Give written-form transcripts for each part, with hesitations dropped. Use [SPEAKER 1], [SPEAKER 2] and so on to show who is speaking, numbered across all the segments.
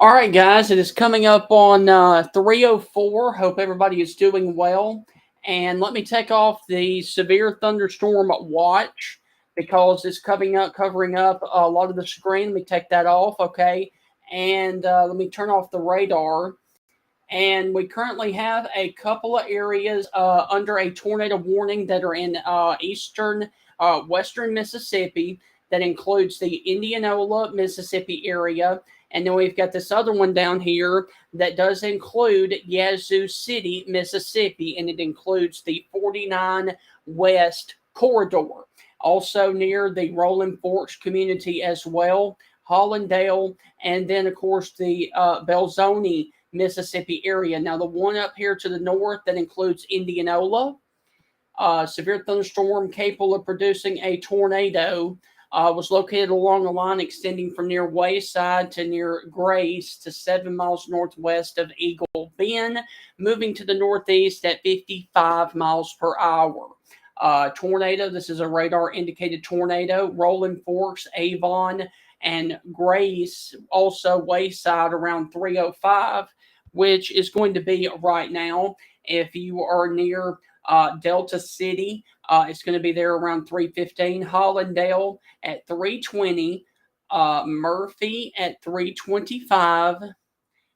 [SPEAKER 1] All right, guys, it is coming up on 3:04. Hope everybody is doing well. And let me take off the severe thunderstorm watch because it's covering up a lot of the screen. Let me take that off, okay? And let me turn off the radar. And we currently have a couple of areas under a tornado warning that are in western Mississippi. That includes the Indianola, Mississippi area. And then we've got this other one down here that does include Yazoo City, Mississippi, and it includes the 49 West corridor. Also near the Rolling Forks community as well, Hollandale, and then, of course, the Belzoni, Mississippi area. Now, the one up here to the north that includes Indianola, severe thunderstorm capable of producing a tornado, was located along a line extending from near Wayside to near Grace to 7 miles northwest of Eagle Bend, moving to the northeast at 55 miles per hour. Tornado, this is a radar indicated tornado, Rolling Forks, Avon, and Grace, also Wayside around 3:05, which is going to be right now. If you are near Delta City, it's going to be there around 3:15. Hollandale at 3:20. Murphy at 3:25.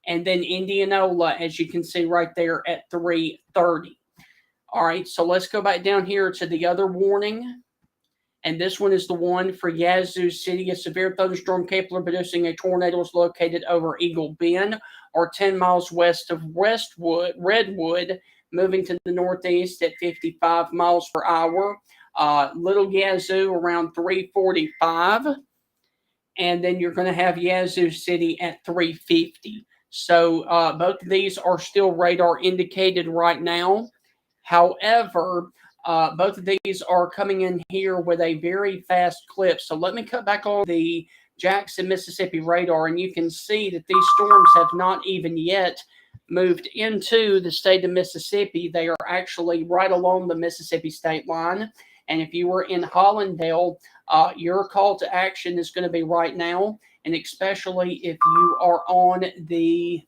[SPEAKER 1] And then Indianola, as you can see right there, at 3:30. All right, so let's go back down here to the other warning. And this one is the one for Yazoo City. A severe thunderstorm capable of producing a tornado is located over Eagle Bend or 10 miles west of Redwood, moving to the northeast at 55 miles per hour. Little Yazoo around 3:45. And then you're going to have Yazoo City at 3:50. So both of these are still radar indicated right now. However, both of these are coming in here with a very fast clip. So let me cut back on the Jackson, Mississippi radar, and you can see that these storms have not even yet moved into the state of Mississippi. They are actually right along the Mississippi state line. And if you were in Hollandale, your call to action is going to be right now. And especially if you are on the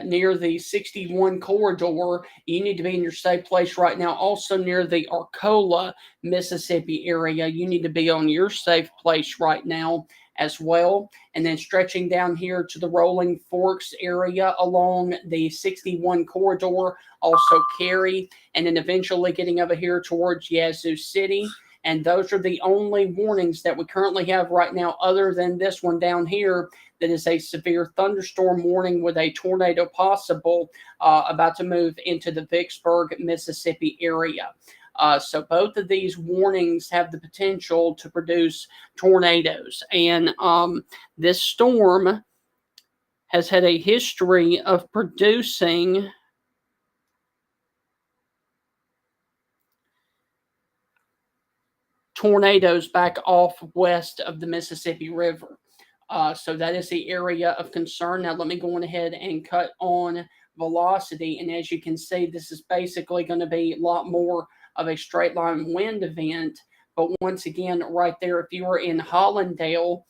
[SPEAKER 1] near the 61 corridor, you need to be in your safe place right now. Also near the Arcola, Mississippi area, you need to be on your safe place right now as well. And then stretching down here to the Rolling Forks area along the 61 corridor, also Cary, and then eventually getting over here towards Yazoo City. And those are the only warnings that we currently have right now, other than this one down here that is a severe thunderstorm warning with a tornado possible about to move into the Vicksburg, Mississippi area. So both of these warnings have the potential to produce tornadoes. And this storm has had a history of producing tornadoes back off west of the Mississippi River. So that is the area of concern. Now let me go on ahead and cut on velocity. And as you can see, this is basically going to be a lot more of a straight line wind event. But once again, right there, if you are in Hollandale,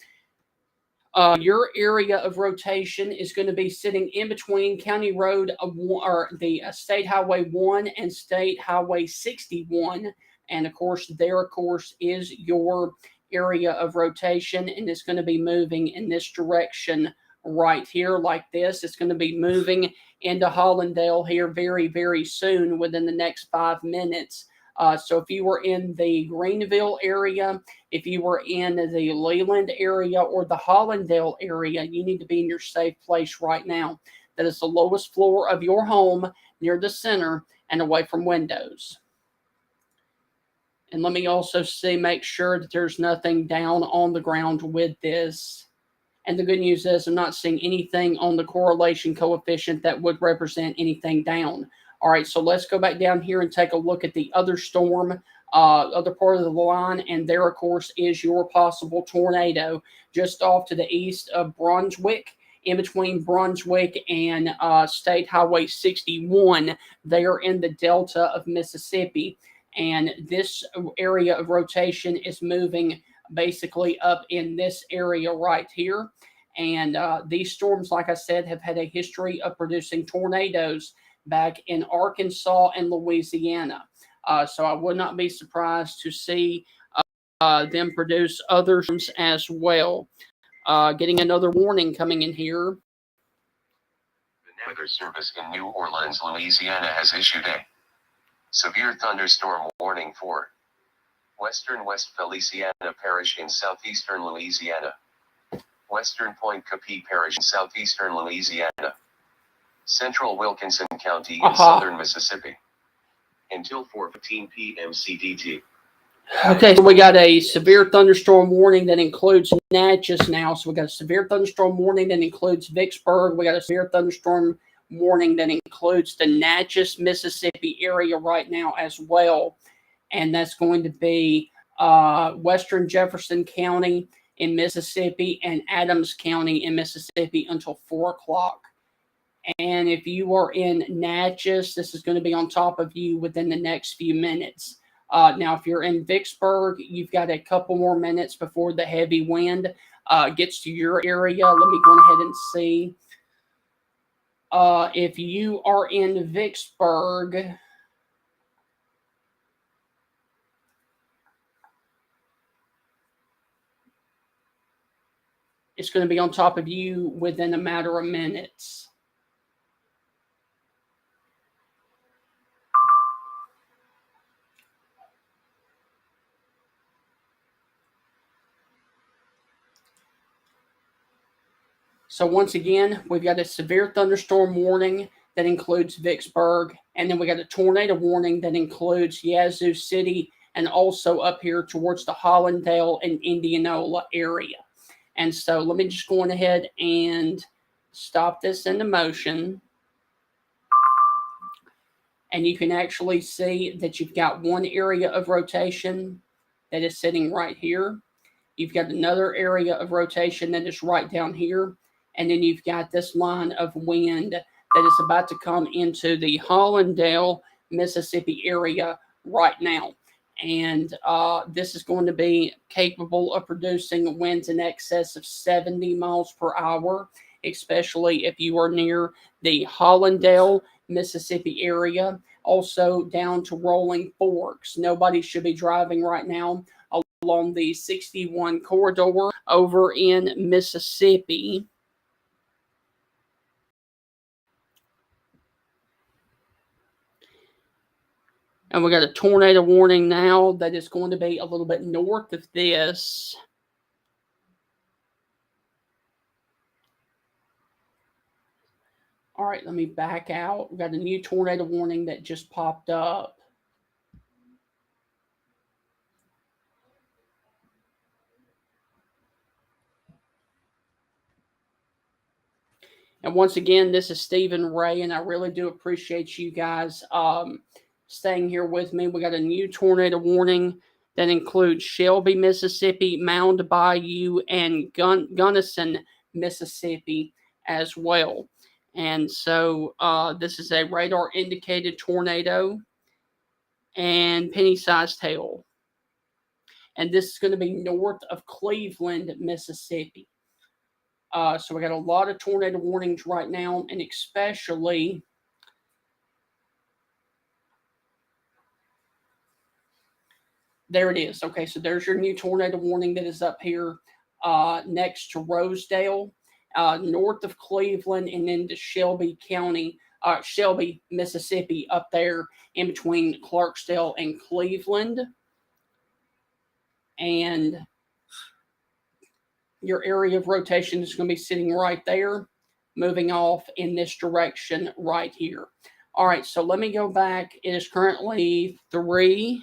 [SPEAKER 1] your area of rotation is going to be sitting in between County Road or the State Highway 1 and State Highway 61. And of course, is your area of rotation, and it's going to be moving in this direction right here like this. It's going to be moving into Hollandale here very, very soon within the next 5 minutes. So if you were in the Greenville area, if you were in the Leland area or the Hollandale area, you need to be in your safe place right now. That is the lowest floor of your home near the center and away from windows. And let me also make sure that there's nothing down on the ground with this. And the good news is I'm not seeing anything on the correlation coefficient that would represent anything down. All right, so let's go back down here and take a look at the other storm, other part of the line. And there, of course, is your possible tornado just off to the east of Brunswick, in between Brunswick and State Highway 61. They are in the delta of Mississippi. And this area of rotation is moving basically up in this area right here. And these storms, like I said, have had a history of producing tornadoes back in Arkansas and Louisiana. So I would not be surprised to see them produce other storms as well. Getting another warning coming in here.
[SPEAKER 2] The Weather Service in New Orleans, Louisiana has issued a severe thunderstorm warning for Western West Feliciana Parish in southeastern Louisiana, Western Point Capee Parish in southeastern Louisiana, Central Wilkinson County in southern Mississippi, until 4:15 p.m. CDT.
[SPEAKER 1] Okay, so we got a severe thunderstorm warning that includes Natchez now. So we got a severe thunderstorm warning that includes Vicksburg. We got a severe thunderstorm warning that includes the Natchez, Mississippi area right now as well. And that's going to be Western Jefferson County in Mississippi and Adams County in Mississippi until 4 o'clock. And if you are in Natchez, this is going to be on top of you within the next few minutes. Now, if you're in Vicksburg, you've got a couple more minutes before the heavy wind gets to your area. Let me go ahead and see. If you are in Vicksburg, it's going to be on top of you within a matter of minutes. So once again, we've got a severe thunderstorm warning that includes Vicksburg, and then we got a tornado warning that includes Yazoo City and also up here towards the Hollandale and Indianola area. And so let me just go on ahead and stop this into motion. And you can actually see that you've got one area of rotation that is sitting right here. You've got another area of rotation that is right down here. And then you've got this line of wind that is about to come into the Hollandale, Mississippi area right now. And this is going to be capable of producing winds in excess of 70 miles per hour, especially if you are near the Hollandale, Mississippi area, also down to Rolling Forks. Nobody should be driving right now along the 61 corridor over in Mississippi. And we got a tornado warning now that is going to be a little bit north of this. All right, let me back out. We got a new tornado warning that just popped up. And once again, this is Stephen Ray, and I really do appreciate you guys staying here with me. We got a new tornado warning that includes Shelby, Mississippi, Mound Bayou, and Gunnison, Mississippi as well. And so this is a radar indicated tornado and penny-sized hail. And this is going to be north of Cleveland, Mississippi. So we got a lot of tornado warnings right now, and especially there it is. Okay, so there's your new tornado warning that is up here next to Rosedale, north of Cleveland, and then to Shelby County, Shelby, Mississippi, up there in between Clarksdale and Cleveland. And your area of rotation is going to be sitting right there, moving off in this direction right here. All right, so let me go back. It is currently 3:15.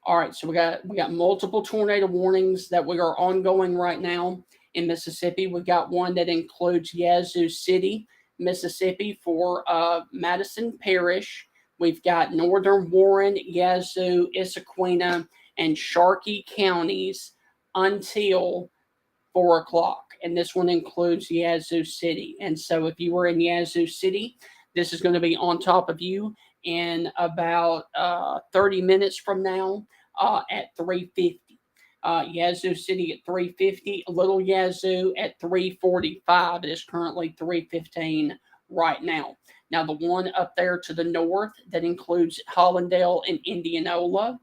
[SPEAKER 1] All right, so we got multiple tornado warnings that we are ongoing right now in Mississippi. We've got one that includes Yazoo City, Mississippi for Madison Parish. We've got Northern Warren, Yazoo, Issaquena, and Sharkey counties until 4 o'clock. And this one includes Yazoo City. And so if you were in Yazoo City, this is going to be on top of you in about 30 minutes from now. at 3:50. Yazoo City at 3:50. Little Yazoo at 3:45. It is currently 3:15 right now. Now, the one up there to the north that includes Hollandale and Indianola.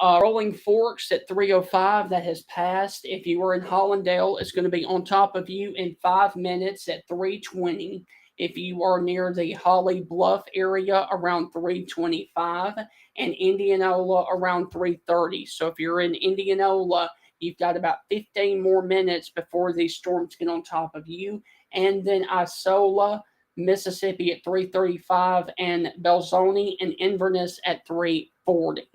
[SPEAKER 1] Rolling Forks at 3:05, that has passed. If you were in Hollandale, it's going to be on top of you in 5 minutes at 3:20. If you are near the Holly Bluff area, around 3:25, and Indianola around 3:30. So if you're in Indianola, you've got about 15 more minutes before these storms get on top of you. And then Isola, Mississippi at 3:35, and Belzoni and Inverness at 3:40.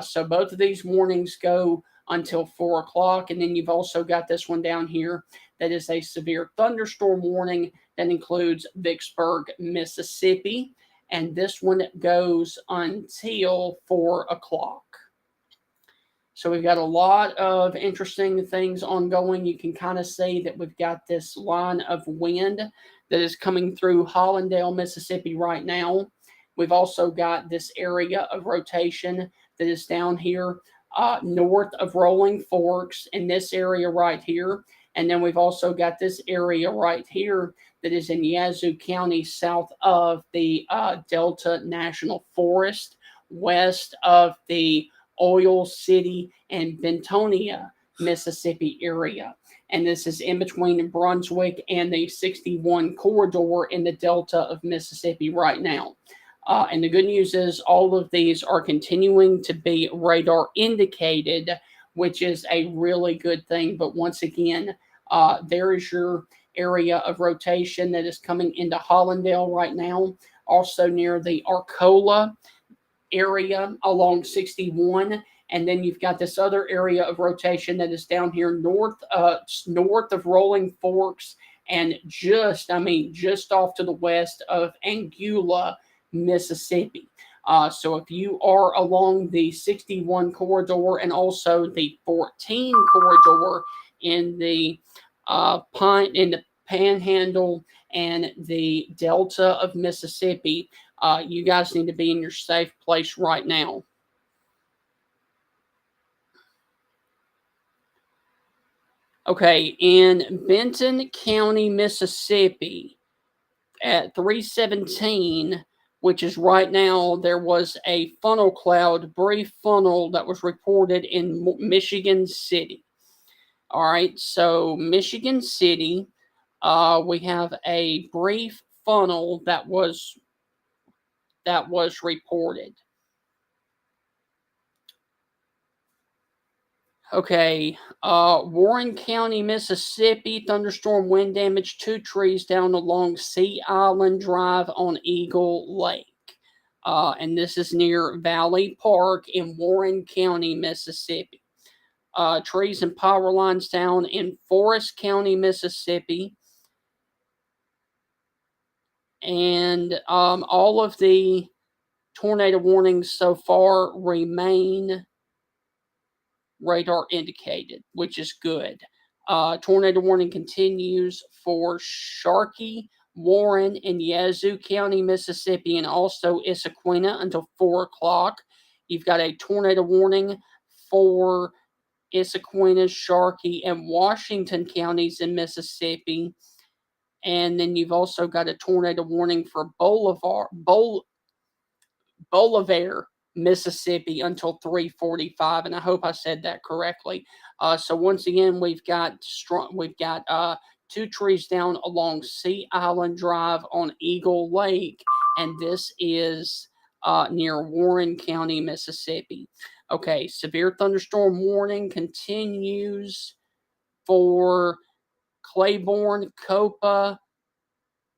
[SPEAKER 1] So both of these warnings go until 4 o'clock. And then you've also got this one down here that is a severe thunderstorm warning that includes Vicksburg, Mississippi. And this one goes until 4 o'clock. So we've got a lot of interesting things ongoing. You can kind of see that we've got this line of wind that is coming through Hollandale, Mississippi right now. We've also got this area of rotation that is down here north of Rolling Forks in this area right here. And then we've also got this area right here that is in Yazoo County, south of the Delta National Forest, west of the Oil City and Bentonia, Mississippi area. And this is in between Brunswick and the 61 corridor in the Delta of Mississippi right now. And the good news is all of these are continuing to be radar indicated, which is a really good thing. But once again, there is your area of rotation that is coming into Hollandale right now, also near the Arcola area along 61. And then you've got this other area of rotation that is down here north of Rolling Forks and just off to the west of Angula, Mississippi. So if you are along the 61 corridor and also the 14 corridor in the Panhandle and the Delta of Mississippi, you guys need to be in your safe place right now. Okay, in Benton County, Mississippi, at 3:17, which is right now, there was a funnel cloud, brief funnel that was reported in Michigan City. All right, so Michigan City, we have a brief funnel that was reported. Okay, Warren County, Mississippi, thunderstorm wind damage 2 trees down along Sea Island Drive on Eagle Lake. And this is near Valley Park in Warren County, Mississippi. Trees and power lines down in Forest County, Mississippi. And all of the tornado warnings so far remain radar indicated, which is good. Tornado warning continues for Sharkey, Warren, and Yazoo County, Mississippi, and also Issaquena until 4 o'clock. You've got a tornado warning for Issaquena, Sharkey, and Washington counties in Mississippi. And then you've also got a tornado warning for Bolivar, Mississippi until 3:45, and I hope I said that correctly. So once again, we've got 2 trees down along Sea Island Drive on Eagle Lake, and this is near Warren County, Mississippi. Okay, severe thunderstorm warning continues for Claiborne, Copa,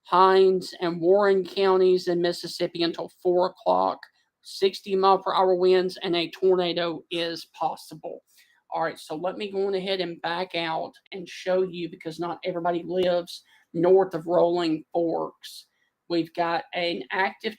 [SPEAKER 1] Heinz, and Warren counties in Mississippi until 4 o'clock. 60-mile-per-hour winds, and a tornado is possible. All right, so let me go on ahead and back out and show you, because not everybody lives north of Rolling Forks. We've got an active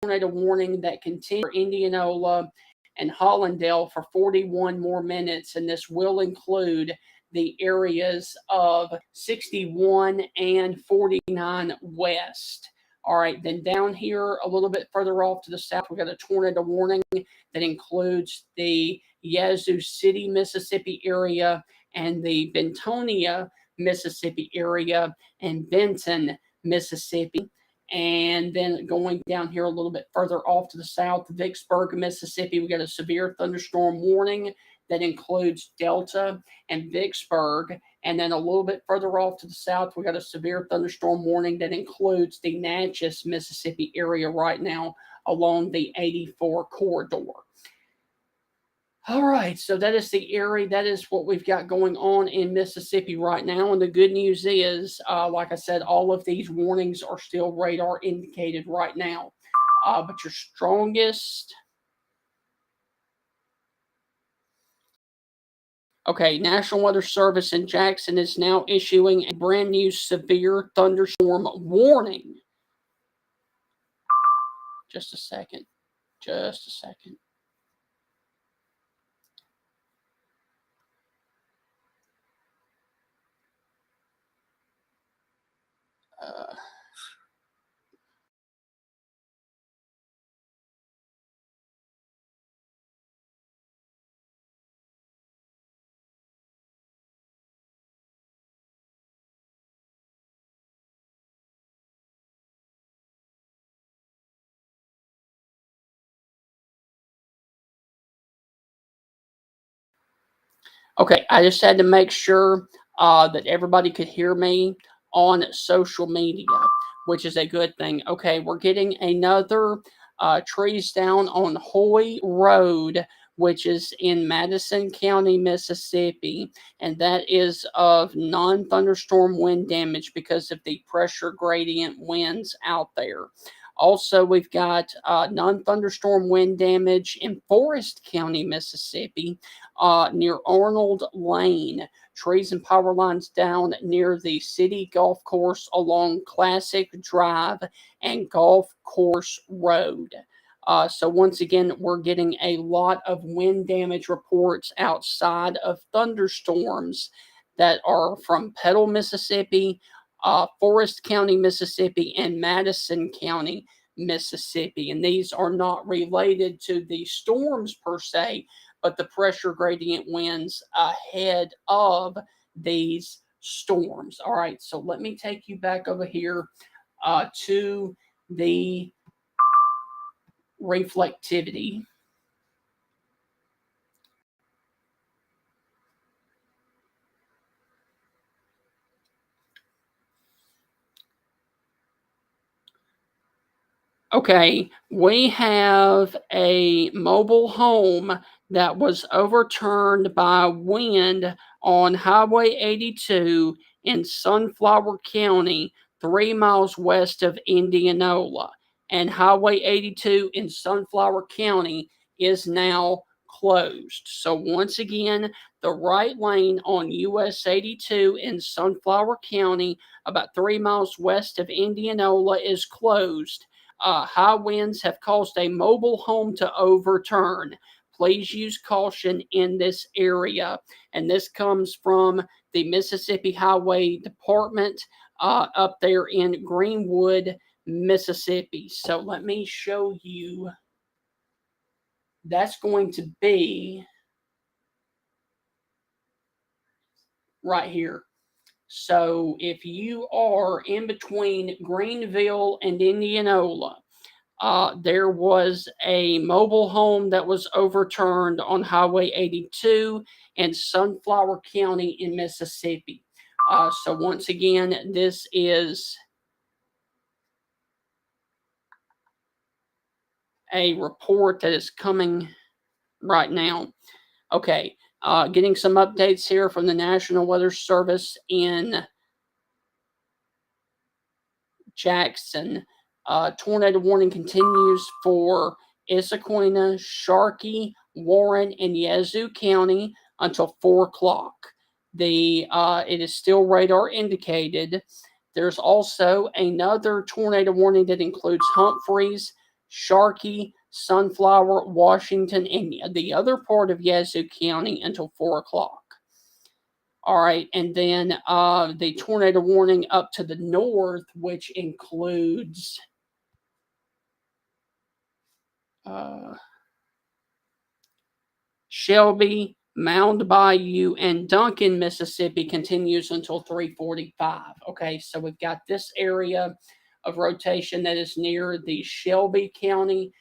[SPEAKER 1] tornado warning that continues for Indianola and Hollandale for 41 more minutes, and this will include the areas of 61 and 49 west. All right, then down here a little bit further off to the south, we got a tornado warning that includes the Yazoo City, Mississippi area and the Bentonia, Mississippi area and Benton, Mississippi. And then going down here a little bit further off to the south, Vicksburg, Mississippi, we got a severe thunderstorm warning that includes Delta and Vicksburg. And then a little bit further off to the south, we got a severe thunderstorm warning that includes the Natchez, Mississippi area right now along the 84 corridor. All right, so that is the area. That is what we've got going on in Mississippi right now. And the good news is, like I said, all of these warnings are still radar indicated right now. But your strongest... Okay, National Weather Service in Jackson is now issuing a brand new severe thunderstorm warning. Just a second. Just a second. Okay, I just had to make sure that everybody could hear me on social media, which is a good thing. Okay, we're getting another trees down on Hoy Road, which is in Madison County, Mississippi, and that is of non-thunderstorm wind damage because of the pressure gradient winds out there. Also, we've got non-thunderstorm wind damage in Forest County, Mississippi, near Arnold Lane. Trees and power lines down near the city golf course along Classic Drive and Golf Course Road. So once again, we're getting a lot of wind damage reports outside of thunderstorms that are from Petal, Mississippi, Forest County, Mississippi, and Madison County, Mississippi. And these are not related to the storms per se, but the pressure gradient winds ahead of these storms. All right, so let me take you back over here to the reflectivity. Okay, we have a mobile home that was overturned by wind on Highway 82 in Sunflower County, 3 miles west of Indianola. And Highway 82 in Sunflower County is now closed. So once again, the right lane on US 82 in Sunflower County, about 3 miles west of Indianola, is closed. High winds have caused a mobile home to overturn. Please use caution in this area. And this comes from the Mississippi Highway Department up there in Greenwood, Mississippi. So let me show you. That's going to be right here. So if you are in between Greenville and Indianola, there was a mobile home that was overturned on Highway 82 in Sunflower County in Mississippi. So once again, this is a report that is coming right now. Okay, getting some updates here from the National Weather Service in Jackson. Tornado warning continues for Issaquah, Sharkey, Warren, and Yazoo County until 4 o'clock. It is still radar indicated. There's also another tornado warning that includes Humphreys, Sharkey, Sunflower, Washington, and the other part of Yazoo County until 4 o'clock. All right, and then the tornado warning up to the north, which includes Shelby, Mound Bayou, and Duncan, Mississippi continues until 3:45. Okay, so we've got this area of rotation that is near the Shelby County,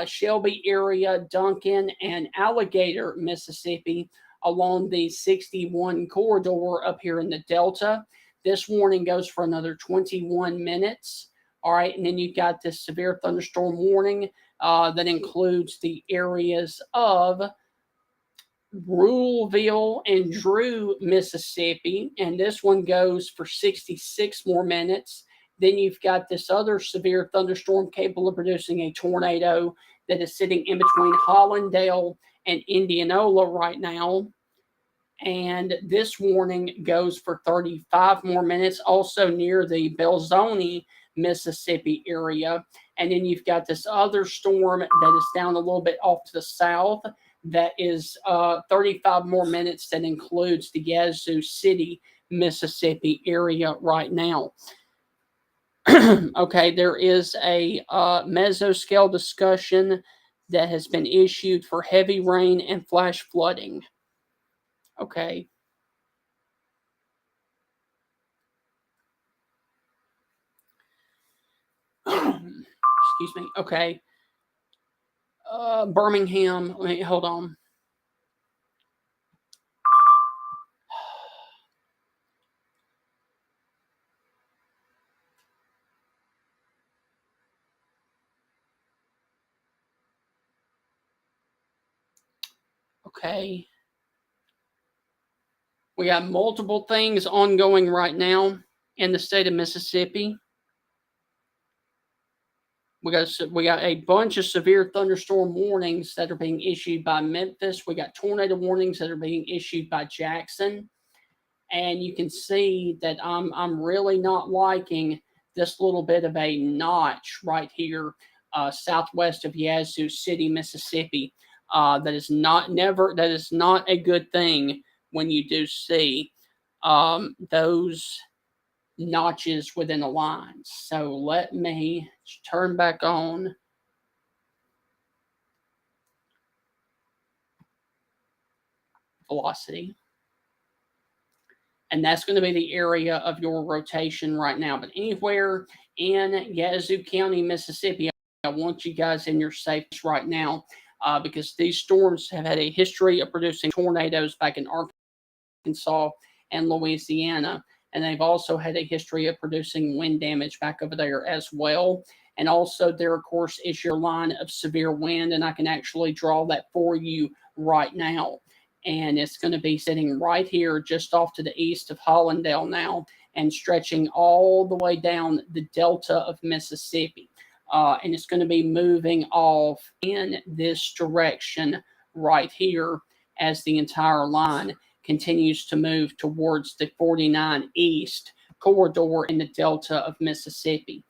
[SPEAKER 1] Shelby area, Duncan, and Alligator, Mississippi, along the 61 corridor up here in the Delta. This warning goes for another 21 minutes. All right, and then you've got this severe thunderstorm warning that includes the areas of Ruleville and Drew, Mississippi, and this one goes for 66 more minutes. Then you've got this other severe thunderstorm capable of producing a tornado that is sitting in between Hollandale and Indianola right now. And this warning goes for 35 more minutes, also near the Belzoni, Mississippi area. And then you've got this other storm that is down a little bit off to the south that is 35 more minutes that includes the Yazoo City, Mississippi area right now. Okay, there is a mesoscale discussion that has been issued for heavy rain and flash flooding. Okay. Excuse me. Okay. Birmingham. Hold on. Okay. We got multiple things ongoing right now in the state of Mississippi. We got a bunch of severe thunderstorm warnings that are being issued by Memphis. We got tornado warnings that are being issued by Jackson. And you can see that I'm really not liking this little bit of a notch right here, southwest of Yazoo City, Mississippi. That is not a good thing when you do see those notches within the lines. So let me turn back on velocity. And that's going to be the area of your rotation right now. But anywhere in Yazoo County, Mississippi, I want you guys in your safes right now because these storms have had a history of producing tornadoes back in Arkansas and Louisiana. And they've also had a history of producing wind damage back over there as well. And also there, of course, is your line of severe wind. And I can actually draw that for you right now. And it's going to be sitting right here just off to the east of Hollandale now and stretching all the way down the delta of Mississippi. And it's going to be moving off in this direction right here as the entire line continues to move towards the 49 East corridor in the delta of Mississippi.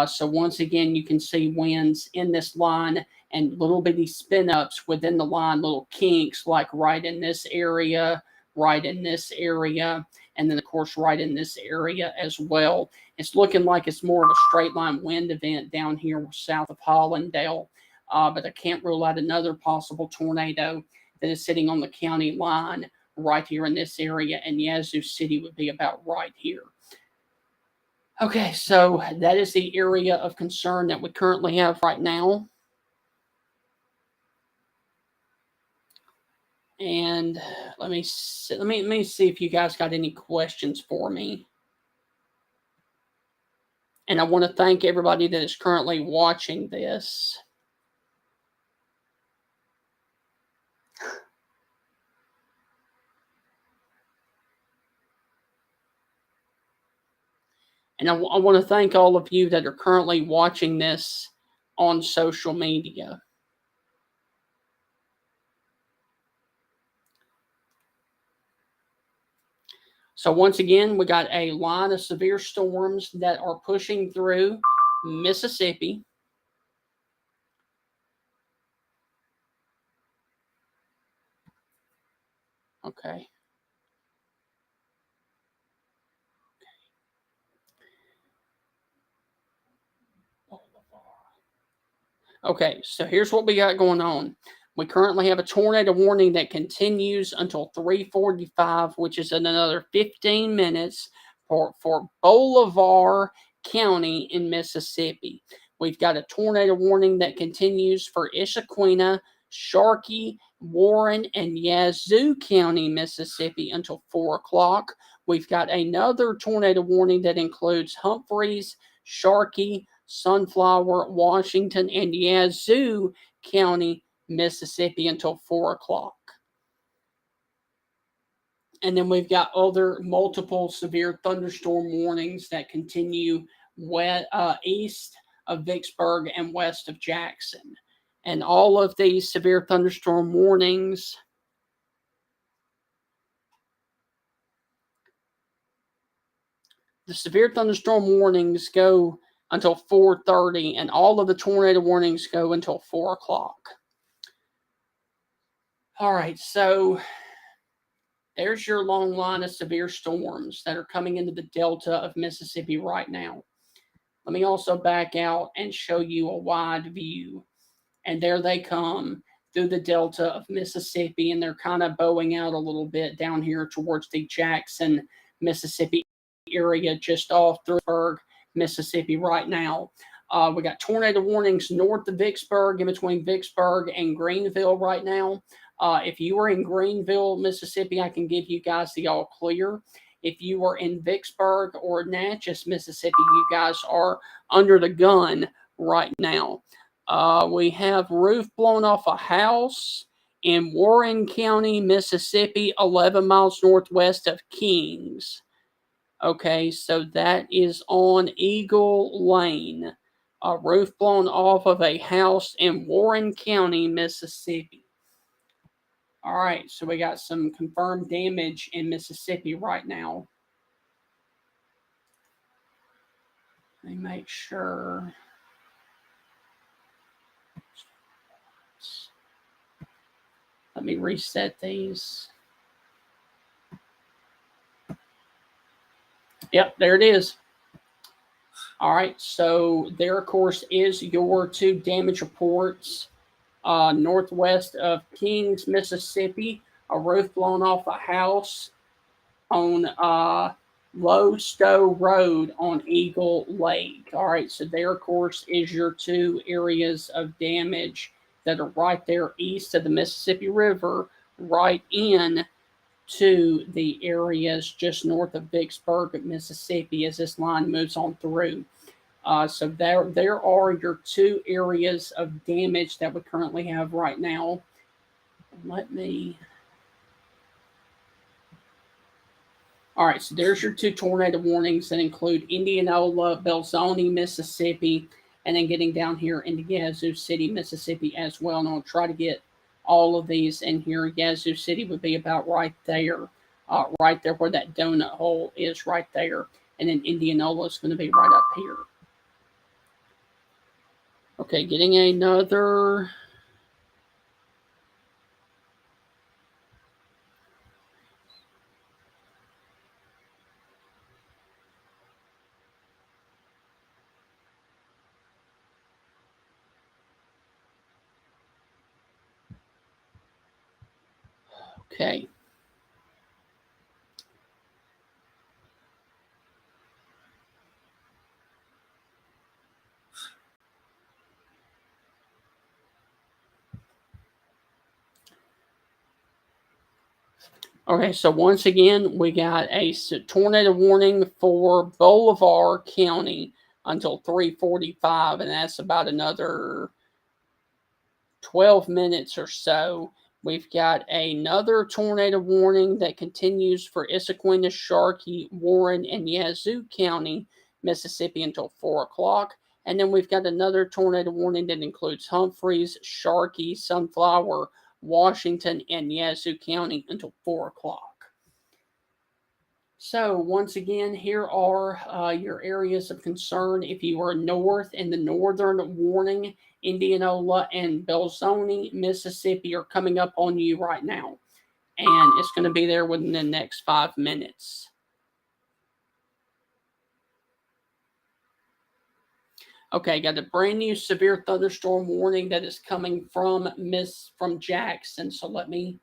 [SPEAKER 1] So once again, you can see winds in this line and little bitty spin ups within the line, little kinks like right in this area, and then of course right in this area as well. It's looking like it's more of a straight line wind event down here south of Hollandale, but I can't rule out another possible tornado that is sitting on the county line right here in this area, and Yazoo City would be about right here. Okay, so that is the area of concern that we currently have right now. And let me see if you guys got any questions for me. And I want to thank everybody that is currently watching this. And I want to thank all of you that are currently watching this on social media. So once again, we got a line of severe storms that are pushing through Mississippi. Okay. Okay, so here's what we got going on. We currently have a tornado warning that continues until 3:45, which is in another 15 minutes for Bolivar County in Mississippi. We've got a tornado warning that continues for Issaquena, Sharkey, Warren, and Yazoo County, Mississippi until 4 o'clock. We've got another tornado warning that includes Humphreys, Sharkey, Sunflower, Washington, and Yazoo County, Mississippi until 4 o'clock. And then we've got other multiple severe thunderstorm warnings that continue east of Vicksburg and west of Jackson. And all of these severe thunderstorm warnings go until 4:30, and all of the tornado warnings go until 4 o'clock. All right, so there's your long line of severe storms that are coming into the delta of Mississippi right now. Let me also back out and show you a wide view. And there they come through the delta of Mississippi, and they're kind of bowing out a little bit down here towards the Jackson, Mississippi area, just off Vicksburg, Mississippi right now. We got tornado warnings north of Vicksburg, in between Vicksburg and Greenville right now. If you are in Greenville, Mississippi, I can give you guys the all clear. If you are in Vicksburg or Natchez, Mississippi, you guys are under the gun right now. We have roof blown off a house in Warren County, Mississippi, 11 miles northwest of Kings. Okay, so that is on Eagle Lane. A roof blown off of a house in Warren County, Mississippi. All right, so we got some confirmed damage in Mississippi right now. Let me make sure. Let me reset these. Yep, there it is. All right, so there, of course, is your two damage reports. Northwest of Kings, Mississippi, a roof blown off a house on Low Stowe Road on Eagle Lake. All right, so there, of course, is your two areas of damage that are right there east of the Mississippi River, right in to the areas just north of Vicksburg, Mississippi, as this line moves on through. So there are your two areas of damage that we currently have right now. All right, so there's your two tornado warnings that include Indianola, Belzoni, Mississippi, and then getting down here into Yazoo City, Mississippi as well. And I'll try to get all of these in here. Yazoo City would be about right there where that donut hole is right there. And then Indianola is going to be right up here. Okay, getting another. Okay. Okay, so once again, we got a tornado warning for Bolivar County until 3:45, and that's about another 12 minutes or so. We've got another tornado warning that continues for Issaquena, Sharkey, Warren, and Yazoo County, Mississippi until 4 o'clock. And then we've got another tornado warning that includes Humphreys, Sharkey, Sunflower, Washington, and Yazoo County until 4 o'clock. So once again, here are your areas of concern. If you are north in the northern warning, Indianola and Belzoni, Mississippi are coming up on you right now. And it's going to be there within the next 5 minutes. Okay, got a brand new severe thunderstorm warning that is coming from Jackson. So let me.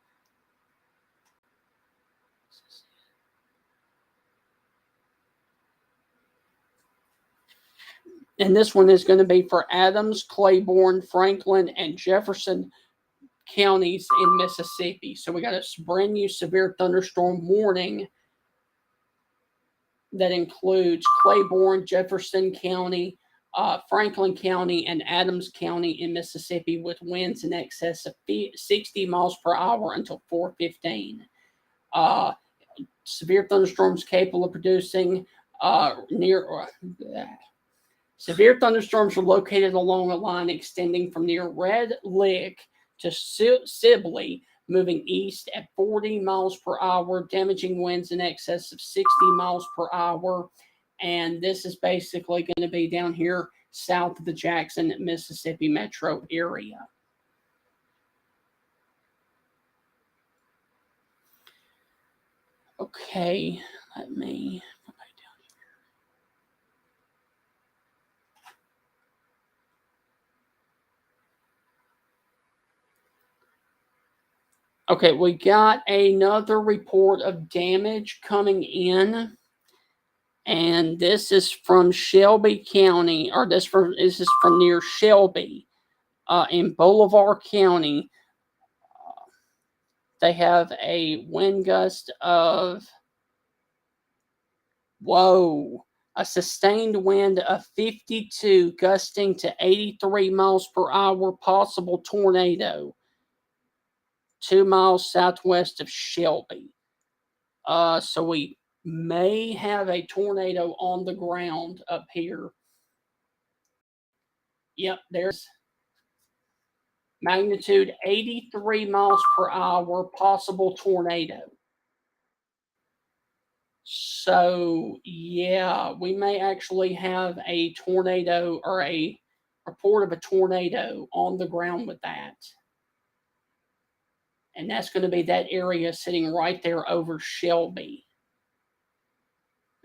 [SPEAKER 1] And this one is going to be for Adams, Claiborne, Franklin, and Jefferson counties in Mississippi. So we got a brand new severe thunderstorm warning that includes Claiborne, Jefferson County, Franklin County, and Adams County in Mississippi, with winds in excess of 60 miles per hour until 4:15. Severe thunderstorms capable of producing severe thunderstorms are located along a line extending from near Red Lick to Sibley, moving east at 40 miles per hour, damaging winds in excess of 60 miles per hour. And this is basically going to be down here south of the Jackson, Mississippi metro area. Okay, let me go back down here. Okay, we got another report of damage coming in. And this is from Shelby County, or this is from near Shelby, in Bolivar County. They have a wind gust of, a sustained wind of 52, gusting to 83 miles per hour, possible tornado, 2 miles southwest of Shelby. So we may have a tornado on the ground up here. Yep, there's magnitude 83 miles per hour, possible tornado. So, yeah, we may actually have a tornado or a report of a tornado on the ground with that. And that's going to be that area sitting right there over Shelby.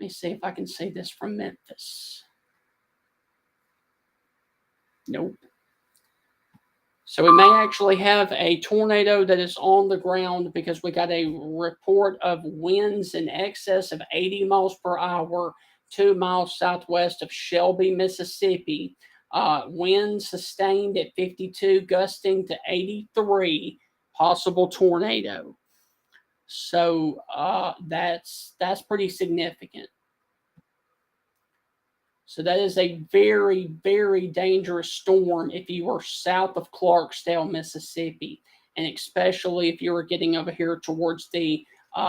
[SPEAKER 1] Let me see if I can see this from Memphis. Nope. So we may actually have a tornado that is on the ground because we got a report of winds in excess of 80 miles per hour, 2 miles southwest of Shelby, Mississippi. Winds sustained at 52, gusting to 83, possible tornado. So that's pretty significant. So that is a very, very dangerous storm if you are south of Clarksdale, Mississippi, and especially if you are getting over here towards the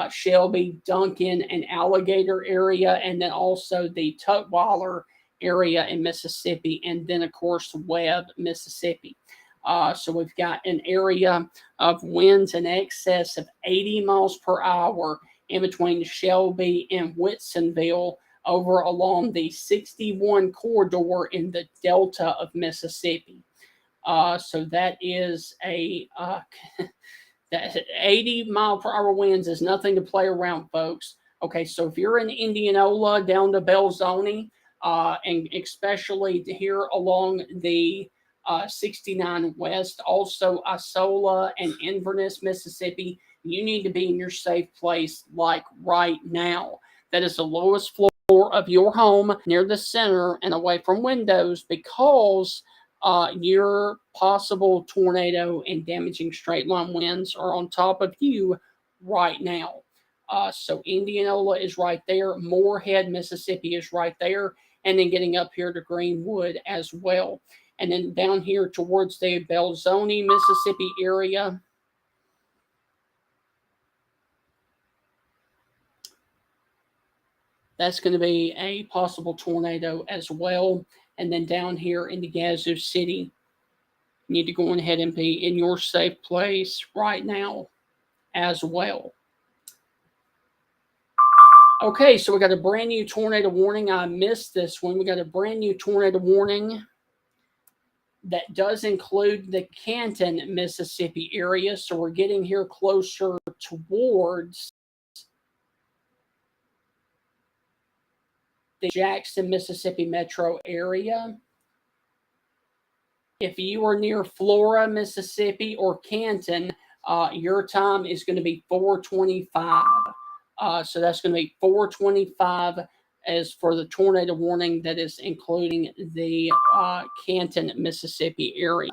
[SPEAKER 1] Shelby, Duncan, and Alligator area, and then also the Tutwiler area in Mississippi, and then, of course, Webb, Mississippi. So we've got an area of winds in excess of 80 miles per hour in between Shelby and Whitsonville, over along the 61 corridor in the Delta of Mississippi. So that is that 80 mile per hour winds is nothing to play around, folks. Okay, so if you're in Indianola down to Belzoni, and especially here along the 69 West, also Isola and Inverness, Mississippi, you need to be in your safe place like right now. That is the lowest floor of your home, near the center and away from windows, because your possible tornado and damaging straight line winds are on top of you right now. So Indianola is right there. Moorhead, Mississippi is right there. And then getting up here to Greenwood as well. And then down here towards the Belzoni, Mississippi area, that's going to be a possible tornado as well. And then down here in the Yazoo City, you need to go ahead and be in your safe place right now as well. Okay, so we got a brand new tornado warning. I missed this one. We got a brand new tornado warning that does include the Canton, Mississippi area. So we're getting here closer towards the Jackson, Mississippi metro area. If you are near Flora, Mississippi, or Canton, your time is going to be 4:25. So that's going to be 4:25 as for the tornado warning that is including the Canton, Mississippi area.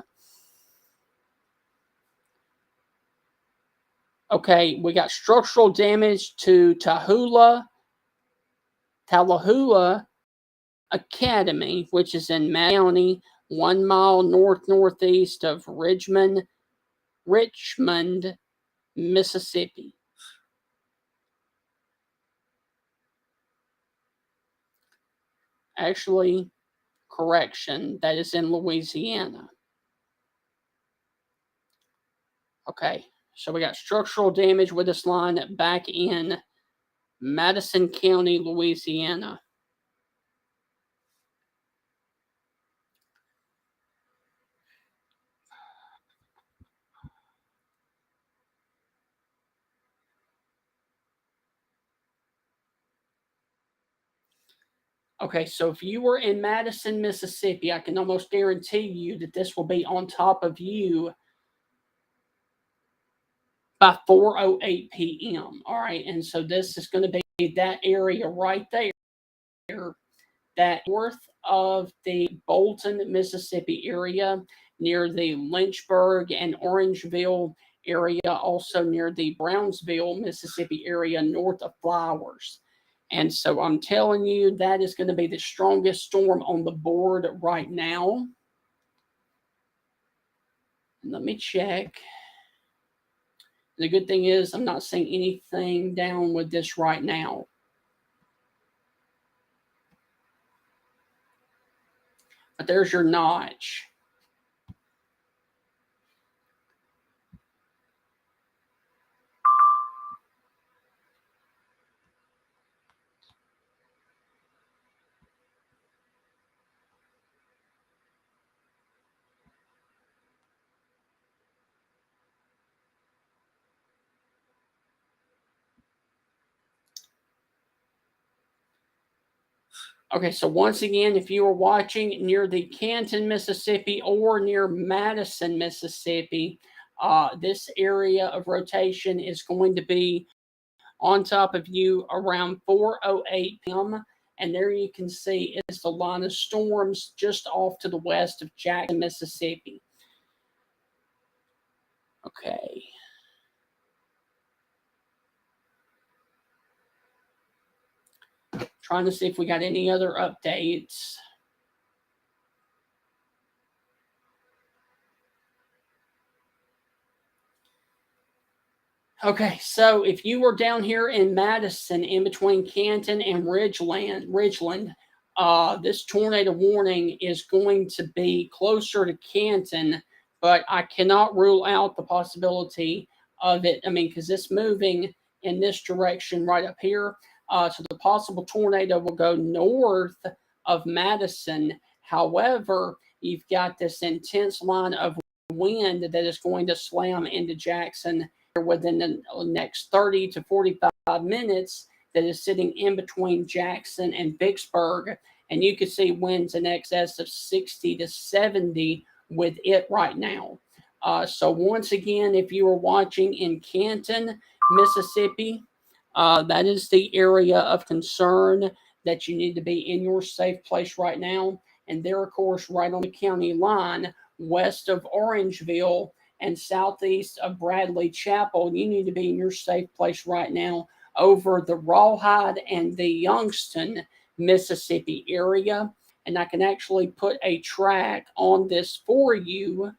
[SPEAKER 1] Okay, we got structural damage to Tallulah Academy, which is in Madison County, 1 mile northeast of Richmond, Mississippi. Actually, correction, that is in Louisiana. Okay, so we got structural damage with this line back in Madison County, Louisiana. Okay, so if you were in Madison, Mississippi, I can almost guarantee you that this will be on top of you by 4:08 p.m. All right, and so this is going to be that area right there, that north of the Bolton, Mississippi area, near the Lynchburg and Orangeville area, also near the Brownsville, Mississippi area, north of Flowers. And so I'm telling you, that is going to be the strongest storm on the board right now. Let me check. The good thing is I'm not seeing anything down with this right now. But there's your notch. Okay, so once again, if you are watching near the Canton, Mississippi, or near Madison, Mississippi, this area of rotation is going to be on top of you around 4:08 p.m. And there you can see is the line of storms just off to the west of Jackson, Mississippi. Okay. Trying to see if we got any other updates. Okay, so if you were down here in Madison, in between Canton and Ridgeland, this tornado warning is going to be closer to Canton, but I cannot rule out the possibility of it. I mean, because it's moving in this direction right up here. So the possible tornado will go north of Madison. However, you've got this intense line of wind that is going to slam into Jackson within the next 30 to 45 minutes that is sitting in between Jackson and Vicksburg. And you can see winds in excess of 60 to 70 with it right now. So once again, if you are watching in Canton, Mississippi, that is the area of concern that you need to be in your safe place right now. And they're, of course, right on the county line west of Orangeville and southeast of Bradley Chapel. You need to be in your safe place right now over the Rawhide and the Youngstown, Mississippi area. And I can actually put a track on this for you.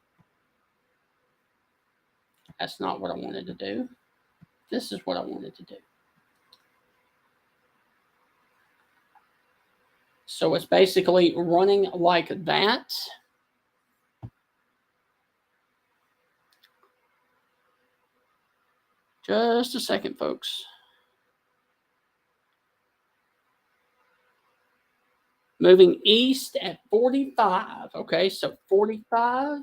[SPEAKER 1] That's not what I wanted to do. This is what I wanted to do. So it's basically running like that. Just a second, folks. Moving east at 45. Okay, so 45.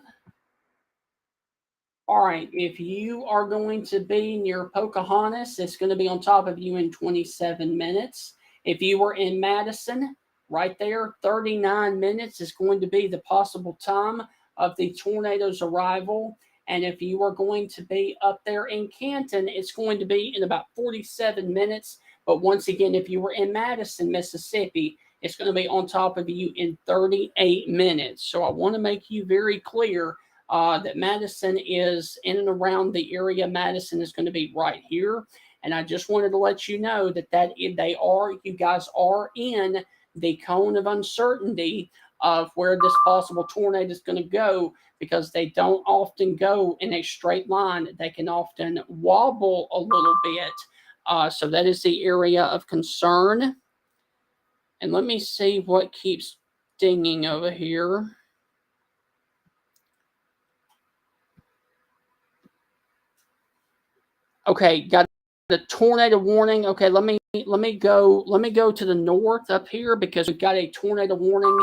[SPEAKER 1] All right, if you are going to be near Pocahontas, it's going to be on top of you in 27 minutes. If you were in Madison, right there, 39 minutes is going to be the possible time of the tornado's arrival. And if you are going to be up there in Canton, it's going to be in about 47 minutes. But once again, if you were in Madison, Mississippi, it's going to be on top of you in 38 minutes. So I want to make you very clear that Madison is in and around the area. Madison is going to be right here. And I just wanted to let you know that you guys are in the cone of uncertainty of where this possible tornado is going to go, because they don't often go in a straight line. They can often wobble a little bit. So that is the area of concern. And let me see what keeps dinging over here. Okay, got the tornado warning. Okay, let me go to the north up here, because we've got a tornado warning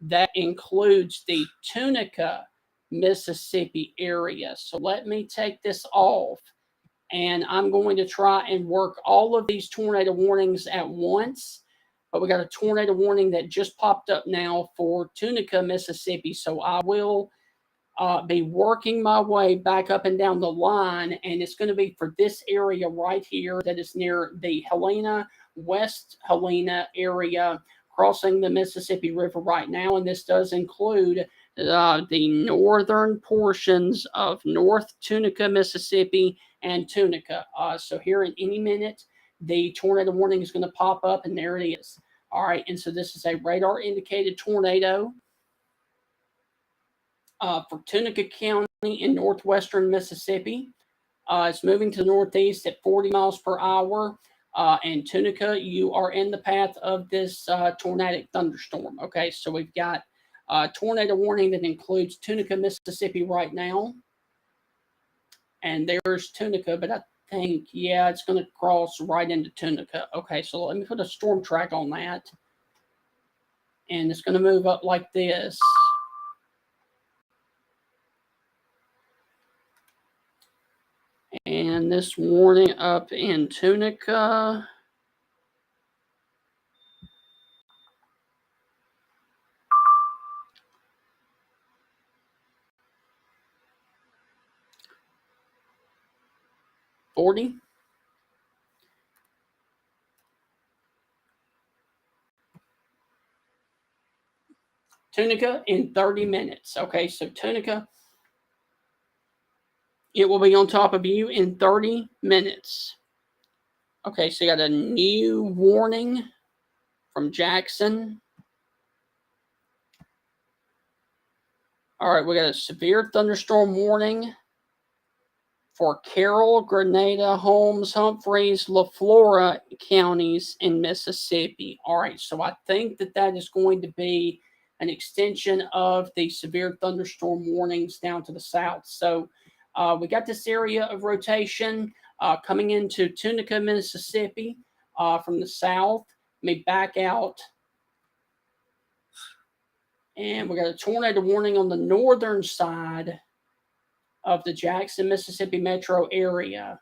[SPEAKER 1] that includes the Tunica, Mississippi area. So let me take this off, and I'm going to try and work all of these tornado warnings at once. But we got a tornado warning that just popped up now for Tunica, Mississippi. So I will be working my way back up and down the line, and it's going to be for this area right here that is near the Helena, West Helena area, crossing the Mississippi River right now. And this does include the northern portions of North Tunica, Mississippi, and Tunica. So here in any minute, the tornado warning is going to pop up, and there it is. All right, and so this is a radar indicated tornado for Tunica County in northwestern Mississippi. It's moving to the northeast at 40 miles per hour. And Tunica, you are in the path of this tornadic thunderstorm. Okay, so we've got a tornado warning that includes Tunica, Mississippi right now. And there's Tunica, but I think, yeah, it's going to cross right into Tunica. Okay, so let me put a storm track on that. And it's going to move up like this. And this warning up in Tunica. $40. Tunica in 30 minutes. Okay, so Tunica, it will be on top of you in 30 minutes. Okay, so you got a new warning from Jackson. All right, we got a severe thunderstorm warning for Carroll, Grenada, Holmes, Humphreys, LaFlora counties in Mississippi. All right, so I think that is going to be an extension of the severe thunderstorm warnings down to the south. So we got this area of rotation coming into Tunica, Mississippi from the south. Let me back out. And we got a tornado warning on the northern side of the Jackson, Mississippi metro area.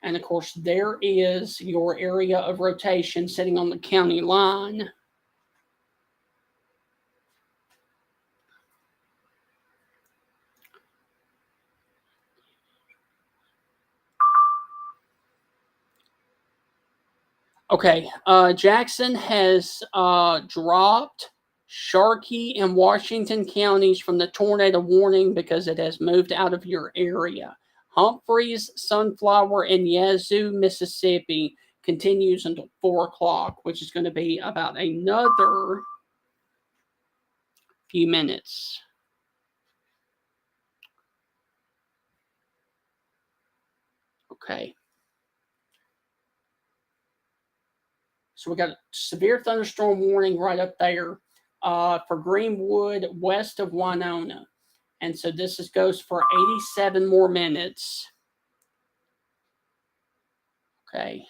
[SPEAKER 1] And of course, there is your area of rotation sitting on the county line. Okay, Jackson has dropped Sharkey and Washington counties from the tornado warning because it has moved out of your area. Humphreys, Sunflower, and Yazoo, Mississippi continues until 4 o'clock, which is going to be about another few minutes. Okay. So we got a severe thunderstorm warning right up there for Greenwood, west of Winona. And so this goes for 87 more minutes. Okay.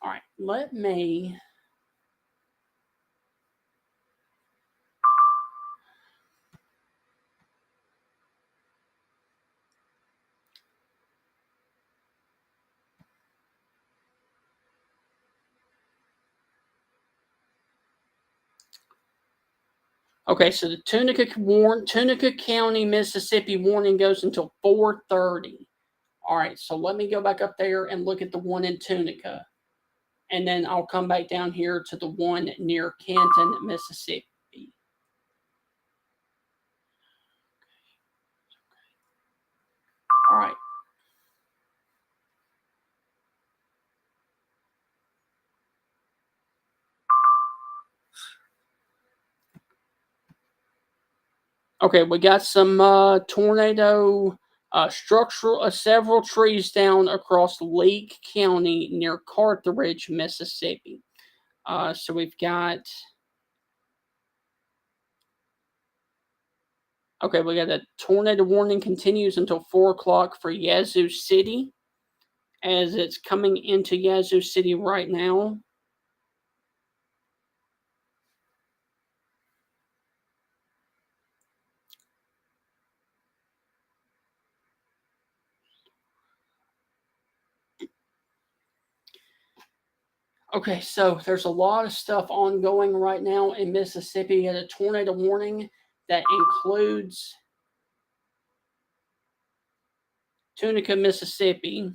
[SPEAKER 1] All right, let me... Okay, so the Tunica County, Mississippi warning goes until 4:30. All right, so let me go back up there and look at the one in Tunica, and then I'll come back down here to the one near Canton, Mississippi. All right. Okay, we got some tornado several trees down across Lake County near Carthage, Mississippi. So we've got. Okay, we got a tornado warning continues until 4 o'clock for Yazoo City, as it's coming into Yazoo City right now. Okay, so there's a lot of stuff ongoing right now in Mississippi. You had a tornado warning that includes Tunica, Mississippi.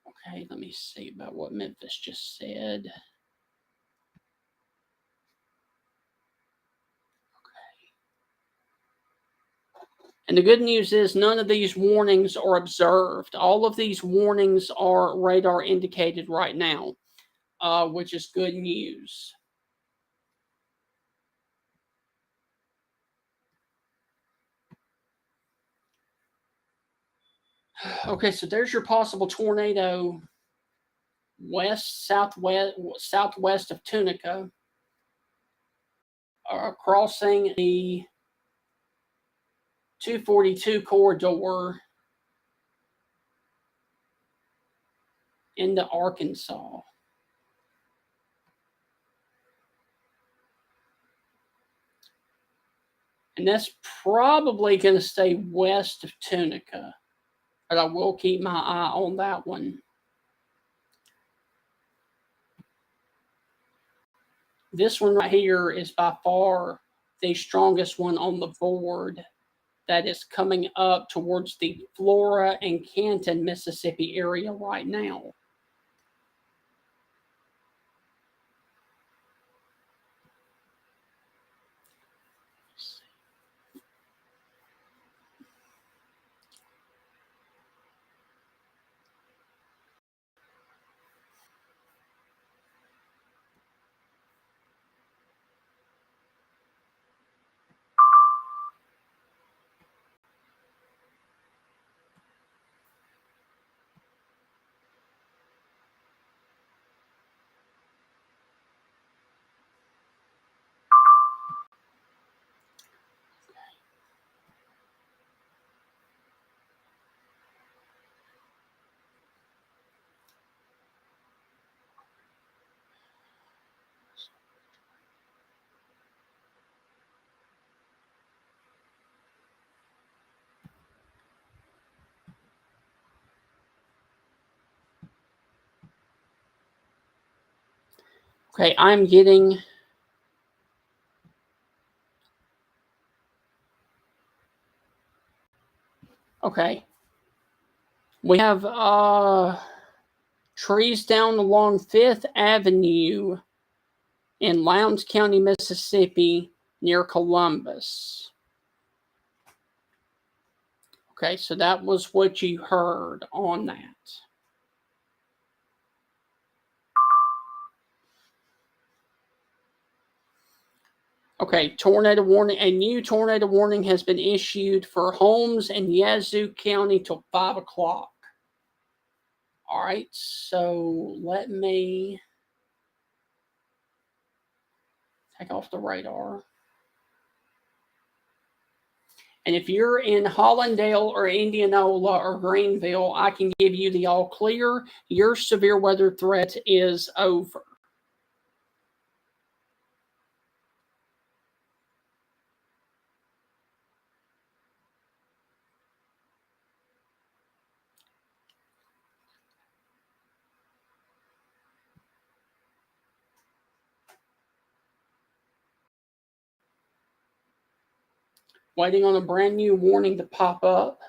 [SPEAKER 1] Okay, let me see about what Memphis just said. And the good news is none of these warnings are observed. All of these warnings are radar indicated right now, which is good news. Okay, so there's your possible tornado southwest of Tunica, crossing the 242 corridor into Arkansas. And that's probably going to stay west of Tunica, but I will keep my eye on that one. This one right here is by far the strongest one on the board that is coming up towards the Flora and Canton, Mississippi area right now. Okay, I'm getting. Okay. We have trees down along 5th Avenue in Lowndes County, Mississippi, near Columbus. Okay, so that was what you heard on that. Okay, tornado warning. A new tornado warning has been issued for homes in Yazoo County till 5 o'clock. All right, so let me take off the radar. And if you're in Hollandale or Indianola or Greenville, I can give you the all clear. Your severe weather threat is over. Waiting on a brand new warning to pop up.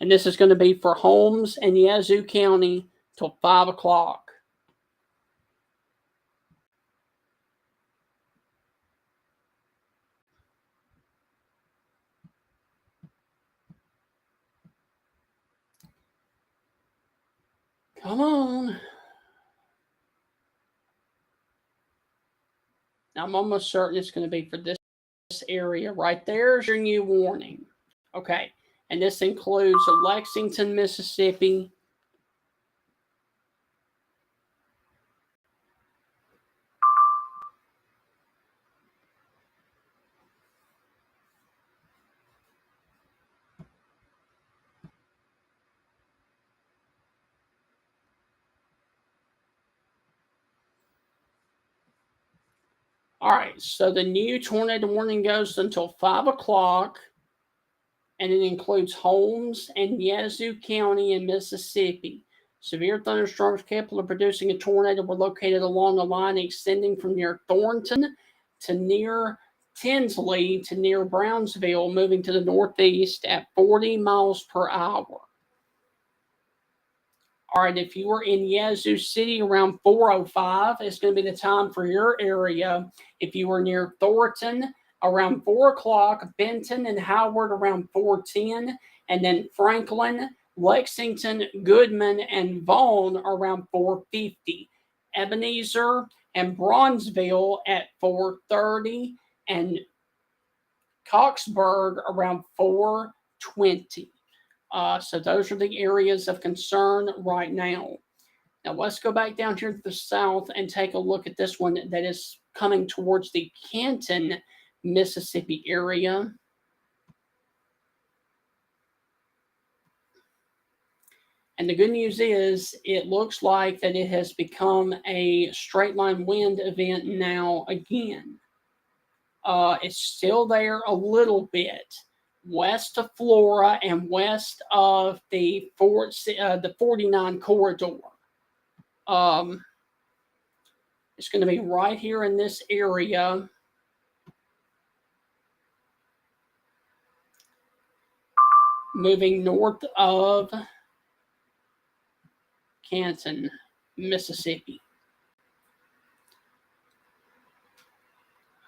[SPEAKER 1] And this is going to be for Holmes and Yazoo County till 5 o'clock. Come on. Now, I'm almost certain it's going to be for this area right there's your new warning. Okay. And this includes Lexington, Mississippi. All right, so the new tornado warning goes until 5 o'clock, and it includes Holmes and Yazoo County in Mississippi. Severe thunderstorms capable of producing a tornado were located along a line extending from near Thornton to near Tinsley to near Brownsville, moving to the northeast at 40 miles per hour. All right, if you were in Yazoo City around 4:05, it's going to be the time for your area. If you were near Thornton around 4 o'clock, Benton and Howard around 4:10, and then Franklin, Lexington, Goodman, and Vaughn around 4:50. Ebenezer and Bronzeville at 4:30, and Coxburg around 4:20. So those are the areas of concern right now. Now let's go back down here to the south and take a look at this one that is coming towards the Canton, Mississippi area. And the good news is it looks like that it has become a straight line wind event now again. It's still there a little bit west of Flora and west of the 49 corridor. It's going to be right here in this area. Moving north of Canton, Mississippi.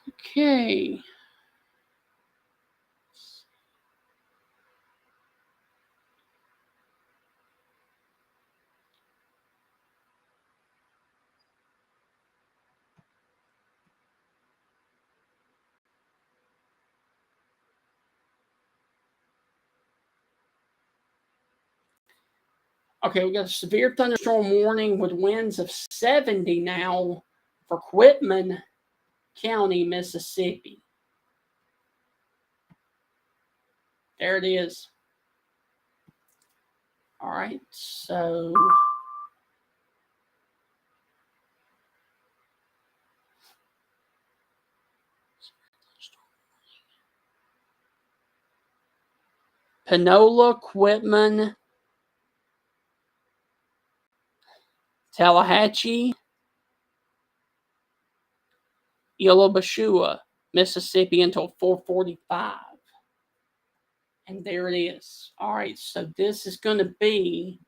[SPEAKER 1] Okay. Okay, we got a severe thunderstorm warning with winds of 70 now for Quitman County, Mississippi. There it is. All right, so Panola, Quitman, Tallahatchie, Yellowbashua, Mississippi until 4:45. And there it is. All right, so this is going to be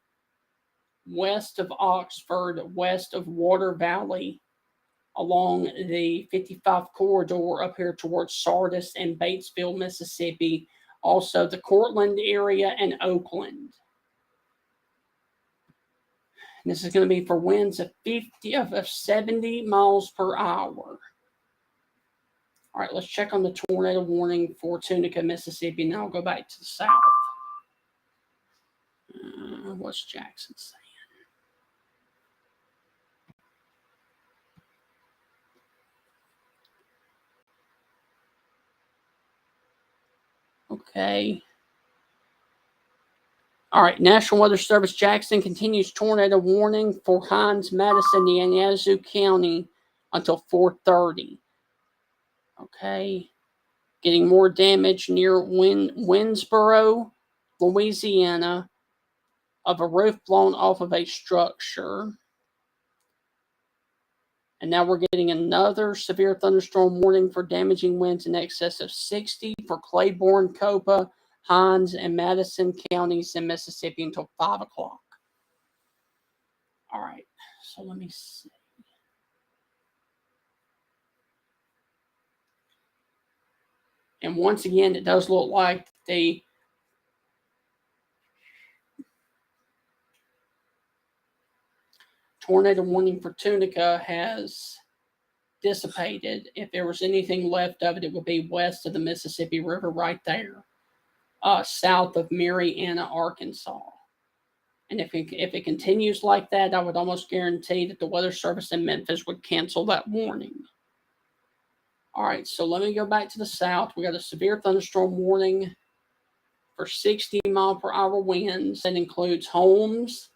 [SPEAKER 1] west of Oxford, west of Water Valley, along the 55 corridor up here towards Sardis and Batesville, Mississippi, also the Cortland area and Oakland. And this is going to be for winds of 70 miles per hour. All right, let's check on the tornado warning for Tunica, Mississippi. Now I'll go back to the south. What's Jackson saying? Okay. All right, National Weather Service Jackson continues tornado warning for Heinz, Madison, and Yazoo County until 4:30. Okay. Getting more damage near Winsboro, Louisiana, of a roof blown off of a structure. And now we're getting another severe thunderstorm warning for damaging winds in excess of 60 for Claiborne, Copa, Heinz, and Madison counties in Mississippi until 5 o'clock. All right, so let me see. And once again, it does look like the tornado warning for Tunica has dissipated. If there was anything left of it, it would be west of the Mississippi River right there, south of Marianna, Arkansas. And if it continues like that, I would almost guarantee that the Weather Service in Memphis would cancel that warning. All right, so let me go back to the south. We got a severe thunderstorm warning for 60-mile-per-hour winds. That includes Holmes,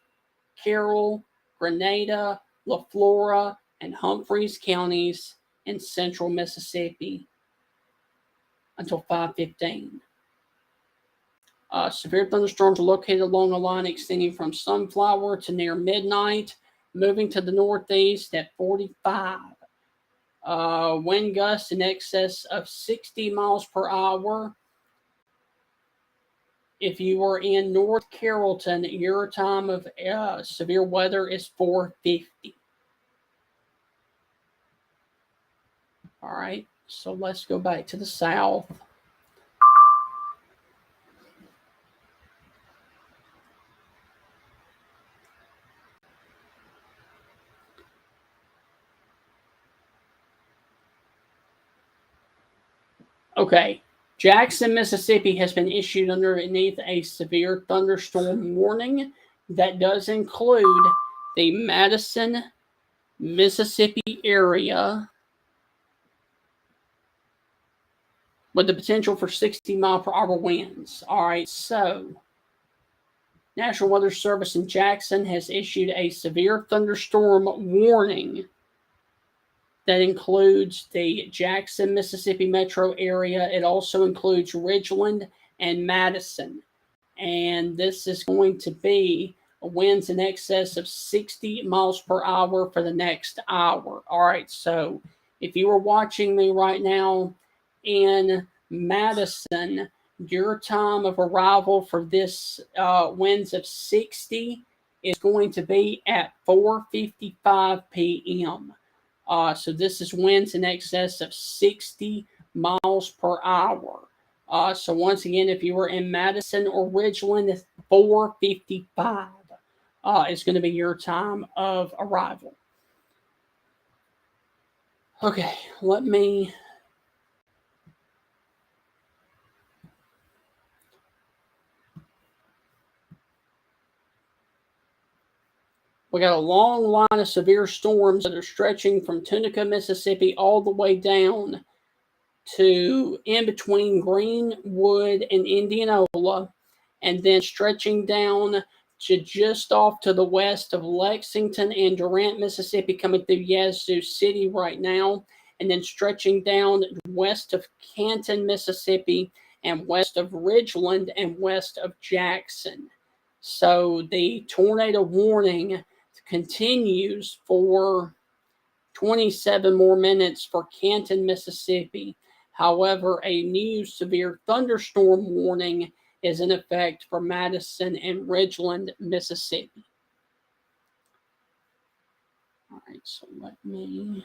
[SPEAKER 1] Carroll, Grenada, LaFlora, and Humphreys counties in central Mississippi until 5:15. Severe thunderstorms are located along a line extending from Sunflower to near midnight, moving to the northeast at 45. Wind gusts in excess of 60 miles per hour. If you are in North Carrollton, your time of severe weather is 4:50. All right, so let's go back to the south. Okay, Jackson, Mississippi has been issued underneath a severe thunderstorm warning that does include the Madison, Mississippi area with the potential for 60-mile-per-hour winds. All right, so National Weather Service in Jackson has issued a severe thunderstorm warning that includes the Jackson, Mississippi metro area. It also includes Ridgeland and Madison. And this is going to be winds in excess of 60 miles per hour for the next hour. All right, so if you are watching me right now in Madison, your time of arrival for this winds of 60 is going to be at 4:55 p.m. So this is winds in excess of 60 miles per hour. So once again, if you were in Madison or Ridgeland, 4:55 is going to be your time of arrival. Okay, let me We got a long line of severe storms that are stretching from Tunica, Mississippi, all the way down to in between Greenwood and Indianola, and then stretching down to just off to the west of Lexington and Durant, Mississippi, coming through Yazoo City right now, and then stretching down west of Canton, Mississippi, and west of Ridgeland and west of Jackson. So the tornado warning continues for 27 more minutes for Canton, Mississippi. However, a new severe thunderstorm warning is in effect for Madison and Ridgeland, Mississippi. All right, so let me...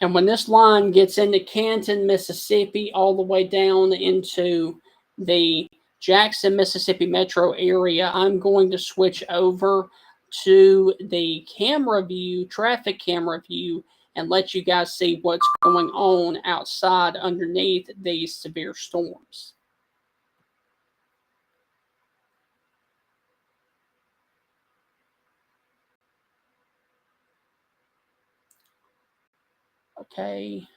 [SPEAKER 1] And when this line gets into Canton, Mississippi, all the way down into the Jackson, Mississippi metro area, I'm going to switch over to the camera view, traffic camera view, and let you guys see what's going on outside underneath these severe storms. Okay.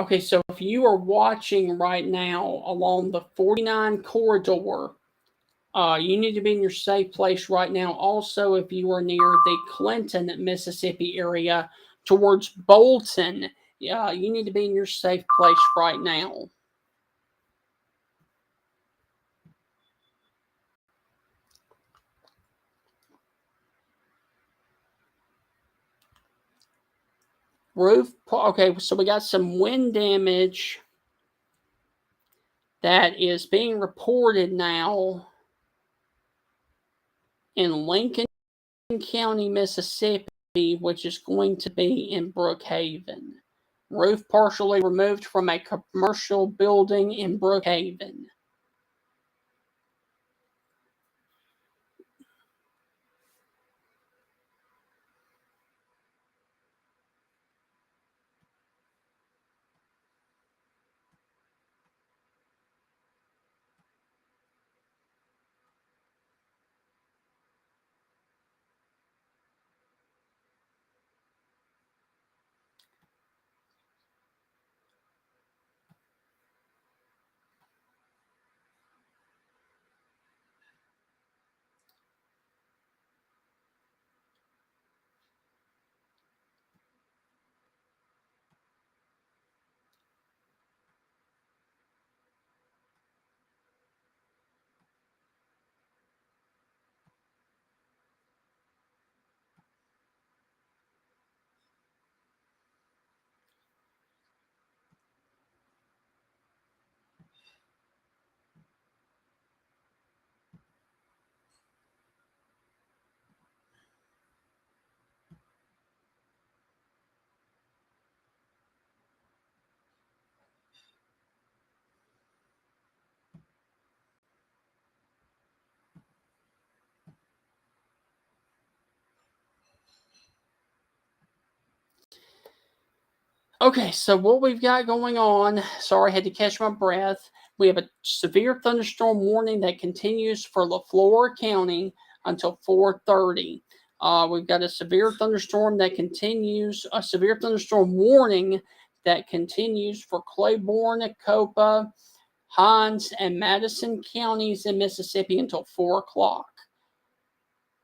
[SPEAKER 1] Okay, so if you are watching right now along the 49 corridor, you need to be in your safe place right now. Also, if you are near the Clinton, Mississippi area towards Bolton, you need to be in your safe place right now. Roof, okay, so we got some wind damage that is being reported now in Lincoln County, Mississippi, which is going to be in Brookhaven. Roof partially removed from a commercial building in Brookhaven. Okay, so what we've got going on, sorry, I had to catch my breath. We have a severe thunderstorm warning that continues for LaFleur County until 4:30. We've got a severe thunderstorm that continues, a severe thunderstorm warning that continues for Claiborne, Copa, Heinz, and Madison counties in Mississippi until 4 o'clock.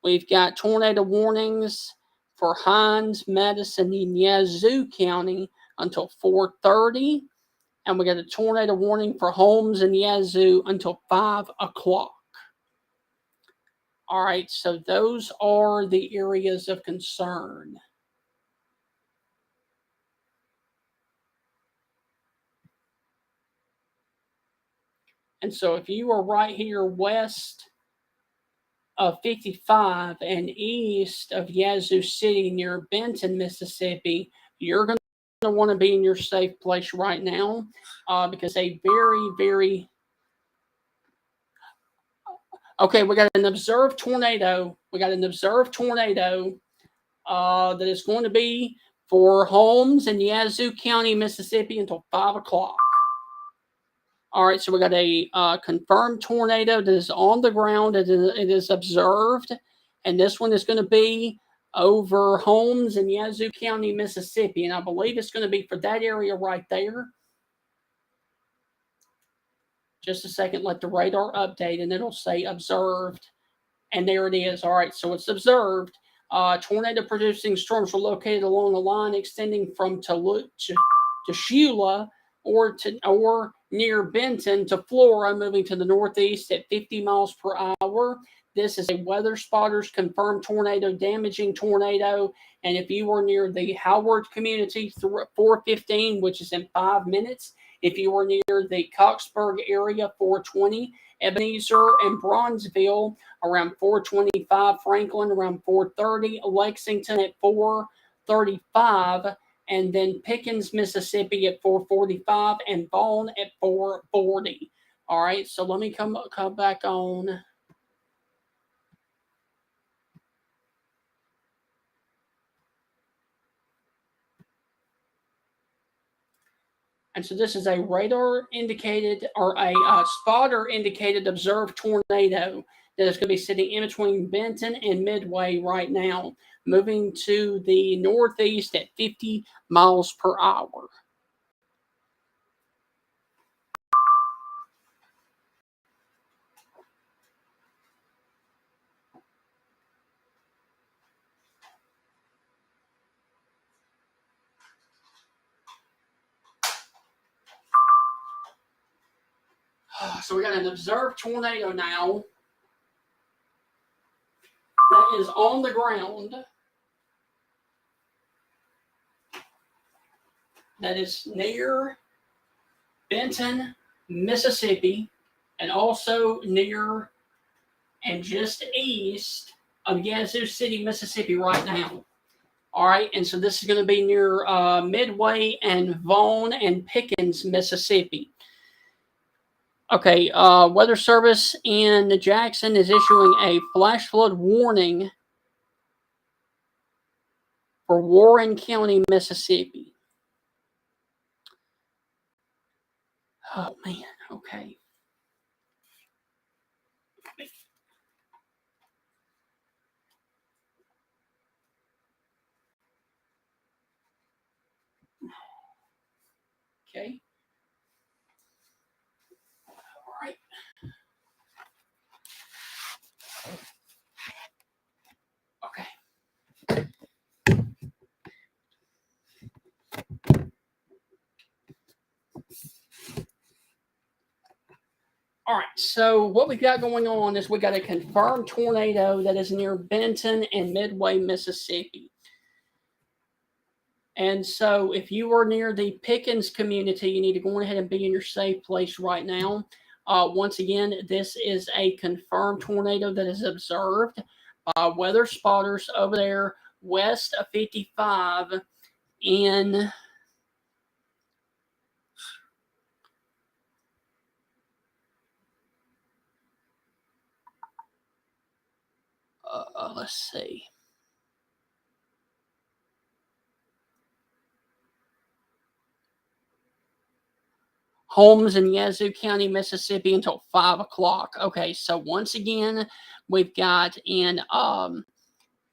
[SPEAKER 1] We've got tornado warnings for Heinz, Madison, and Yazoo County until 4:30. And we got a tornado warning for Holmes and Yazoo until 5 o'clock. All right, so those are the areas of concern. And so if you are right here west of 55 and east of Yazoo City near Benton, Mississippi, you're going to want to be in your safe place right now because a very okay, we got an observed tornado. We got an observed tornado that is going to be for Holmes and Yazoo County, Mississippi until 5 o'clock. All right, so we got a confirmed tornado that is on the ground. It is observed, and this one is going to be over Holmes and Yazoo County, Mississippi, and I believe it's going to be for that area right there. Just a second, let the radar update, and it'll say observed, and there it is. All right, so it's observed. Tornado-producing storms were located along a line extending from Tushula or near Benton to Flora, moving to the northeast at 50 miles per hour. This is a weather spotters confirmed tornado, damaging tornado. And if you are near the Howard community, 4:15, which is in 5 minutes. If you are near the Coxburg area, 4:20. Ebenezer and Bronzeville around 4:25. Franklin around 4:30. Lexington at 4:35. And then Pickens, Mississippi at 4:45, and Vaughn at 4:40. All right, so let me come back on. And so this is a radar indicated or a spotter indicated observed tornado that is going to be sitting in between Benton and Midway right now, moving to the northeast at 50 miles per hour. So we got an observed tornado now that is on the ground. That is near Benton, Mississippi, and also near and just east of Yazoo City, Mississippi right now. All right, and so this is going to be near Midway and Vaughn and Pickens, Mississippi. Okay, Weather Service in Jackson is issuing a flash flood warning for Warren County, Mississippi. Oh, man, okay. Okay. All right. Okay. All right, so what we've got going on is we got a confirmed tornado that is near Benton and Midway, Mississippi. And so if you are near the Pickens community, you need to go ahead and be in your safe place right now. Once again, this is a confirmed tornado that is observed by weather spotters over there west of 55 in let's see. Holmes in Yazoo County, Mississippi until 5 o'clock. Okay, so once again, we've got in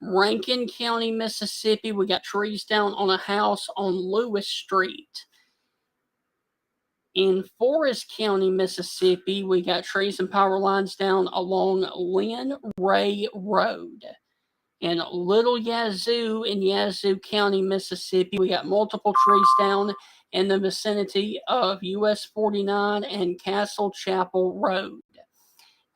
[SPEAKER 1] Rankin County, Mississippi, we got trees down on a house on Lewis Street. In Forest County, Mississippi, we got trees and power lines down along Lynn Ray Road. In Little Yazoo in Yazoo County, Mississippi, we got multiple trees down in the vicinity of US 49 and Castle Chapel Road.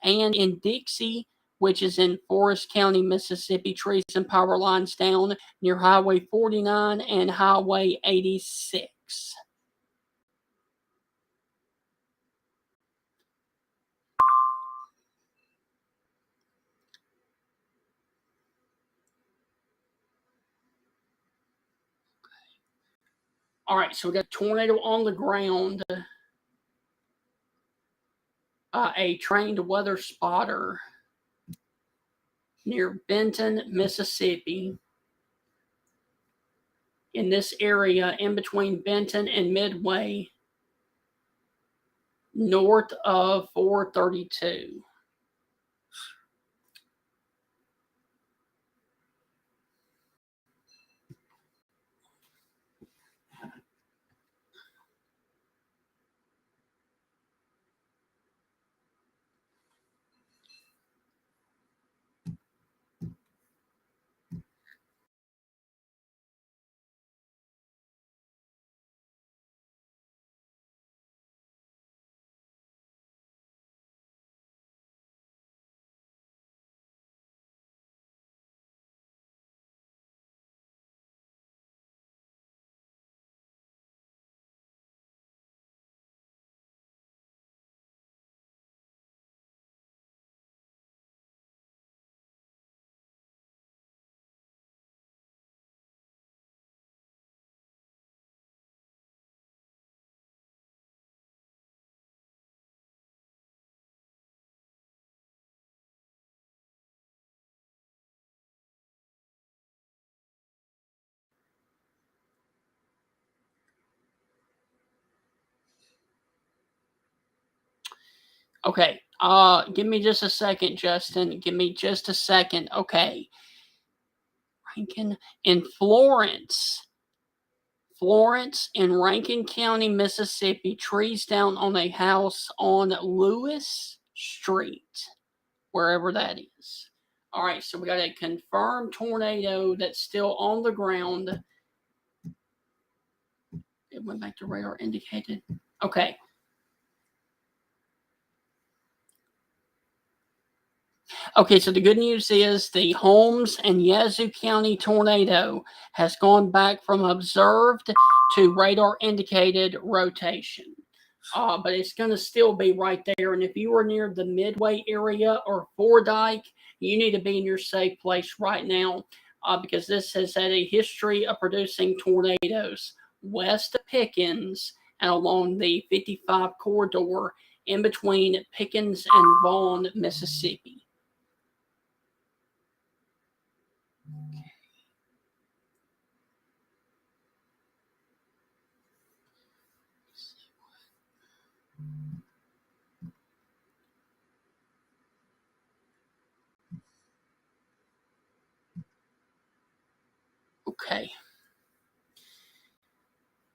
[SPEAKER 1] And in Dixie, which is in Forest County, Mississippi, trees and power lines down near Highway 49 and Highway 86. All right, so we got tornado on the ground. A trained weather spotter near Benton, Mississippi. In this area, in between Benton and Midway, north of 432. Okay, give me just a second, Justin. Give me just a second. Okay. Rankin in Florence in Rankin County, Mississippi, trees down on a house on Lewis Street, wherever that is. All right, so we got a confirmed tornado that's still on the ground. It went back to radar indicated. Okay. Okay, so the good news is the Holmes and Yazoo County tornado has gone back from observed to radar indicated rotation. But it's going to still be right there. And if you are near the Midway area or Fordyke, you need to be in your safe place right now because this has had a history of producing tornadoes west of Pickens and along the 55 corridor in between Pickens and Vaughn, Mississippi. Okay.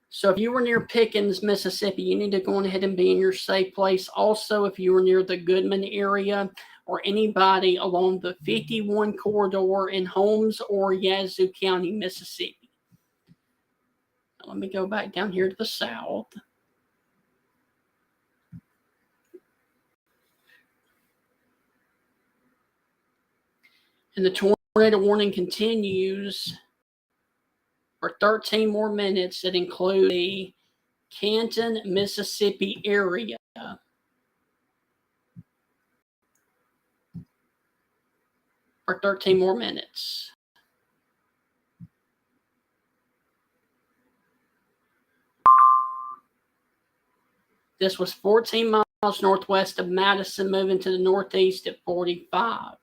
[SPEAKER 1] So if you were near Pickens, Mississippi, you need to go ahead and be in your safe place. Also, if you were near the Goodman area or anybody along the 51 corridor in Holmes or Yazoo County, Mississippi. Now, let me go back down here to the south. And the tornado warning continues for 13 more minutes that include the Canton, Mississippi area. For 13 more minutes. This was 14 miles northwest of Madison, moving to the northeast at 45.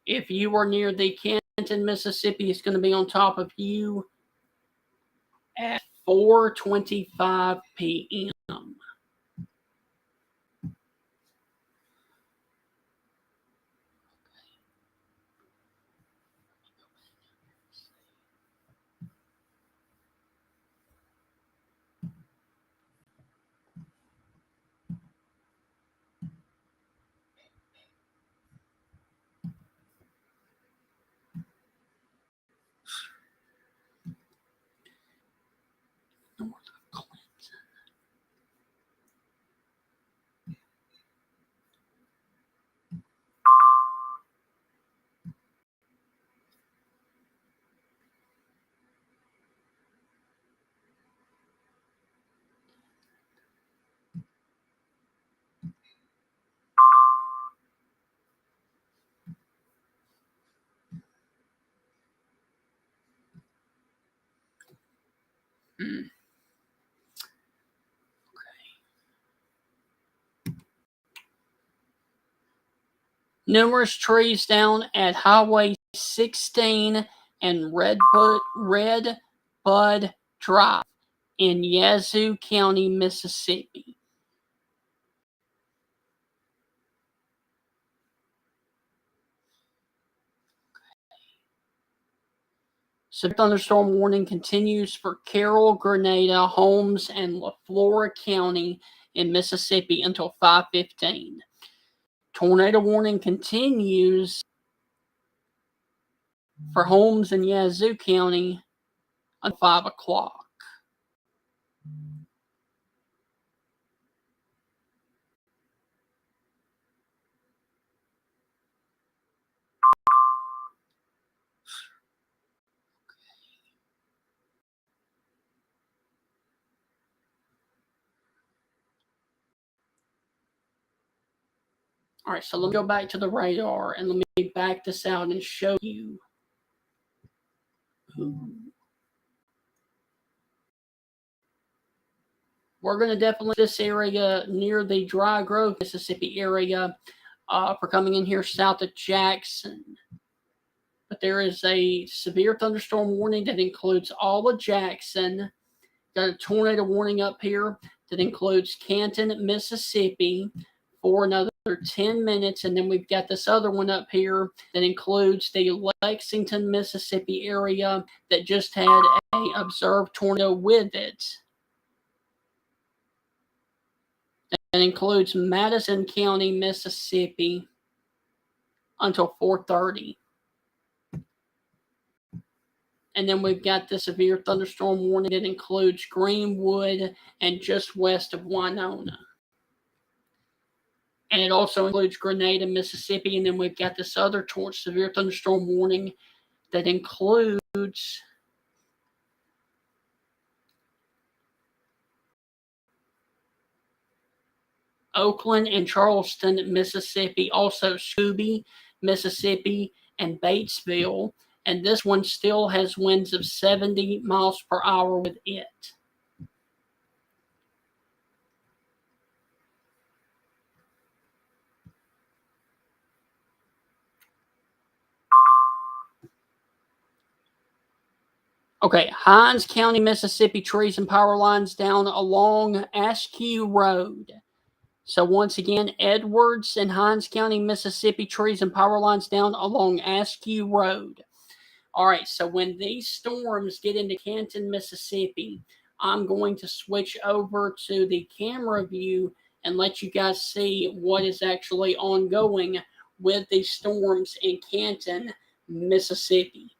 [SPEAKER 1] If you are near the Canton, Mississippi, it's going to be on top of you at 4:25 p.m. North of Clinton. Numerous trees down at Highway 16 and Red Bud Drive in Yazoo County, Mississippi. So thunderstorm warning continues for Carroll, Grenada, Holmes, and LaFlora County in Mississippi until 5:15. Tornado warning continues for Holmes and Yazoo County until 5 o'clock. All right, so let me go back to the radar and let me back this out and show you. We're going to definitely this area near the Dry Grove, Mississippi area for coming in here south of Jackson. But there is a severe thunderstorm warning that includes all of Jackson. Got a tornado warning up here that includes Canton, Mississippi for another 10 minutes. And then we've got this other one up here that includes the Lexington, Mississippi area that just had a observed tornado with it. That includes Madison County, Mississippi until 4:30. And then we've got the severe thunderstorm warning that includes Greenwood and just west of Winona. And it also includes Grenada, Mississippi. And then we've got this other severe thunderstorm warning that includes Oakland and Charleston, Mississippi, also Scooby, Mississippi, and Batesville. And this one still has winds of 70 miles per hour with it. Okay, Heinz County, Mississippi, trees and power lines down along Askew Road. So once again, Edwards and Heinz County, Mississippi, trees and power lines down along Askew Road. All right, so when these storms get into Canton, Mississippi, I'm going to switch over to the camera view and let you guys see what is actually ongoing with these storms in Canton, Mississippi.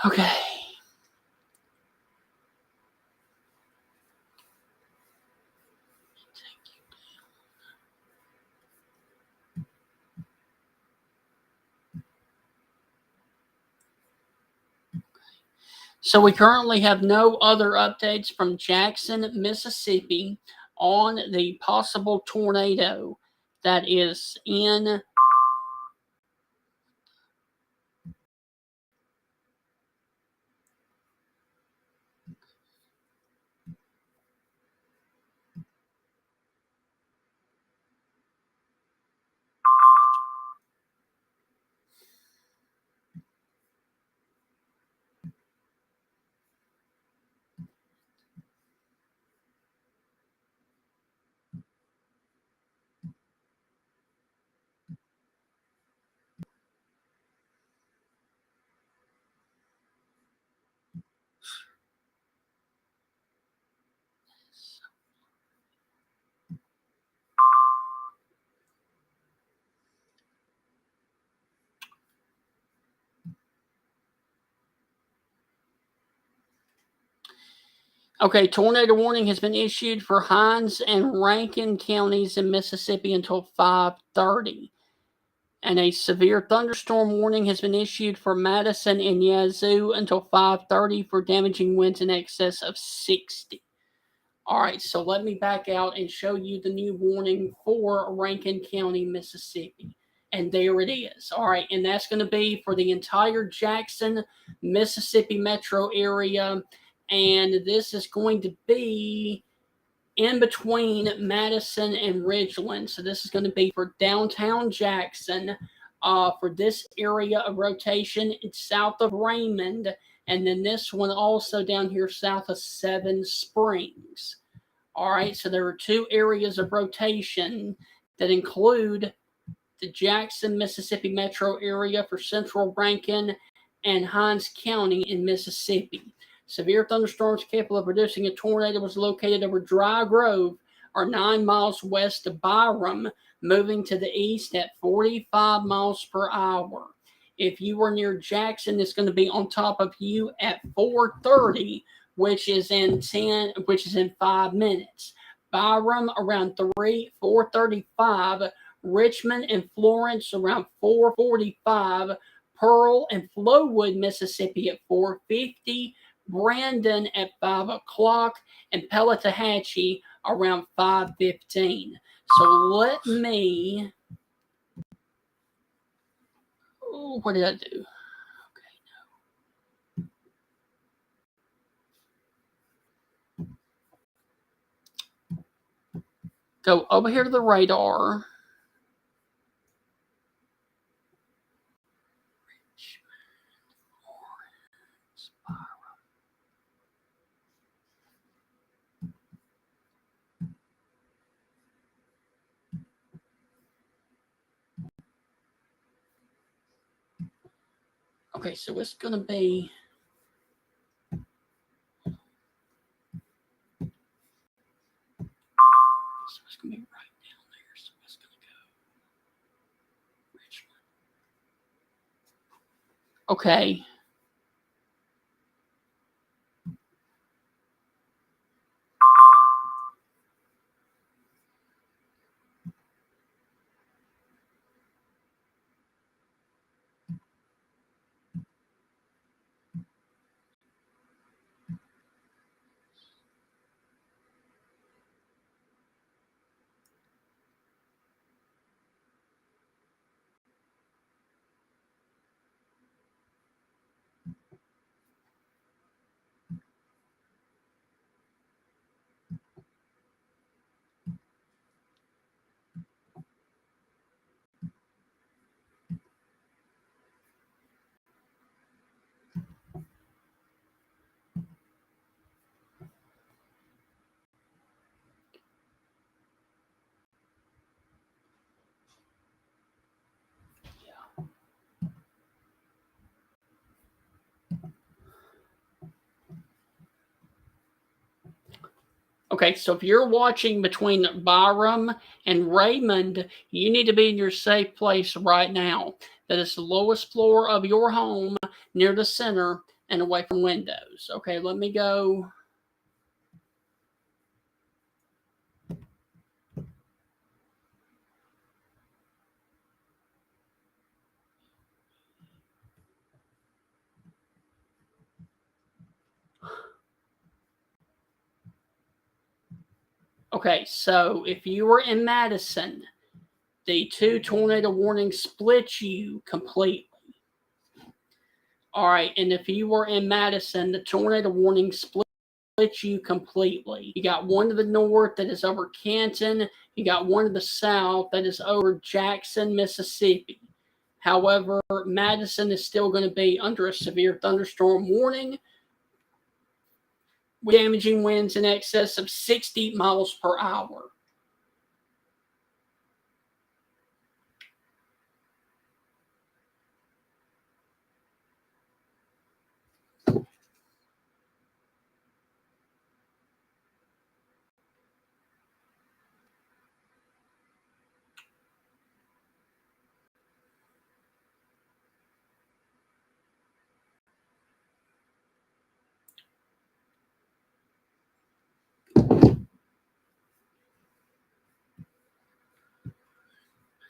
[SPEAKER 1] Okay. So we currently have no other updates from Jackson, Mississippi on the possible tornado that is in Okay, tornado warning has been issued for Heinz and Rankin counties in Mississippi until 5:30. And a severe thunderstorm warning has been issued for Madison and Yazoo until 5:30 for damaging winds in excess of 60. All right, so let me back out and show you the new warning for Rankin County, Mississippi. And there it is. All right, and that's going to be for the entire Jackson, Mississippi metro area. And this is going to be in between Madison and Ridgeland. So this is going to be for downtown Jackson, for this area of rotation. It's south of Raymond. And then this one also down here south of Seven Springs. All right, so there are two areas of rotation that include the Jackson, Mississippi metro area for central Rankin and Heinz County in Mississippi. Severe thunderstorms capable of producing a tornado was located over Dry Grove, or 9 miles west of Byram, moving to the east at 45 miles per hour. If you are near Jackson, it's going to be on top of you at 4:30, which is in 5 minutes. Byram around 4:35. Richmond and Florence around 4:45. Pearl and Flowood, Mississippi at 4:50. Brandon at 5 o'clock, and Pelahatchie around 5:15. So let me. Oh, what did I do? Go over here to the radar. Okay, so it's going to be... So it's going to be right down there. So it's going to go Richmond. Okay. Okay, so if you're watching between Byram and Raymond, you need to be in your safe place right now. That is the lowest floor of your home, near the center and away from windows. Okay, let me go. Okay, so if you were in Madison, the 2 tornado warnings split you completely. All right, and if you were in Madison, the tornado warning split you completely. You got one to the north that is over Canton. You got one to the south that is over Jackson, Mississippi. However, Madison is still going to be under a severe thunderstorm warning with damaging winds in excess of 60 miles per hour.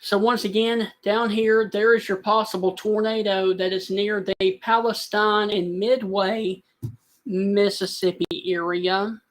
[SPEAKER 1] So once again, down here, there is your possible tornado that is near the Palestine and Midway, Mississippi area.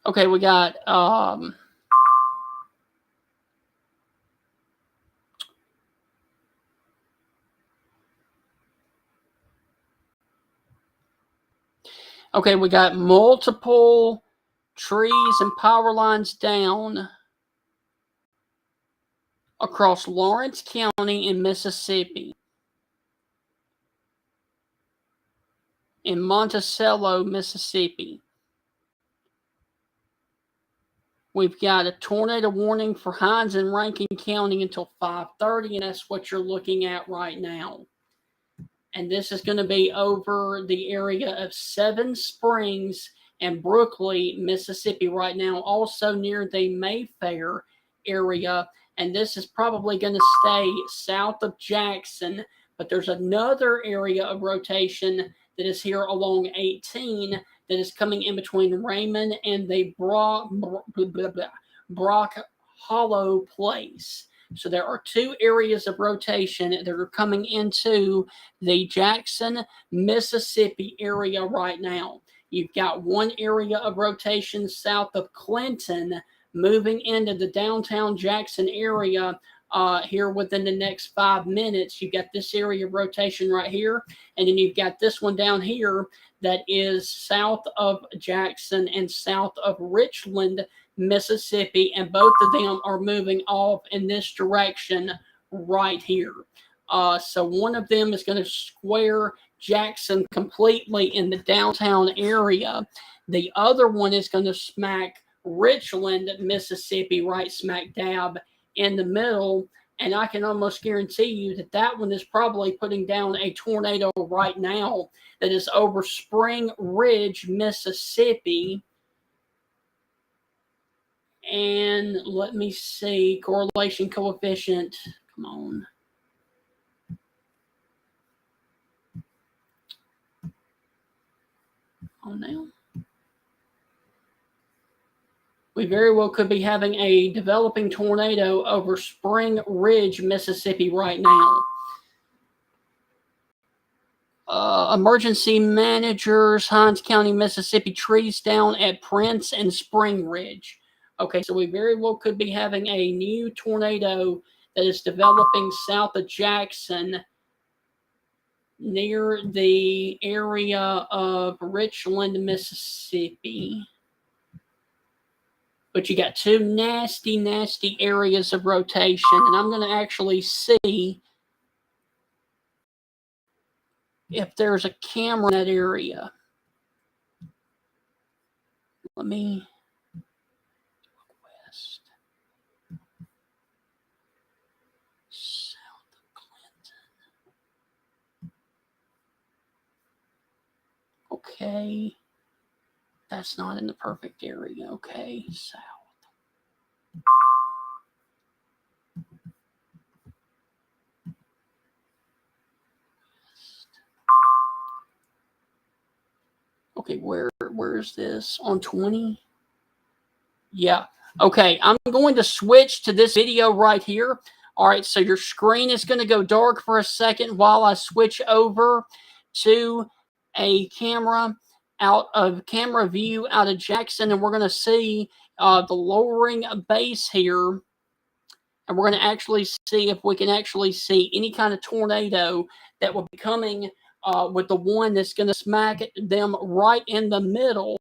[SPEAKER 1] Okay, we got okay, we got multiple trees and power lines down across Lawrence County in Mississippi. In Monticello, Mississippi. We've got a tornado warning for Heinz and Rankin County until 5:30, and that's what you're looking at right now. And this is going to be over the area of Seven Springs and Brooklyn, Mississippi right now, also near the Mayfair area. And this is probably going to stay south of Jackson But there's another area of rotation that is here along 18 that is coming in between Raymond and the Brock Hollow Place. So there are two areas of rotation that are coming into the Jackson, Mississippi area right now. You've got one area of rotation south of Clinton moving into the downtown Jackson area here within the next 5 minutes. You've got this area of rotation right here, and then you've got this one down here that is south of Jackson and south of Richland, Mississippi, and both of them are moving off in this direction right here. So one of them is going to square Jackson completely in the downtown area. The other one is going to smack Richland, Mississippi, right smack dab in the middle. And I can almost guarantee you that that one is probably putting down a tornado right now that is over Spring Ridge, Mississippi. And let me see, correlation coefficient. Come on. On now. We very well could be having a developing tornado over Spring Ridge, Mississippi right now. Emergency managers, Heinz County, Mississippi, trees down at Prince and Spring Ridge. Okay, so we very well could be having a new tornado that is developing south of Jackson near the area of Richland, Mississippi. But you got two nasty, nasty areas of rotation. And I'm going to actually see if there's a camera in that area. Let me look west. South of Clinton. Okay. That's not in the perfect area. Okay, south. Okay, where's this? On 20? Yeah. Okay, I'm going to switch to this video right here. All right, so your screen is going to go dark for a second while I switch over to a camera view out of Jackson, and we're going to see the lowering base here, and we're going to actually see if we can actually see any kind of tornado that will be coming with the one that's going to smack them right in the middle.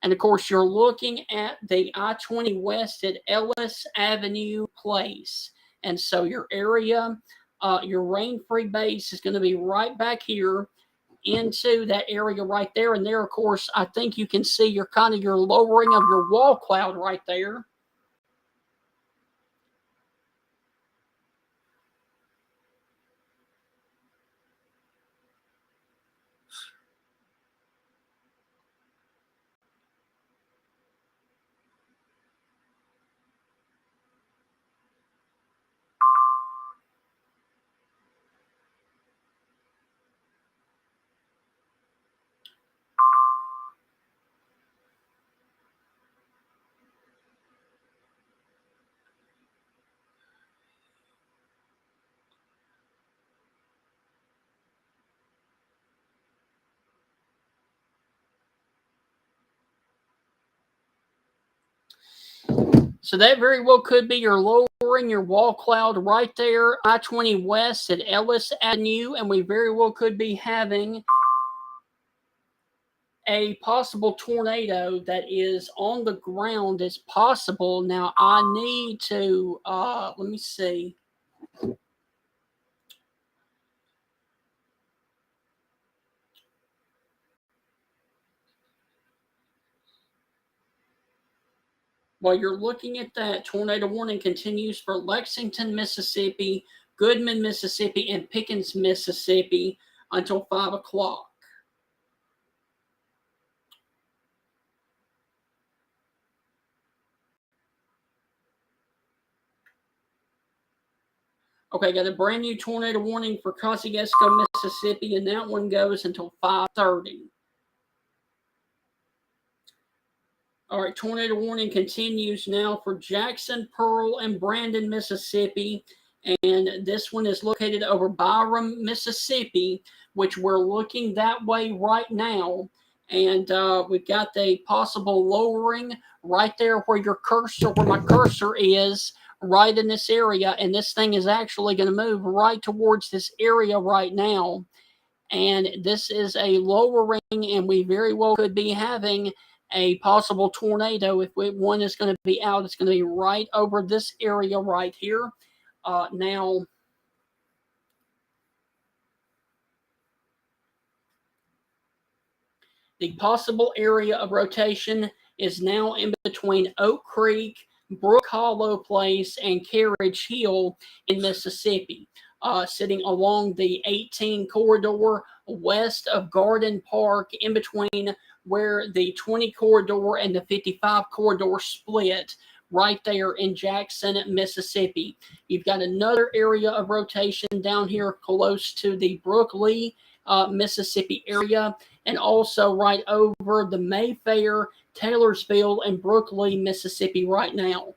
[SPEAKER 1] And, of course, you're looking at the I-20 West at Ellis Avenue Place. And so your area, your rain-free base is going to be right back here into that area right there. And there, of course, I think you can see your lowering of your wall cloud right there. So that very well could be your lowering your wall cloud right there, I-20 West at Ellis Avenue, and we very well could be having a possible tornado that is on the ground as possible. Now, I need to, let me see. While you're looking at that, tornado warning continues for Lexington, Mississippi, Goodman, Mississippi, and Pickens, Mississippi until 5 o'clock. Okay, got a brand new tornado warning for Kosciuszko, Mississippi, and that one goes until 5:30. All right, tornado warning continues now for Jackson, Pearl, and Brandon, Mississippi. And this one is located over Byram, Mississippi, which we're looking that way right now. And we've got the possible lowering right there where your cursor, where my cursor is, right in this area. And this thing is actually going to move right towards this area right now. And this is a lowering, and we very well could be having a possible tornado. If one is going to be out, it's going to be right over this area right here. Now, the possible area of rotation is now in between Oak Creek, Brook Hollow Place, and Carriage Hill in Mississippi, sitting along the 18 corridor west of Garden Park, in between where the 20 corridor and the 55 corridor split, right there in Jackson, Mississippi. You've got another area of rotation down here close to the Brook Lee, Mississippi area, and also right over the Mayfair, Taylorsville, and Brook Lee, Mississippi right now.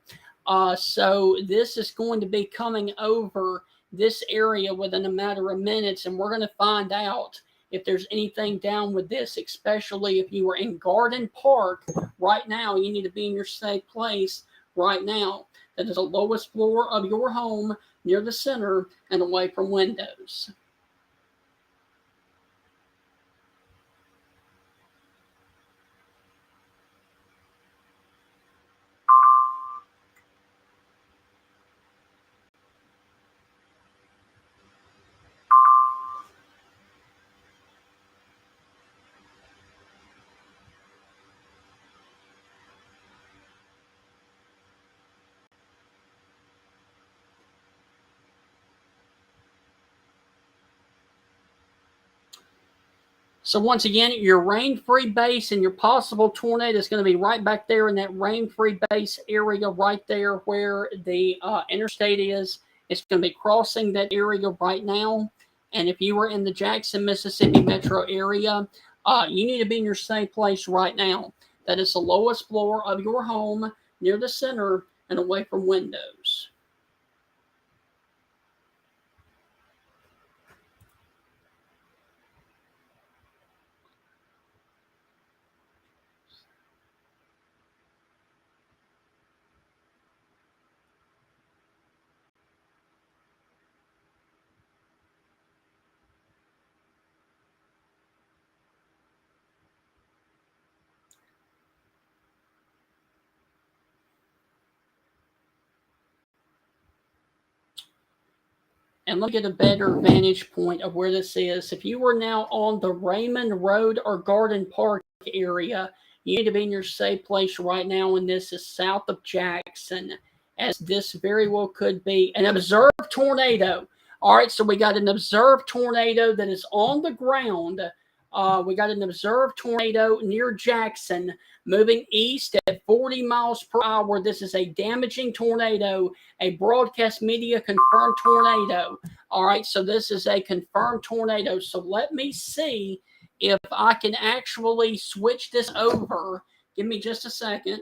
[SPEAKER 1] So this is going to be coming over this area within a matter of minutes, and we're going to find out if there's anything down with this, especially if you were in Garden Park right now. You need to be in your safe place right now. That is the lowest floor of your home, near the center and away from windows. So once again, your rain-free base and your possible tornado is going to be right back there in that rain-free base area right there where the interstate is. It's going to be crossing that area right now. And if you were in the Jackson, Mississippi metro area, you need to be in your safe place right now. That is the lowest floor of your home, near the center and away from windows. And let me get a better vantage point of where this is. If you were now on the Raymond Road or Garden Park area, you need to be in your safe place right now, and this is south of Jackson, as this very well could be an observed tornado. All right, so we got an observed tornado that is on the ground. We got an observed tornado near Jackson, moving east at 40 miles per hour. This is a damaging tornado, a broadcast media confirmed tornado. All right, so this is a confirmed tornado. So let me see if I can actually switch this over. Give me just a second.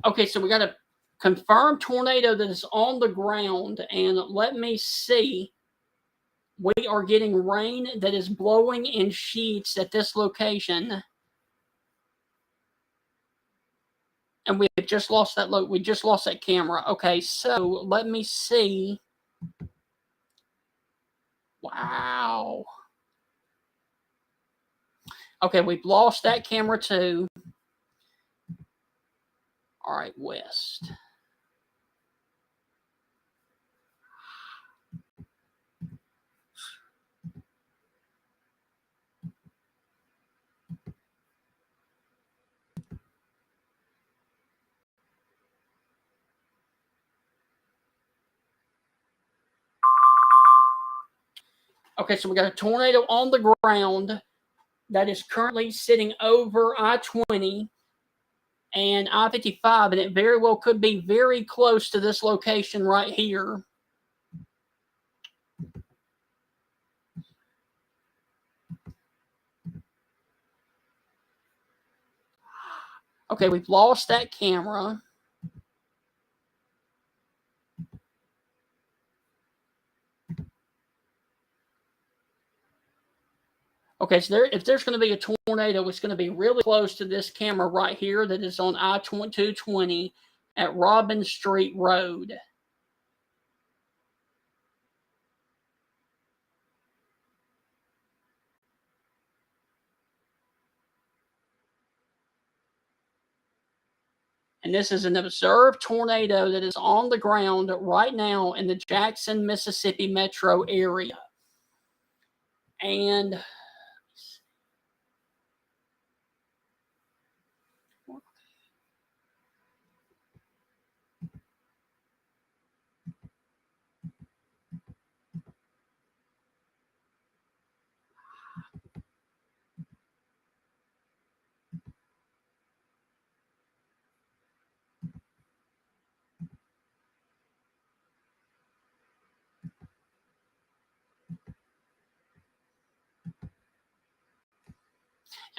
[SPEAKER 1] Okay, so we got a confirmed tornado that is on the ground, and let me see. We are getting rain that is blowing in sheets at this location. And we just lost that we just lost that camera. Okay, so let me see. Wow. Okay, we've lost that camera too. All right, west. Okay, so we got a tornado on the ground that is currently sitting over I-20 and I-55, and it very well could be very close to this location right here. Okay, we've lost that camera. Okay, so if there's going to be a tornado, it's going to be really close to this camera right here that is on I-220 at Robin Street Road. And this is an observed tornado that is on the ground right now in the Jackson, Mississippi metro area. And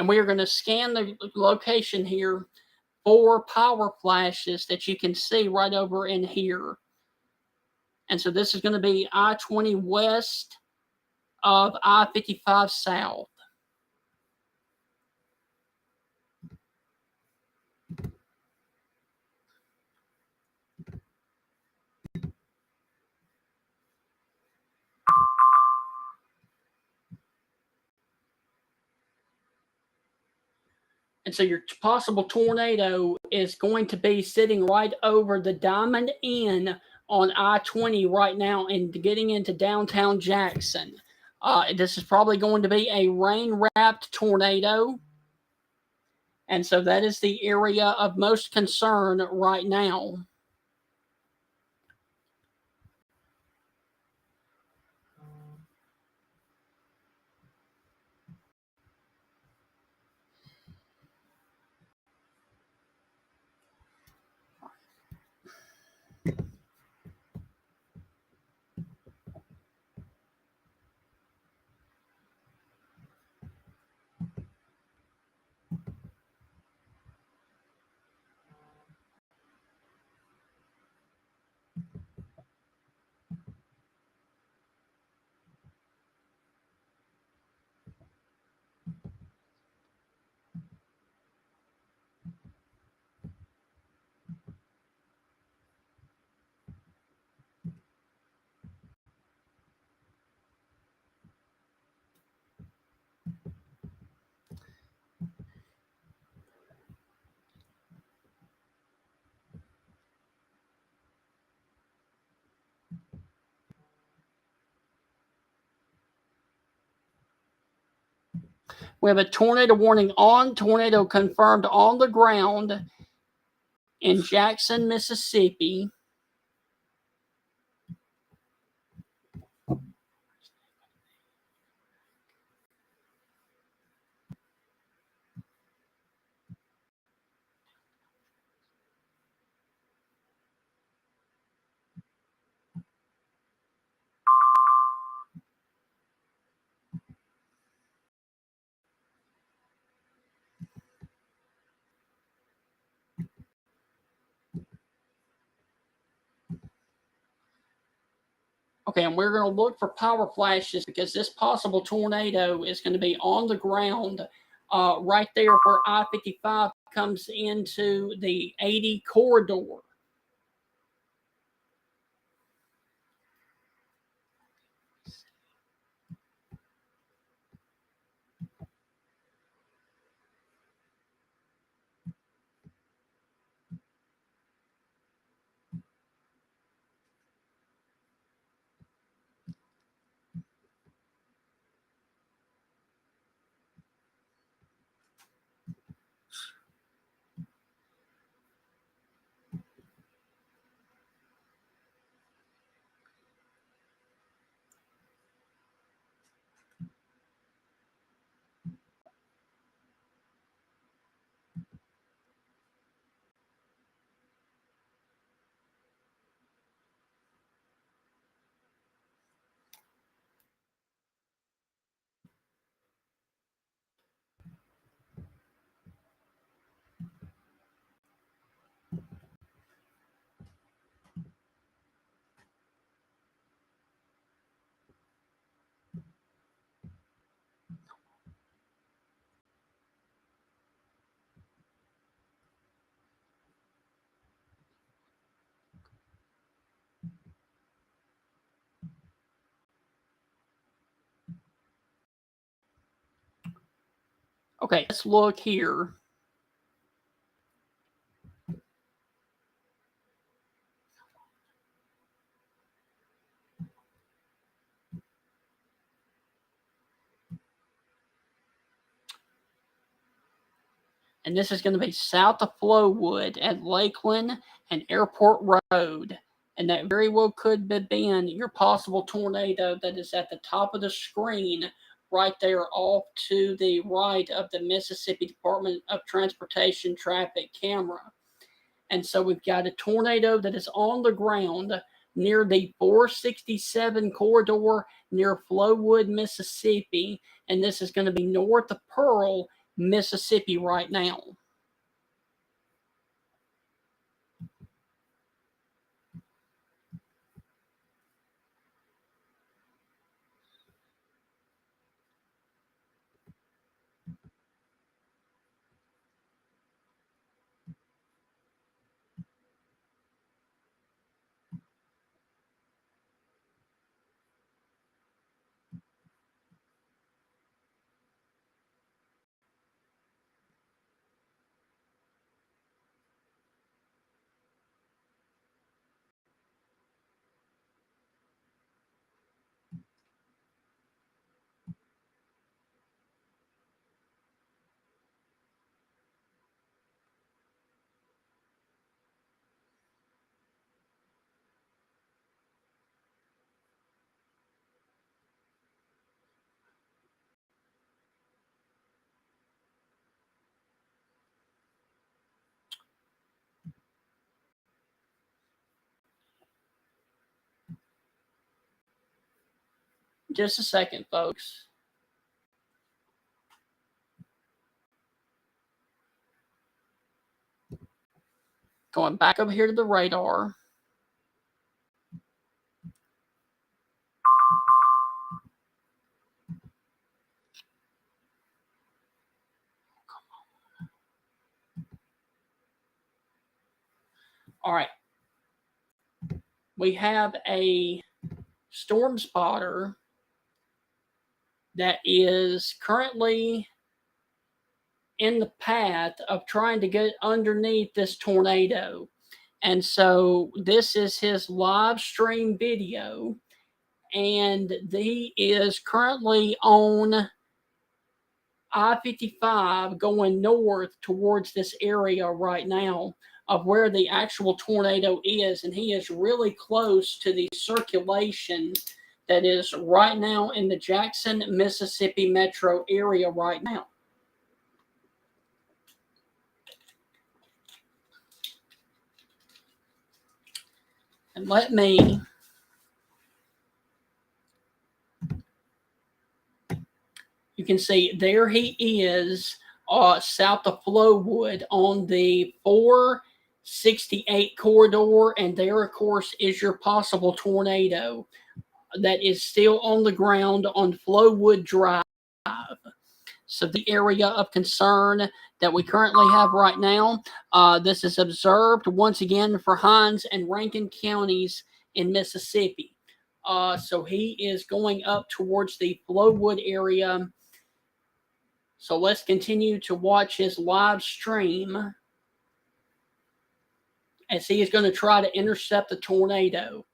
[SPEAKER 1] we are going to scan the location here for power flashes that you can see right over in here. And so this is going to be I-20 west of I-55 south. And so your possible tornado is going to be sitting right over the Diamond Inn on I-20 right now and getting into downtown Jackson. This is probably going to be a rain-wrapped tornado. And so that is the area of most concern right now. We have a tornado warning on, tornado confirmed on the ground in Jackson, Mississippi. Okay, and we're going to look for power flashes because this possible tornado is going to be on the ground right there where I-55 comes into the 80 corridor. Okay, let's look here. And this is going to be south of Flowood at Lakeland and Airport Road. And that very well could have been your possible tornado that is at the top of the screen right there off to the right of the Mississippi Department of Transportation traffic camera. And so we've got a tornado that is on the ground near the 467 corridor near Flowood, Mississippi. And this is going to be north of Pearl, Mississippi right now. Just a second, folks. Going back over here to the radar. All right. We have a storm spotter that is currently in the path of trying to get underneath this tornado. And so this is his live stream video. And he is currently on I-55 going north towards this area right now of where the actual tornado is. And he is really close to the circulation that is right now in the Jackson, Mississippi metro area right now. And let me you can see there he is south of Flowood on the 468 corridor. And there, of course, is your possible tornado that is still on the ground on Flowood Drive. So the area of concern that we currently have right now, this is observed once again for Heinz and Rankin counties in Mississippi. So he is going up towards the Flowwood area. So let's continue to watch his live stream as he is going to try to intercept the tornado.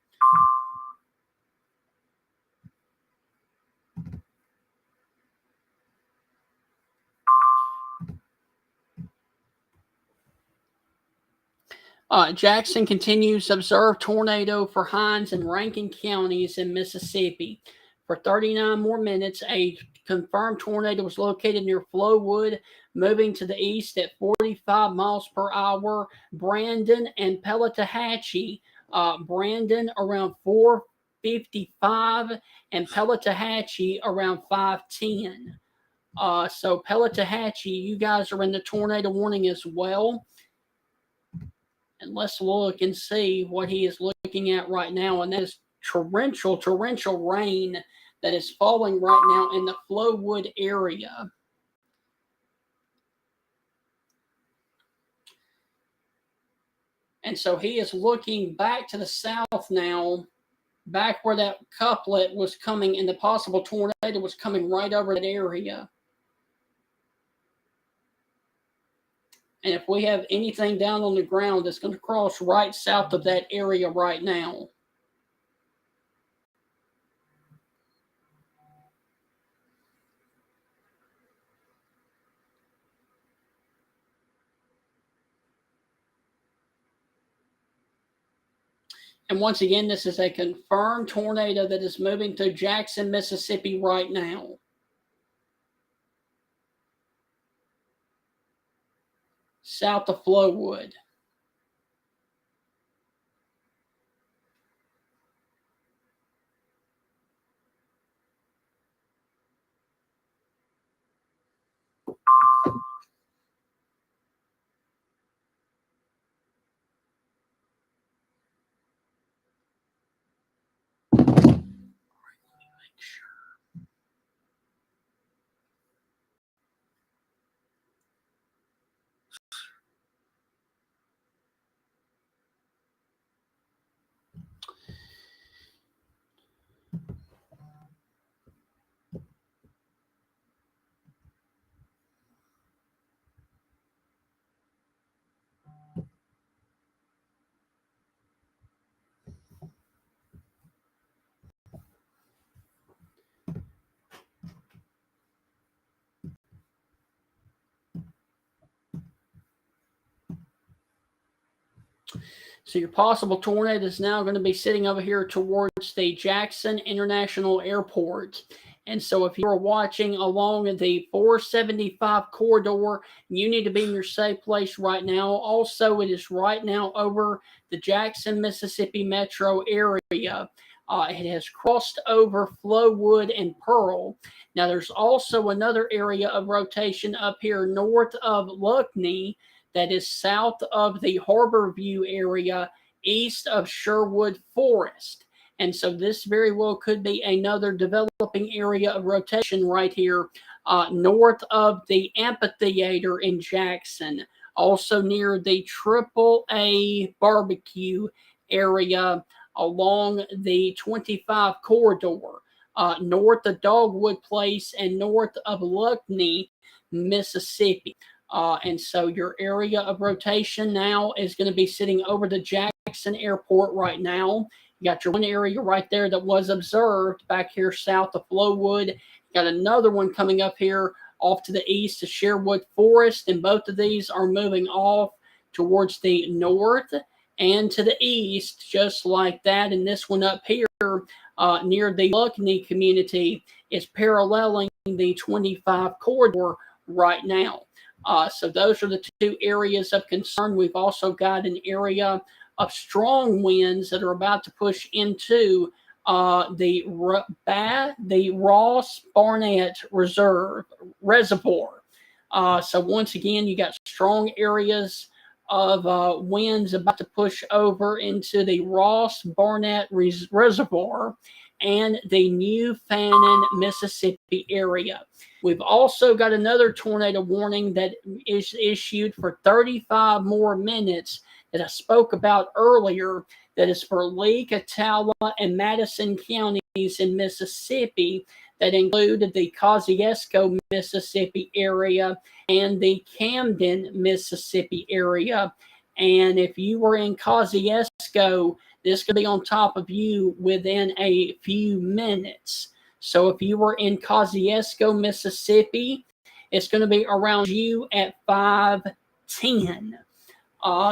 [SPEAKER 1] Jackson continues to observe tornado for Heinz and Rankin counties in Mississippi. For 39 more minutes, a confirmed tornado was located near Flowwood, moving to the east at 45 miles per hour. Brandon and Pellatahatchee. Brandon around 4:55 and Pellatahatchee around 5:10. So Pellatahatchee, you guys are in the tornado warning as well. And let's look and see what he is looking at right now. And that is torrential rain that is falling right now in the Flowwood area. And so he is looking back to the south now, back where that couplet was coming and the possible tornado was coming right over that area. And if we have anything down on the ground, it's going to cross right south of that area right now. And once again, this is a confirmed tornado that is moving through Jackson, Mississippi right now. South of Flowwood. So your possible tornado is now going to be sitting over here towards the Jackson International Airport. And so if you're watching along the 475 corridor, you need to be in your safe place right now. Also, it is right now over the Jackson, Mississippi metro area. It has crossed over Flowwood and Pearl. Now, there's also another area of rotation up here north of Luckney that is south of the Harbor View area, east of Sherwood Forest. And so this very well could be another developing area of rotation right here, north of the amphitheater in Jackson, also near the AAA barbecue area along the 25 corridor, north of Dogwood Place and north of Luckney, Mississippi. And so your area of rotation now is going to be sitting over the Jackson Airport right now. You got your one area right there that was observed back here south of Flowwood. You got another one coming up here off to the east of Sherwood Forest, and both of these are moving off towards the north and to the east, just like that. And this one up here near the Luckney community is paralleling the 25 corridor right now. So those are the two areas of concern. We've also got an area of strong winds that are about to push into the Ross Barnett Reservoir. So once again, you got strong areas of winds about to push over into the Ross Barnett Reservoir. and the New Fannin, Mississippi area. We've also got another tornado warning that is issued for 35 more minutes that I spoke about earlier, that is for Lee, Catawba, and Madison counties in Mississippi, that include the Kosciuszko, Mississippi area and the Camden, Mississippi area. And if you were in Kosciuszko, this could be on top of you within a few minutes. So if you were in Kosciuszko, Mississippi, it's going to be around you at 5:10.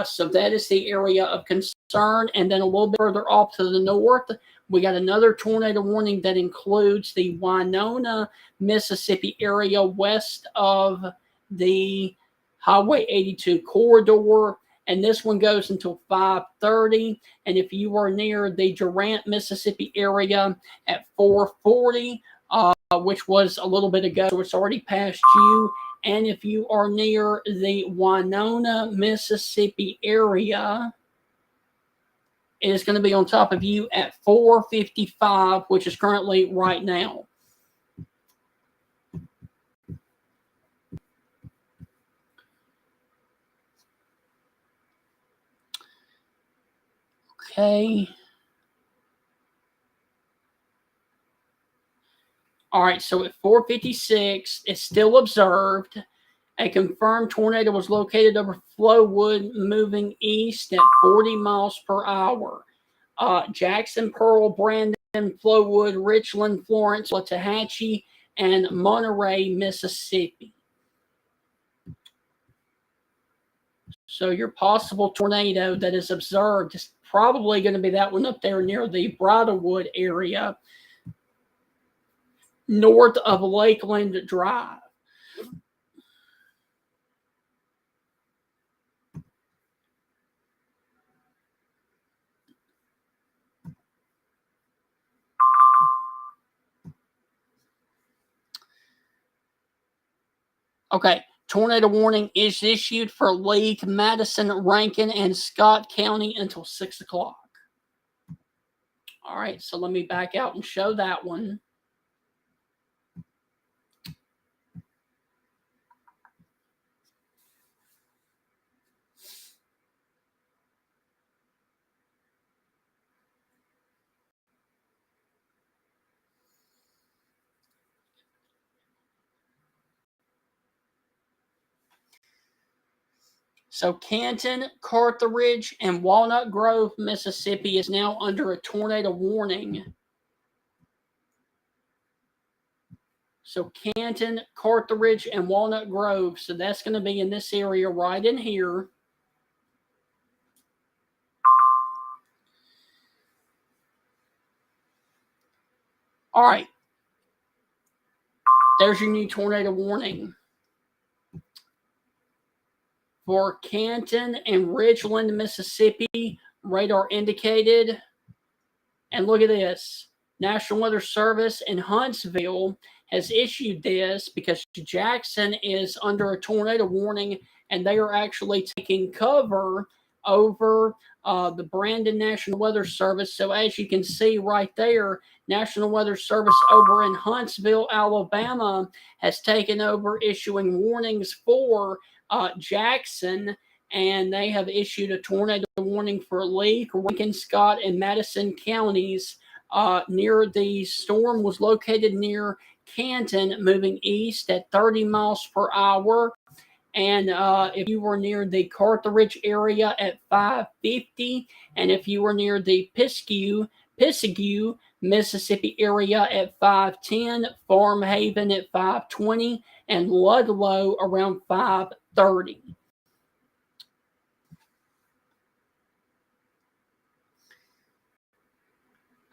[SPEAKER 1] So that is the area of concern. And then a little bit further off to the north, we got another tornado warning that includes the Winona, Mississippi area west of the Highway 82 corridor. And this one goes until 5:30. And if you are near the Durant, Mississippi area at 4:40, which was a little bit ago, so it's already past you. And if you are near the Winona, Mississippi area, it is going to be on top of you at 4:55, which is currently right now. Okay. All right, so at 4:56, it's still observed. A confirmed tornado was located over Flowood, moving east at 40 miles per hour. Jackson, Pearl, Brandon, Flowood, Richland, Florence, Waxahachie, and Monterey, Mississippi. So your possible tornado that is observed is probably going to be that one up there near the Bridlewood area, north of Lakeland Drive. Okay, tornado warning is issued for Lake, Madison, Rankin, and Scott County until 6 o'clock. All right, so let me back out and show that one. So Canton, Carthage, and Walnut Grove, Mississippi is now under a tornado warning. So Canton, Carthage, and Walnut Grove. So that's going to be in this area right in here. All right. There's your new tornado warning. For Canton and Ridgeland, Mississippi, radar indicated. And look at this. National Weather Service in Huntsville has issued this because Jackson is under a tornado warning, and they are actually taking cover over the Brandon National Weather Service. So as you can see right there, National Weather Service over in Huntsville, Alabama, has taken over issuing warnings for Jackson, and they have issued a tornado warning for Lee, Rankin, Scott, and Madison counties. Near the storm was located near Canton, moving east at 30 miles per hour. And if you were near the Carthage area at 5:50, and if you were near the Piscataway, Mississippi area at 5:10, Farm Haven at 5:20, and Ludlow around 5:30.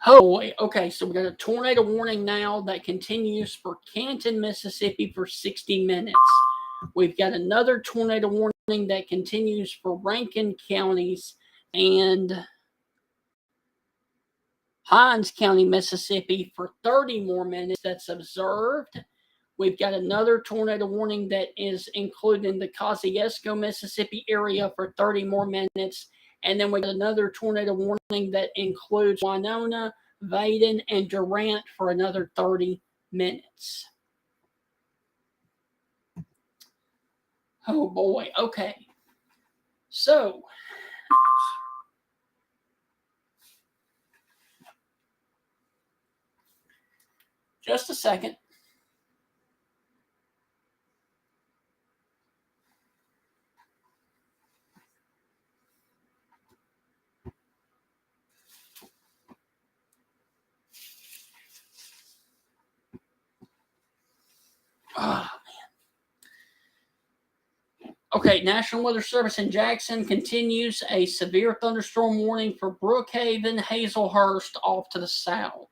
[SPEAKER 1] Oh boy. Okay, so we got a tornado warning now that continues for Canton, Mississippi for 60 minutes. We've got another tornado warning that continues for Rankin counties and Heinz County, Mississippi for 30 more minutes that's observed. We've got another tornado warning that is included in the Kosciuszko, Mississippi area for 30 more minutes. And then we got another tornado warning that includes Winona, Vaden, and Durant for another 30 minutes. Oh boy, okay. So, just a second. Oh, man. Okay, National Weather Service in Jackson continues a severe thunderstorm warning for Brookhaven, Hazelhurst off to the south.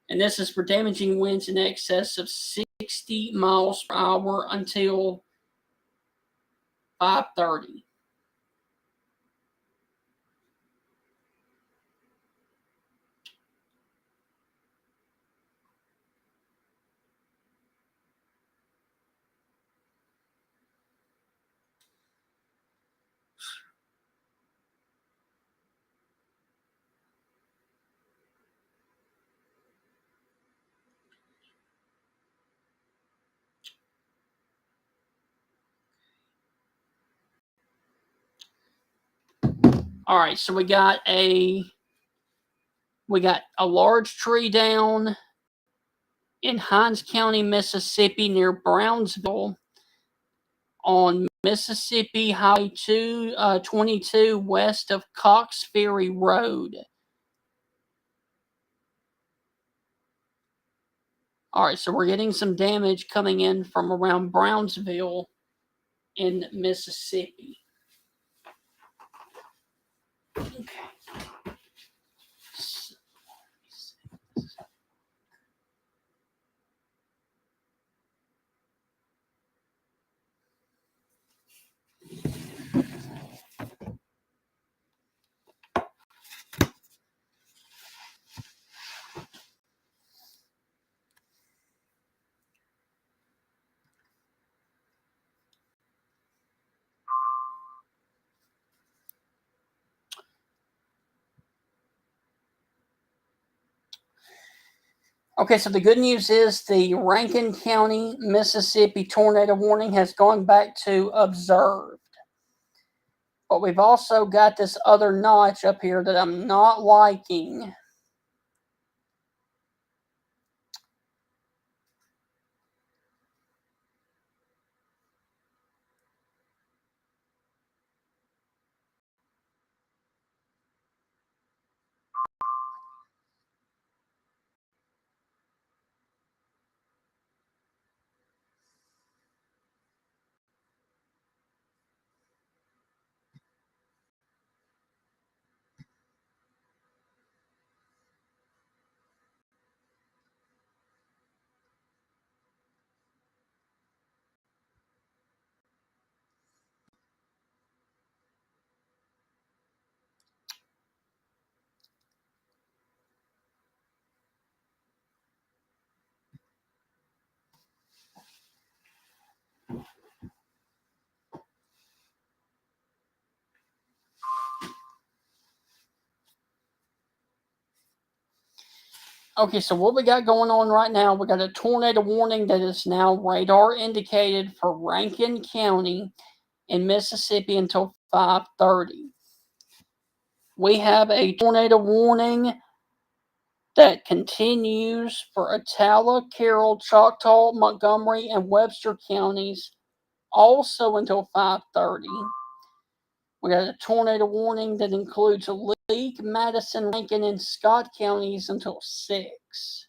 [SPEAKER 1] And this is for damaging winds in excess of 60 miles per hour until 5:30. All right, so we got a large tree down in Heinz County, Mississippi, near Brownsville, on Mississippi Highway 22 west of Cox Ferry Road. All right, so we're getting some damage coming in from around Brownsville in Mississippi. Okay. Okay, so the good news is the Rankin County, Mississippi tornado warning has gone back to observed. But we've also got this other notch up here that I'm not liking. Okay, so what we got going on right now, we got a tornado warning that is now radar indicated for Rankin County in Mississippi until 5:30. We have a tornado warning that continues for Attala, Carroll, Choctaw, Montgomery, and Webster counties also until 5:30. We got a tornado warning that includes Leake, Madison, Rankin, and Scott counties until 6.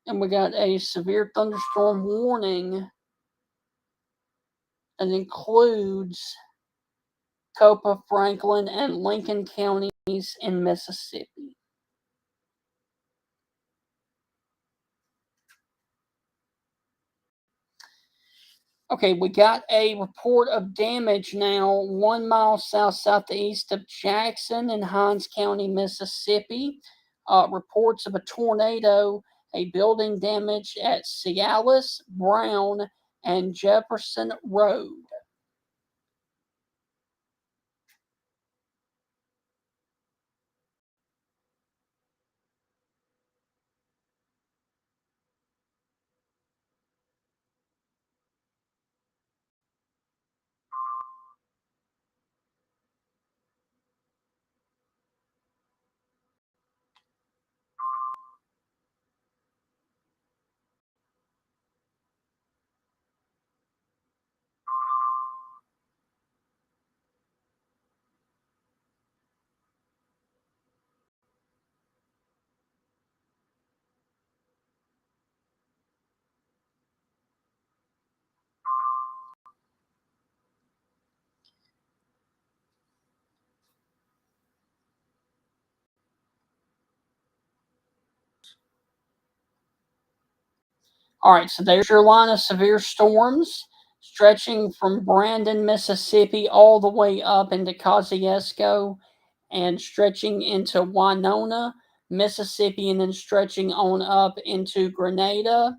[SPEAKER 1] And we got a severe thunderstorm warning that includes Copa, Franklin, and Lincoln counties in Mississippi. Okay, we got a report of damage now 1 mile southeast of Jackson in Heinz County, Mississippi. Reports of a tornado, a building damage at Cialis, Brown, and Jefferson Road. All right, so there's your line of severe storms stretching from Brandon, Mississippi, all the way up into Kosciuszko and stretching into Winona, Mississippi, and then stretching on up into Grenada,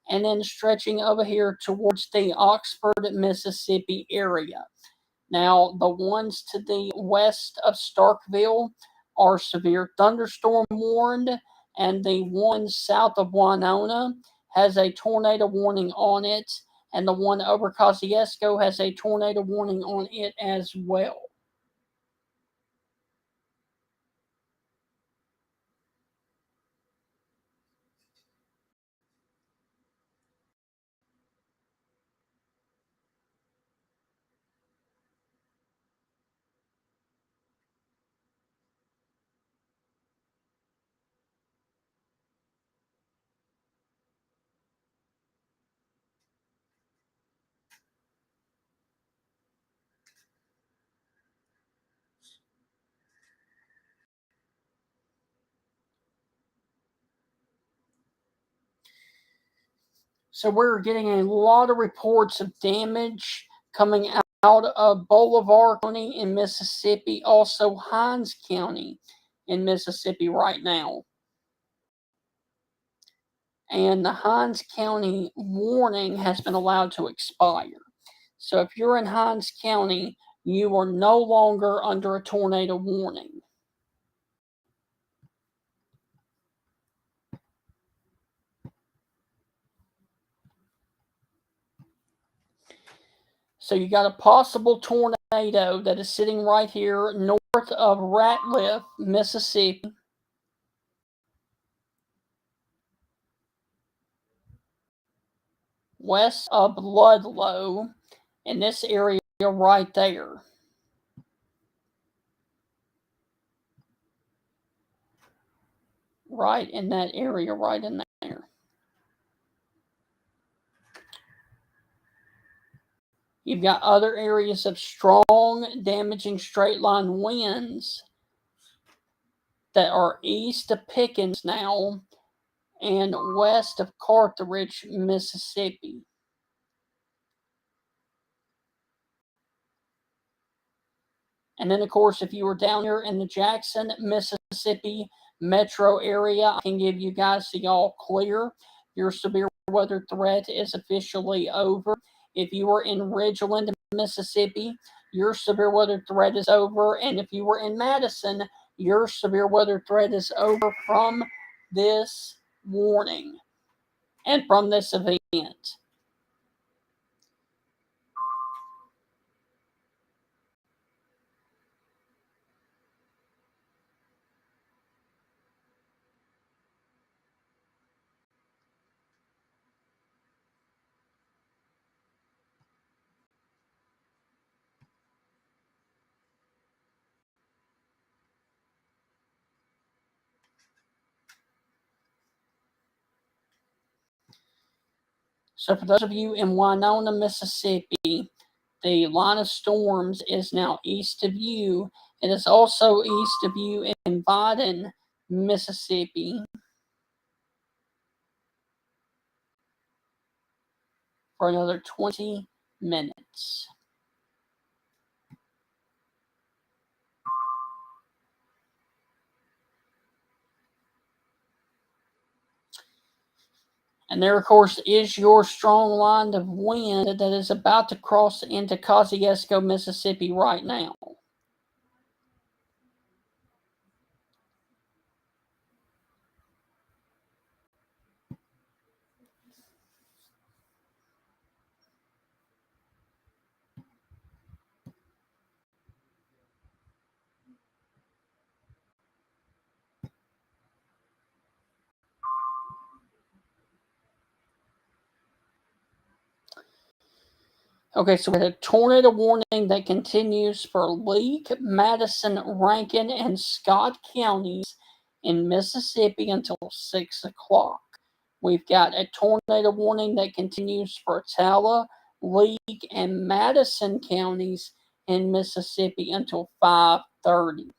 [SPEAKER 1] and then stretching over here towards the Oxford, Mississippi area. Now, the ones to the west of Starkville are severe thunderstorm warned, and the one south of Winona has a tornado warning on it, and the one over Kosciuszko has a tornado warning on it as well. So we're getting a lot of reports of damage coming out of Bolivar County in Mississippi, also Heinz County in Mississippi right now. And the Heinz County warning has been allowed to expire. So if you're in Heinz County, you are no longer under a tornado warning. So you got a possible tornado that is sitting right here north of Ratliff, Mississippi. West of Ludlow, in this area right there. Right in that area, right in there. You've got other areas of strong, damaging straight line winds that are east of Pickens now and west of Carthage, Mississippi. And then, of course, if you were down here in the Jackson, Mississippi metro area, I can give you guys the all clear. Your severe weather threat is officially over. If you were in Ridgeland, Mississippi, your severe weather threat is over. And if you were in Madison, your severe weather threat is over from this warning and from this event. So for those of you in Winona, Mississippi, the line of storms is now east of you. It is also east of you in Benton, Mississippi, for another 20 minutes. And there, of course, is your strong line of wind that is about to cross into Kosciuszko, Mississippi right now. Okay, so we had a tornado warning that continues for Leake, Madison, Rankin, and Scott counties in Mississippi until 6 o'clock. We've got a tornado warning that continues for Tala, Leake, and Madison counties in Mississippi until 5:30.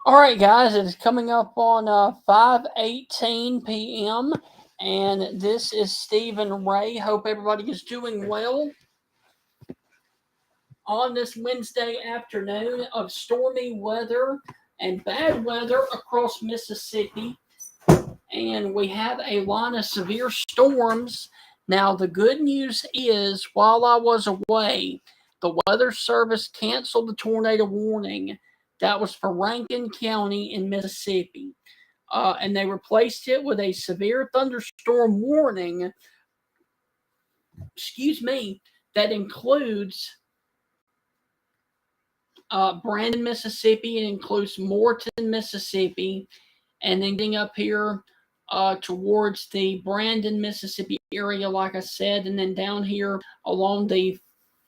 [SPEAKER 1] All right, guys, it is coming up on 5:18 p.m. and this is Stephen Ray. Hope everybody is doing well on this Wednesday afternoon of stormy weather and bad weather across Mississippi. And we have a line of severe storms. Now, the good news is, while I was away, the Weather Service canceled the tornado warning that was for Rankin County in Mississippi. And they replaced it with a severe thunderstorm warning, that includes Brandon, Mississippi. It includes Morton, Mississippi, and then getting up here towards the Brandon, Mississippi area, like I said, and then down here along the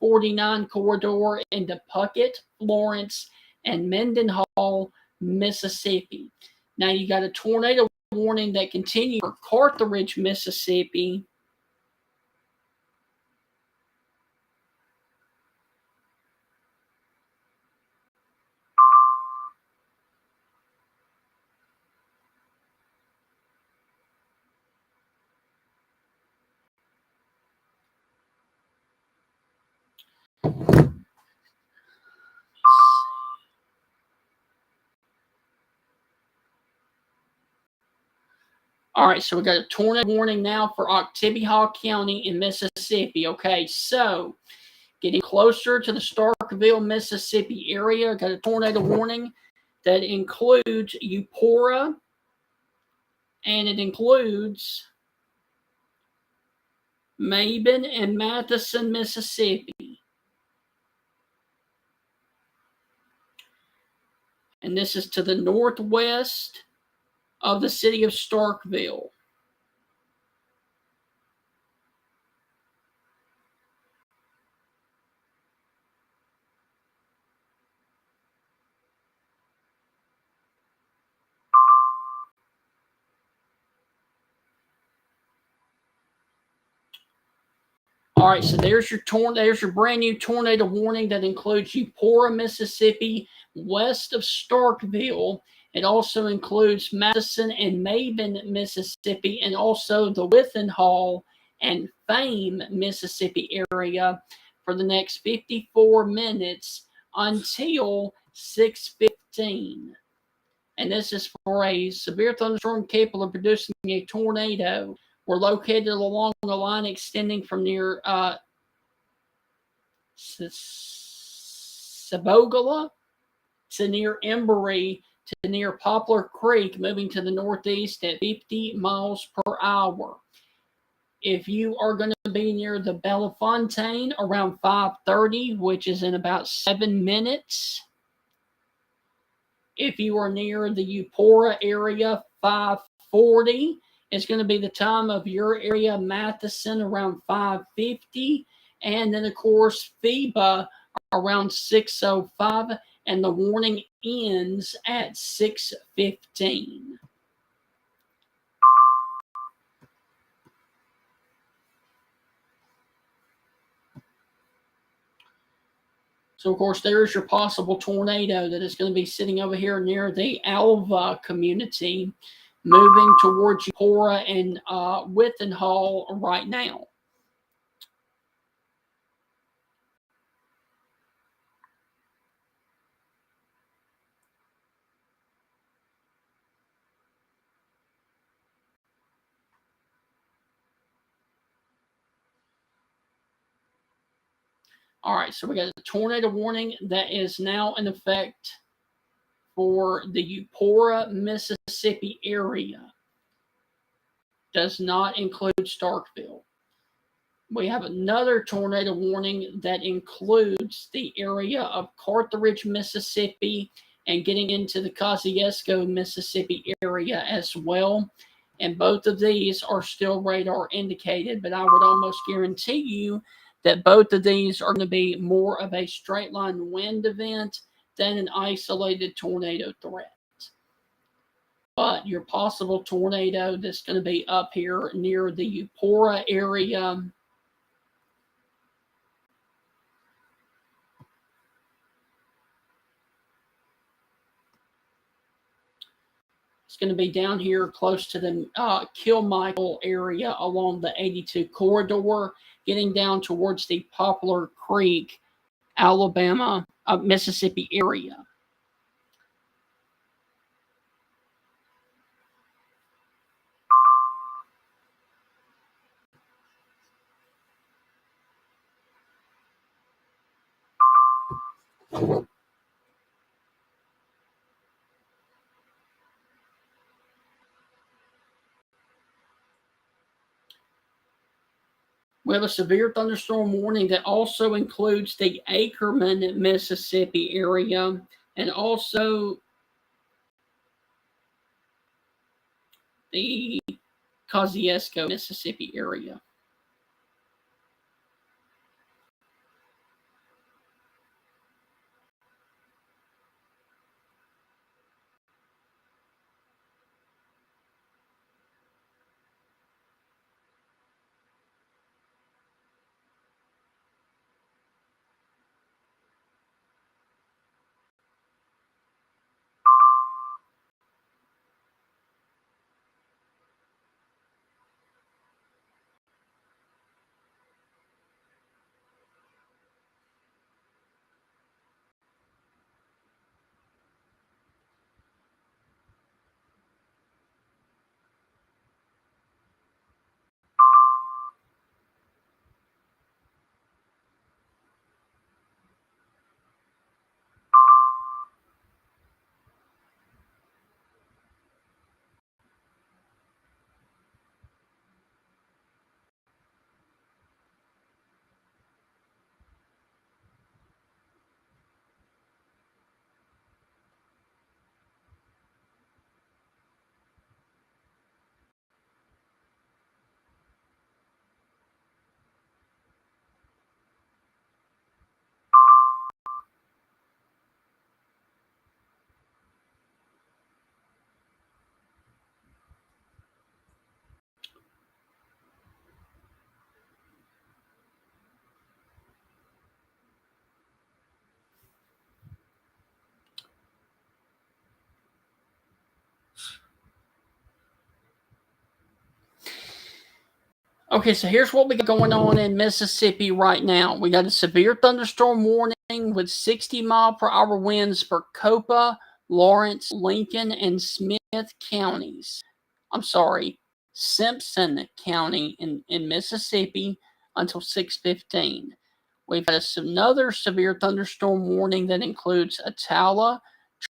[SPEAKER 1] 49 corridor into Puckett, Florence, and Mendenhall, Mississippi. Now you got a tornado warning that continues for Carthage, Mississippi. All right, so we got a tornado warning now for Oktibbeha County in Mississippi. Okay, so getting closer to the Starkville, Mississippi area, got a tornado warning that includes Eupora, and it includes Mabin and Madison, Mississippi. And this is to the northwest of the city of Starkville. All right, so there's your brand new tornado warning that includes Eupora, Mississippi, west of Starkville. It also includes Madison and Mabin, Mississippi, and also the Withenhall and Fame, Mississippi area for the next 54 minutes until 6:15. And this is for a severe thunderstorm capable of producing a tornado. We're located along the line extending from near Sabogala to near Embry to near Poplar Creek, moving to the northeast at 50 miles per hour. If you are going to be near the Bellefontaine around 5:30, which is in about 7 minutes. If you are near the Eupora area, 5:40. It's going to be the time of your area, Madison, around 5:50. And then, of course, FIBA around 6:05. And the warning ends at 6:15. So, of course, there's your possible tornado that is going to be sitting over here near the Alva community, moving towards Eupora and Withenhall right now. All right, so we got a tornado warning that is now in effect for the Eupora, Mississippi area. Does not include Starkville. We have another tornado warning that includes the area of Carthage, Mississippi, and getting into the Kosciuszko, Mississippi area as well. And both of these are still radar indicated, but I would almost guarantee you that both of these are going to be more of a straight line wind event than an isolated tornado threat. But your possible tornado that's going to be up here near the Eupora area, going to be down here close to the Kilmichael area along the 82 corridor, getting down towards the Poplar Creek, Alabama, Mississippi area. We have a severe thunderstorm warning that also includes the Ackerman, Mississippi area, and also the Kosciuszko, Mississippi area. Okay, so here's what we got going on in Mississippi right now. We got a severe thunderstorm warning with 60-mile-per-hour winds for Copa, Lawrence, Lincoln, and Smith counties. Simpson County in Mississippi until 6:15. We've got another severe thunderstorm warning that includes Attala,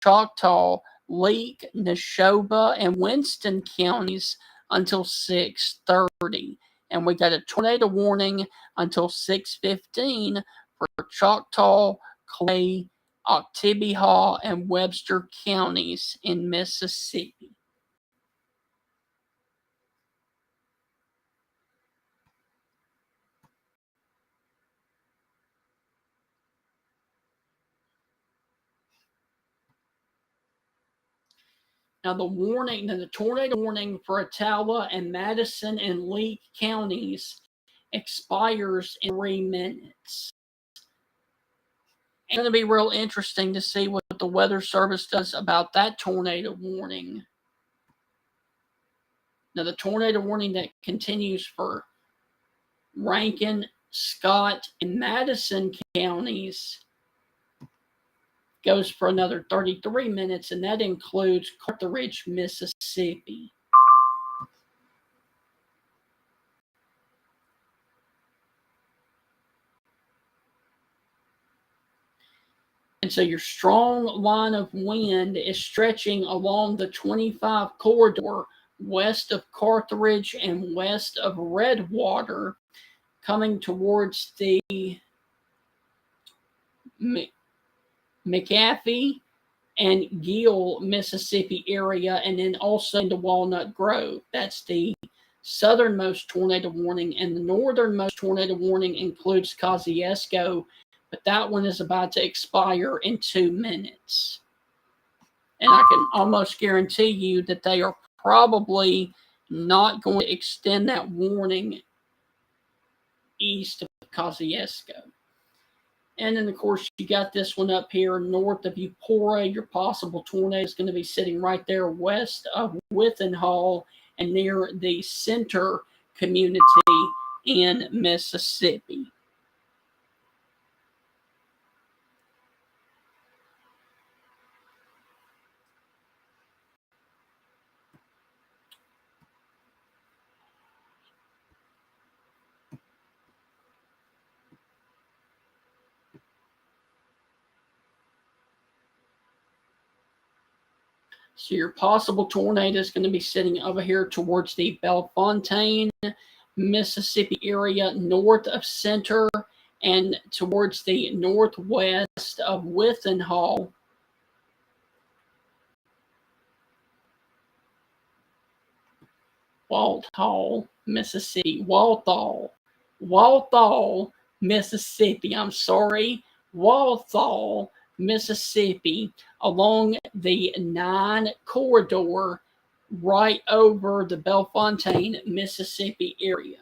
[SPEAKER 1] Choctaw, Leake, Neshoba, and Winston counties until 6:30. And we got a tornado warning until 6:15 for Choctaw, Clay, Oktibbeha, and Webster counties in Mississippi. Now the tornado warning for Attala and Madison and Leake counties expires in 3 minutes. It's going to be real interesting to see what the Weather Service does about that tornado warning. Now the tornado warning that continues for Rankin, Scott, and Madison counties goes for another 33 minutes, and that includes Carthage, Mississippi. And so your strong line of wind is stretching along the 25 corridor west of Carthage and west of Redwater, coming towards the McAfee and Gill, Mississippi area, and then also into Walnut Grove. That's the southernmost tornado warning, and the northernmost tornado warning includes Kosciuszko, but that one is about to expire in 2 minutes. And I can almost guarantee you that they are probably not going to extend that warning east of Kosciuszko. And then, of course, you got this one up here north of Eupora. Your possible tornado is going to be sitting right there west of Withenhall and near the center community in Mississippi. So your possible tornado is going to be sitting over here towards the Bellefontaine, Mississippi area, north of center, and towards the northwest of Withenhall. Walthall, Mississippi. Walthall, Mississippi. I'm sorry. Walthall, Mississippi, along the 9 corridor right over the Bellefontaine, Mississippi area.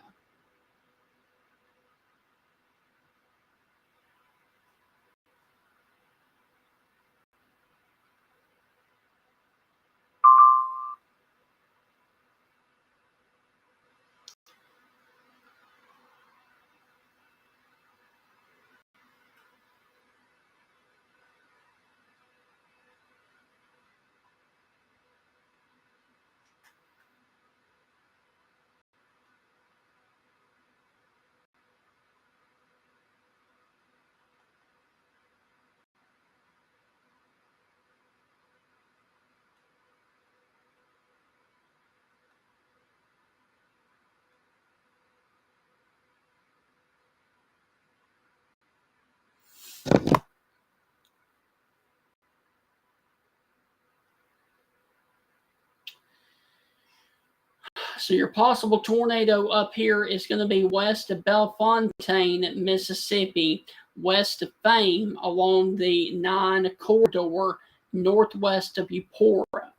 [SPEAKER 1] So your possible tornado up here is going to be west of Bellefontaine, Mississippi, west of Fame, along the 9 corridor, northwest of Eupora.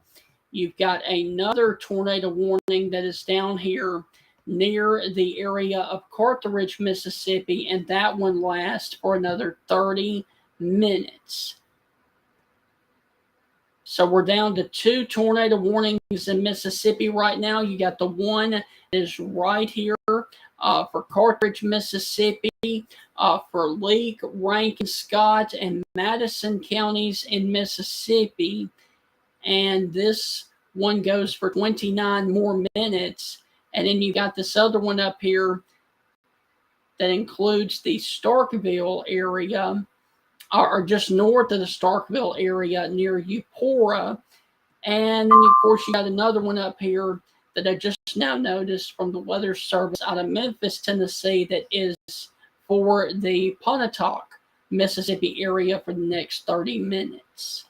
[SPEAKER 1] You've got another tornado warning that is down here near the area of Carthage, Mississippi, and that one lasts for another 30 minutes. So we're down to 2 tornado warnings in Mississippi right now. You got the one that is right here for Carthage, Mississippi, for Leake, Rankin, Scott, and Madison counties in Mississippi. And this one goes for 29 more minutes. And then you got this other one up here that includes the Starkville area, or just north of the Starkville area near Eupora. And then, of course, you got another one up here that I just now noticed from the Weather Service out of Memphis, Tennessee, that is for the Pontotoc, Mississippi area for the next 30 minutes.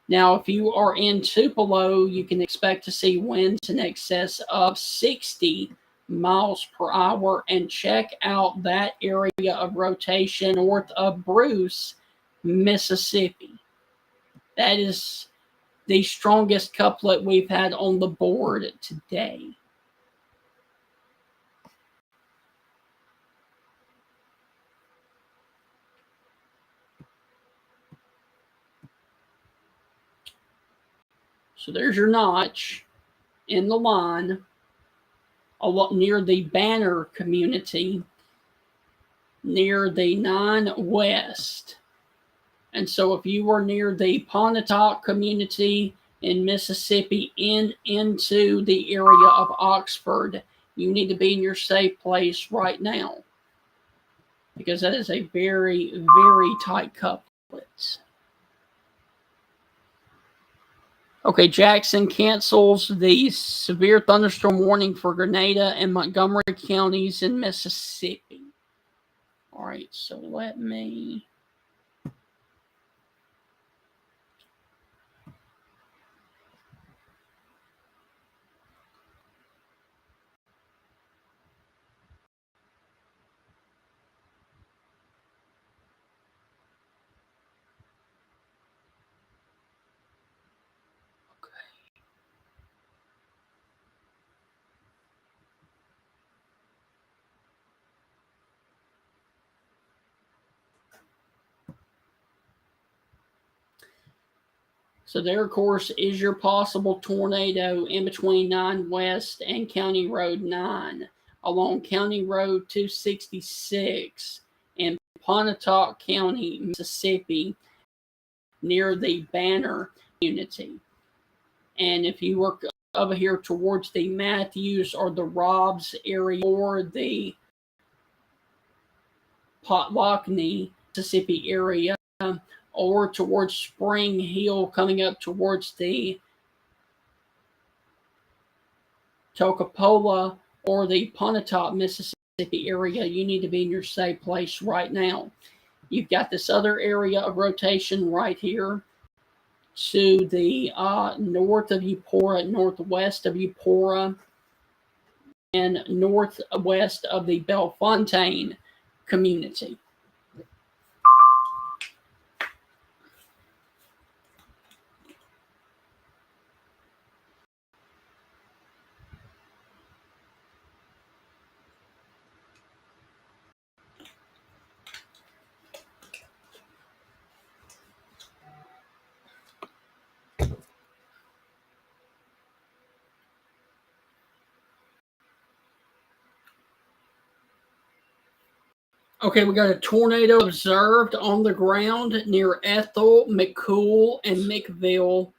[SPEAKER 1] Now, if you are in Tupelo, you can expect to see winds in excess of 60 miles per hour, and check out that area of rotation north of Bruce, Mississippi. That is the strongest couplet we've had on the board today. So there's your notch in the line a lot near the Banner community, near the 9 West. And so if you are near the Pontotoc community in Mississippi and into the area of Oxford, you need to be in your safe place right now, because that is a very, very tight couplet. Okay, Jackson cancels the severe thunderstorm warning for Grenada and Montgomery counties in Mississippi. All right, so let me... So there, of course, is your possible tornado in between 9 West and County Road 9, along County Road 266 in Pontotoc County, Mississippi, near the Banner community. And if you work over here towards the Matthews or the Robs area or the Potlockney, Mississippi area, or towards Spring Hill, coming up towards the Toccopola or the Pontotoc, Mississippi area, you need to be in your safe place right now. You've got this other area of rotation right here to the north of Eupora, northwest of Eupora, and northwest of the Bellefontaine community. Okay, we got a tornado observed on the ground near Ethel, McCool, and McVille,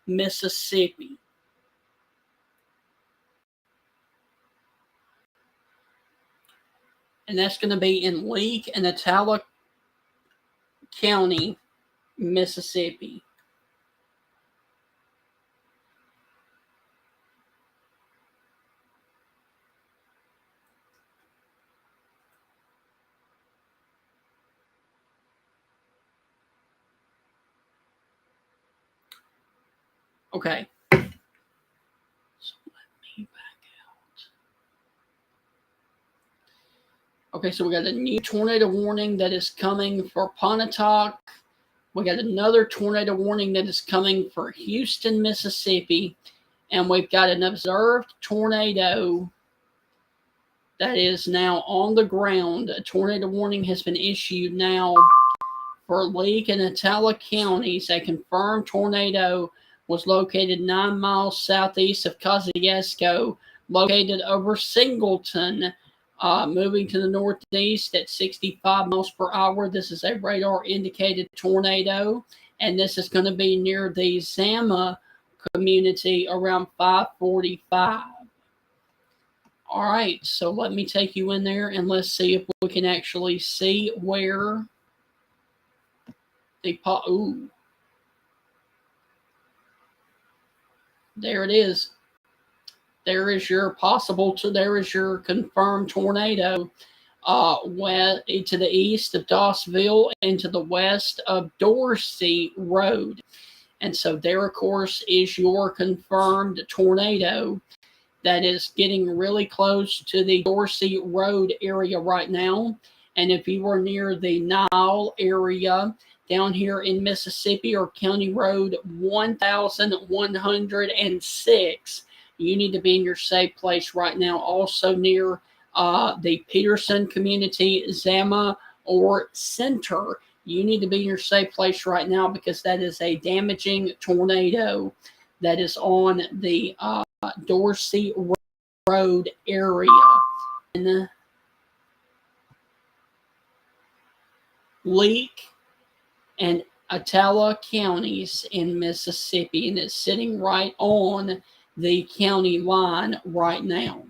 [SPEAKER 1] Mississippi. And that's going to be in Leake and Atala County, Mississippi. Okay. So let me back out. Okay, so we got a new tornado warning that is coming for Pontotoc. We got another tornado warning that is coming for Houston, Mississippi. And we've got an observed tornado that is now on the ground. A tornado warning has been issued now for Leake and Atala counties. A confirmed tornado was located 9 miles southeast of Kosciuszko, located over Singleton, moving to the northeast at 65 miles per hour. This is a radar-indicated tornado, and this is going to be near the Zama community around 5:45. All right, so let me take you in there, and let's see if we can actually see where the ooh. There it is. There is your there is your confirmed tornado to the east of Dossville and to the west of Dorsey Road. And so there, of course, is your confirmed tornado that is getting really close to the Dorsey Road area right now. And if you are near the Nile area, down here in Mississippi or County Road 1106, you need to be in your safe place right now. Also near the Peterson Community, Zama, or Center, you need to be in your safe place right now because that is a damaging tornado that is on the Dorsey Road area. In Leake and Atala counties in Mississippi, and it's sitting right on the county line right now.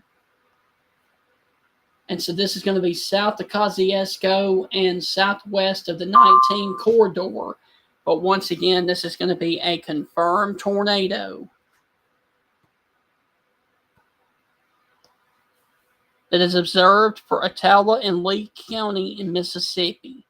[SPEAKER 1] And so this is going to be south of Kosciuszko and southwest of the 19 corridor. But once again, this is going to be a confirmed tornado that is observed for Atala and Leake County in Mississippi.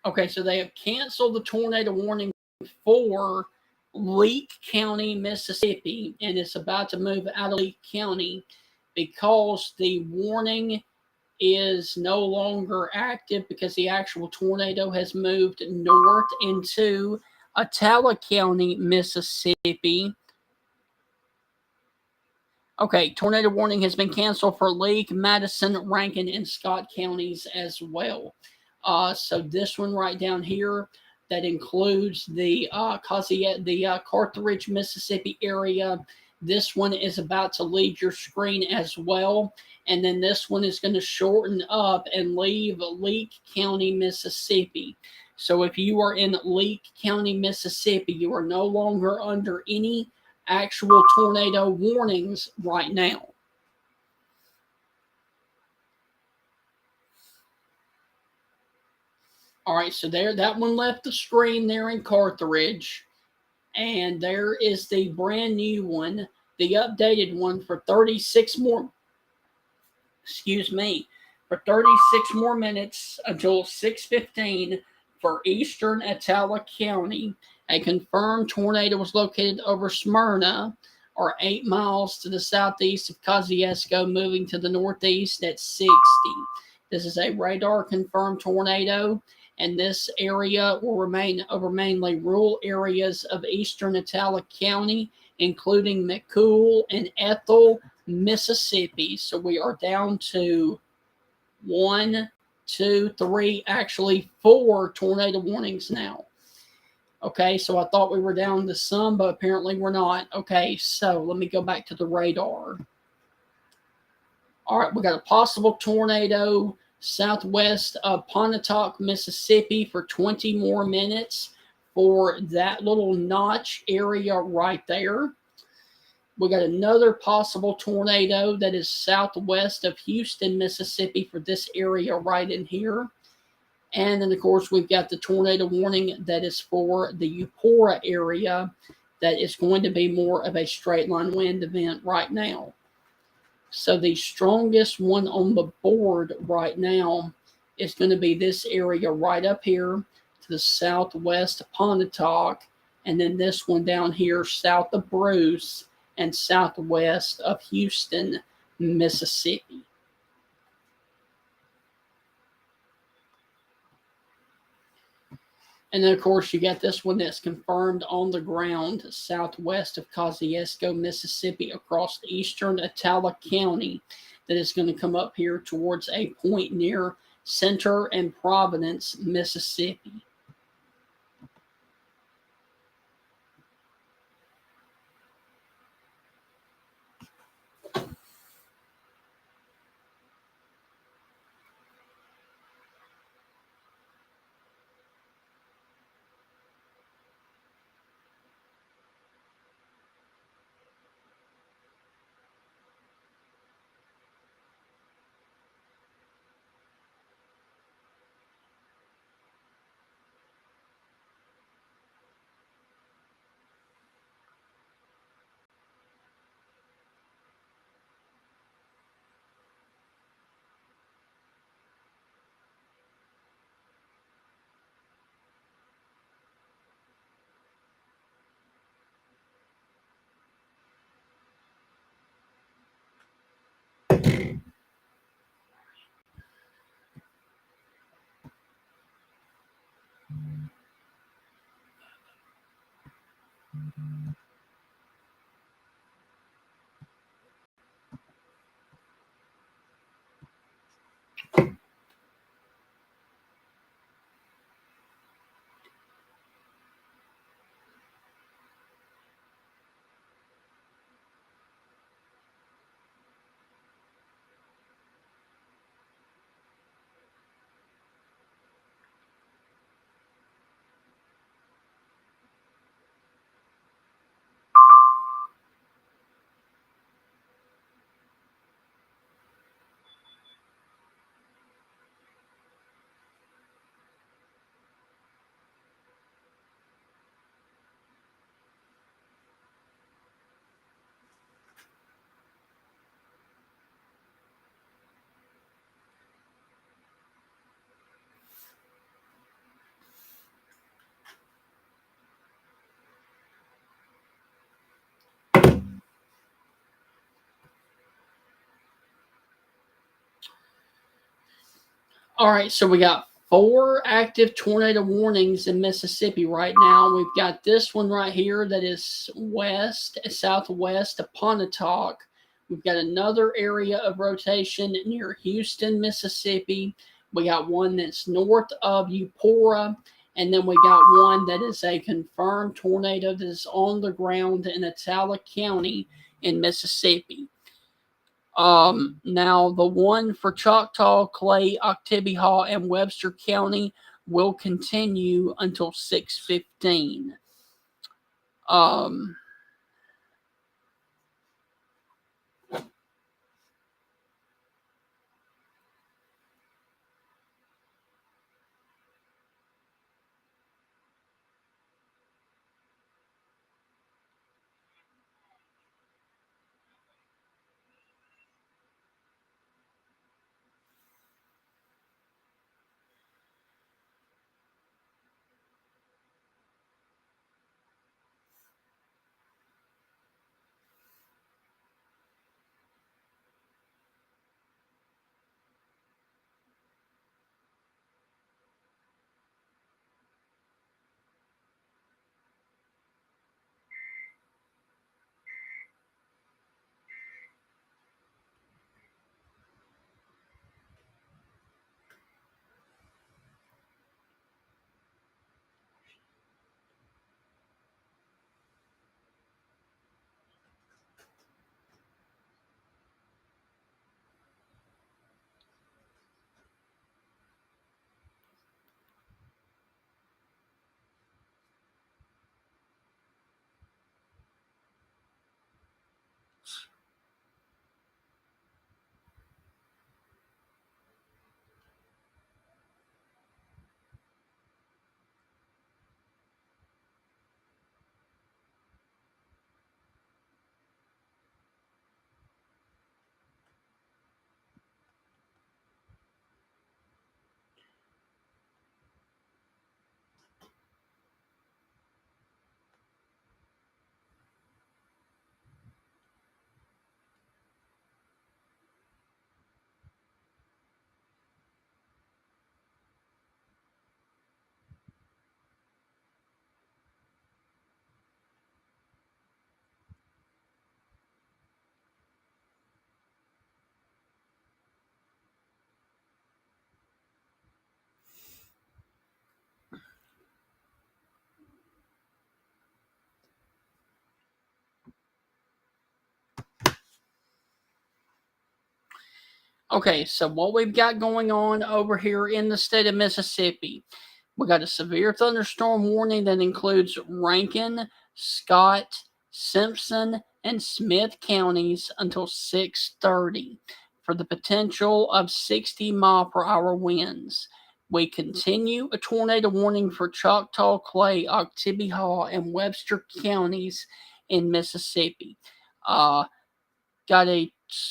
[SPEAKER 1] Okay, so they have canceled the tornado warning for Leake County, Mississippi, and it's about to move out of Leake County because the warning is no longer active because the actual tornado has moved north into Attala County, Mississippi. Okay, tornado warning has been canceled for Leake, Madison, Rankin, and Scott counties as well. So this one right down here, that includes the Carthage, Mississippi area. This one is about to leave your screen as well. And then this one is going to shorten up and leave Leake County, Mississippi. So if you are in Leake County, Mississippi, you are no longer under any actual tornado warnings right now. All right, so there, that one left the screen there in Carthage. And there is the brand new one, the updated one for 36 more, for 36 more minutes until 6:15 for eastern Attala County. A confirmed tornado was located over Smyrna, or 8 miles to the southeast of Kosciuszko, moving to the northeast at 60. This is a radar confirmed tornado, and this area will remain over mainly rural areas of eastern Attala County, including McCool and Ethel, Mississippi. So we are down to 1, 2, 3, actually 4 tornado warnings now. Okay, so I thought we were down to some, but apparently we're not. Okay, so let me go back to the radar. All right, we got a possible tornado southwest of Pontotoc, Mississippi for 20 more minutes for that little notch area right there. We got another possible tornado that is southwest of Houston, Mississippi for this area right in here. And then, of course, we've got the tornado warning that is for the Eupora area that is going to be more of a straight line wind event right now. So the strongest one on the board right now is going to be this area right up here to the southwest of Pontotoc, and then this one down here south of Bruce and southwest of Houston, Mississippi. And then, of course, you got this one that's confirmed on the ground southwest of Kosciuszko, Mississippi, across eastern Attala County, that is going to come up here towards a point near Center and Providence, Mississippi. All right, so we got 4 active tornado warnings in Mississippi right now. We've got this one right here that is southwest of Pontotoc. We've got another area of rotation near Houston, Mississippi. We got one that's north of Eupora. And then we got one that is a confirmed tornado that is on the ground in Attala County in Mississippi. Now the one for Choctaw, Clay, Octibbeha, and Webster County will continue until 6:15. Okay, so what we've got going on over here in the state of Mississippi, we got a severe thunderstorm warning that includes Rankin, Scott, Simpson, and Smith counties until 6:30 for the potential of 60-mile-per-hour winds. We continue a tornado warning for Choctaw, Clay, Octibbeha, and Webster counties in Mississippi. Got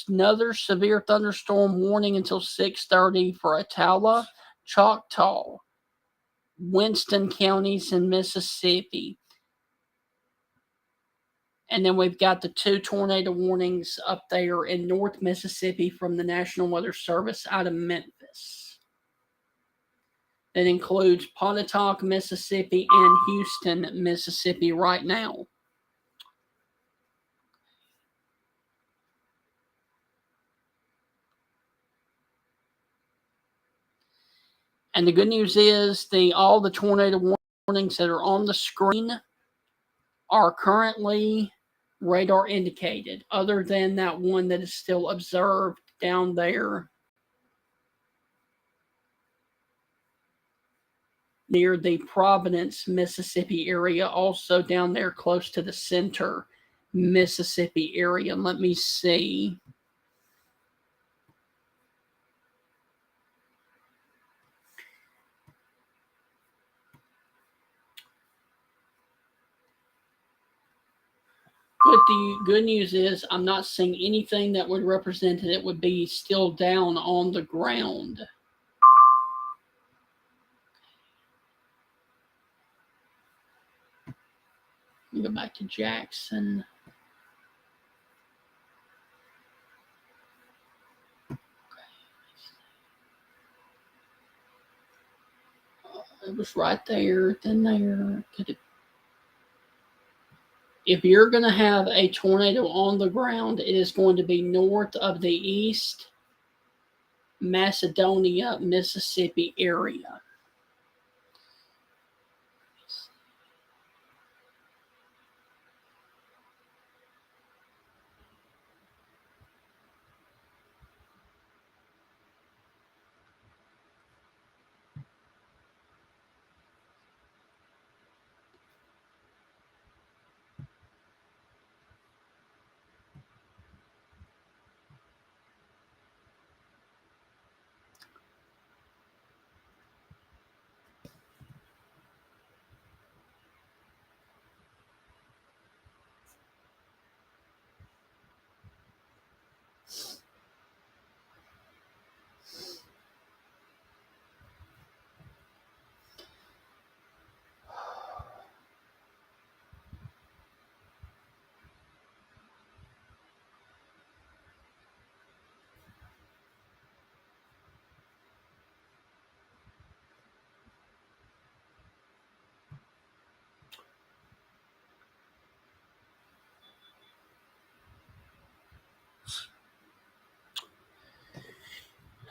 [SPEAKER 1] another severe thunderstorm warning until 6:30 for Attala, Choctaw, Winston counties in Mississippi. And then we've got the 2 tornado warnings up there in North Mississippi from the National Weather Service out of Memphis. That includes Pontotoc, Mississippi, and Houston, Mississippi right now. And the good news is all the tornado warnings that are on the screen are currently radar indicated, other than that one that is still observed down there near the Providence, Mississippi area, also down there close to the center Mississippi area. And let me see. Good news is I'm not seeing anything that would represent that it would be still down on the ground. Let me go back to Jackson. It was right there, then there. If you're going to have a tornado on the ground, it is going to be north of the East Macedonia, Mississippi area.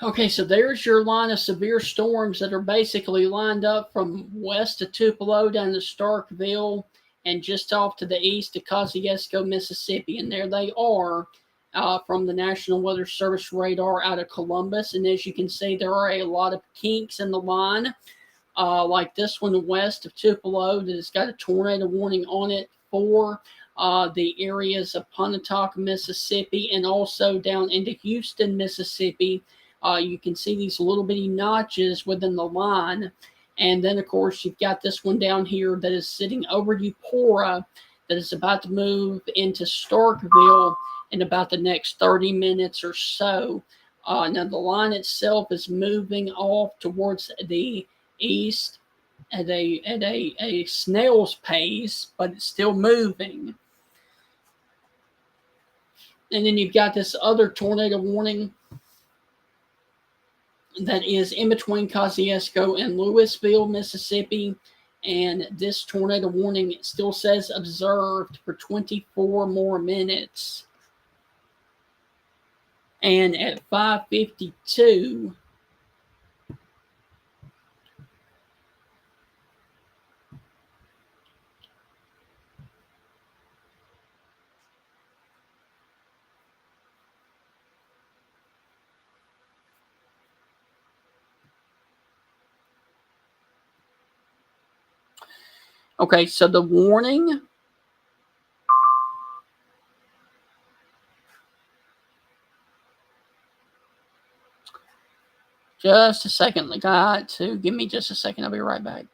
[SPEAKER 1] Okay, so there's your line of severe storms that are basically lined up from west of Tupelo down to Starkville and just off to the east of Kosciuszko, Mississippi. And there they are from the National Weather Service radar out of Columbus. And as you can see, there are a lot of kinks in the line, like this one west of Tupelo that has got a tornado warning on it for the areas of Pontotoc, Mississippi, and also down into Houston, Mississippi. You can see these little bitty notches within the line. And then, of course, you've got this one down here that is sitting over Eupora that is about to move into Starkville in about the next 30 minutes or so. Now, the line itself is moving off towards the east at a snail's pace, but it's still moving. And then you've got this other tornado warning that is in between Kosciuszko and Louisville, Mississippi. And this tornado warning still says observed for 24 more minutes. And at 5:52, okay, so the warning just a second, give me just a second, I'll be right back.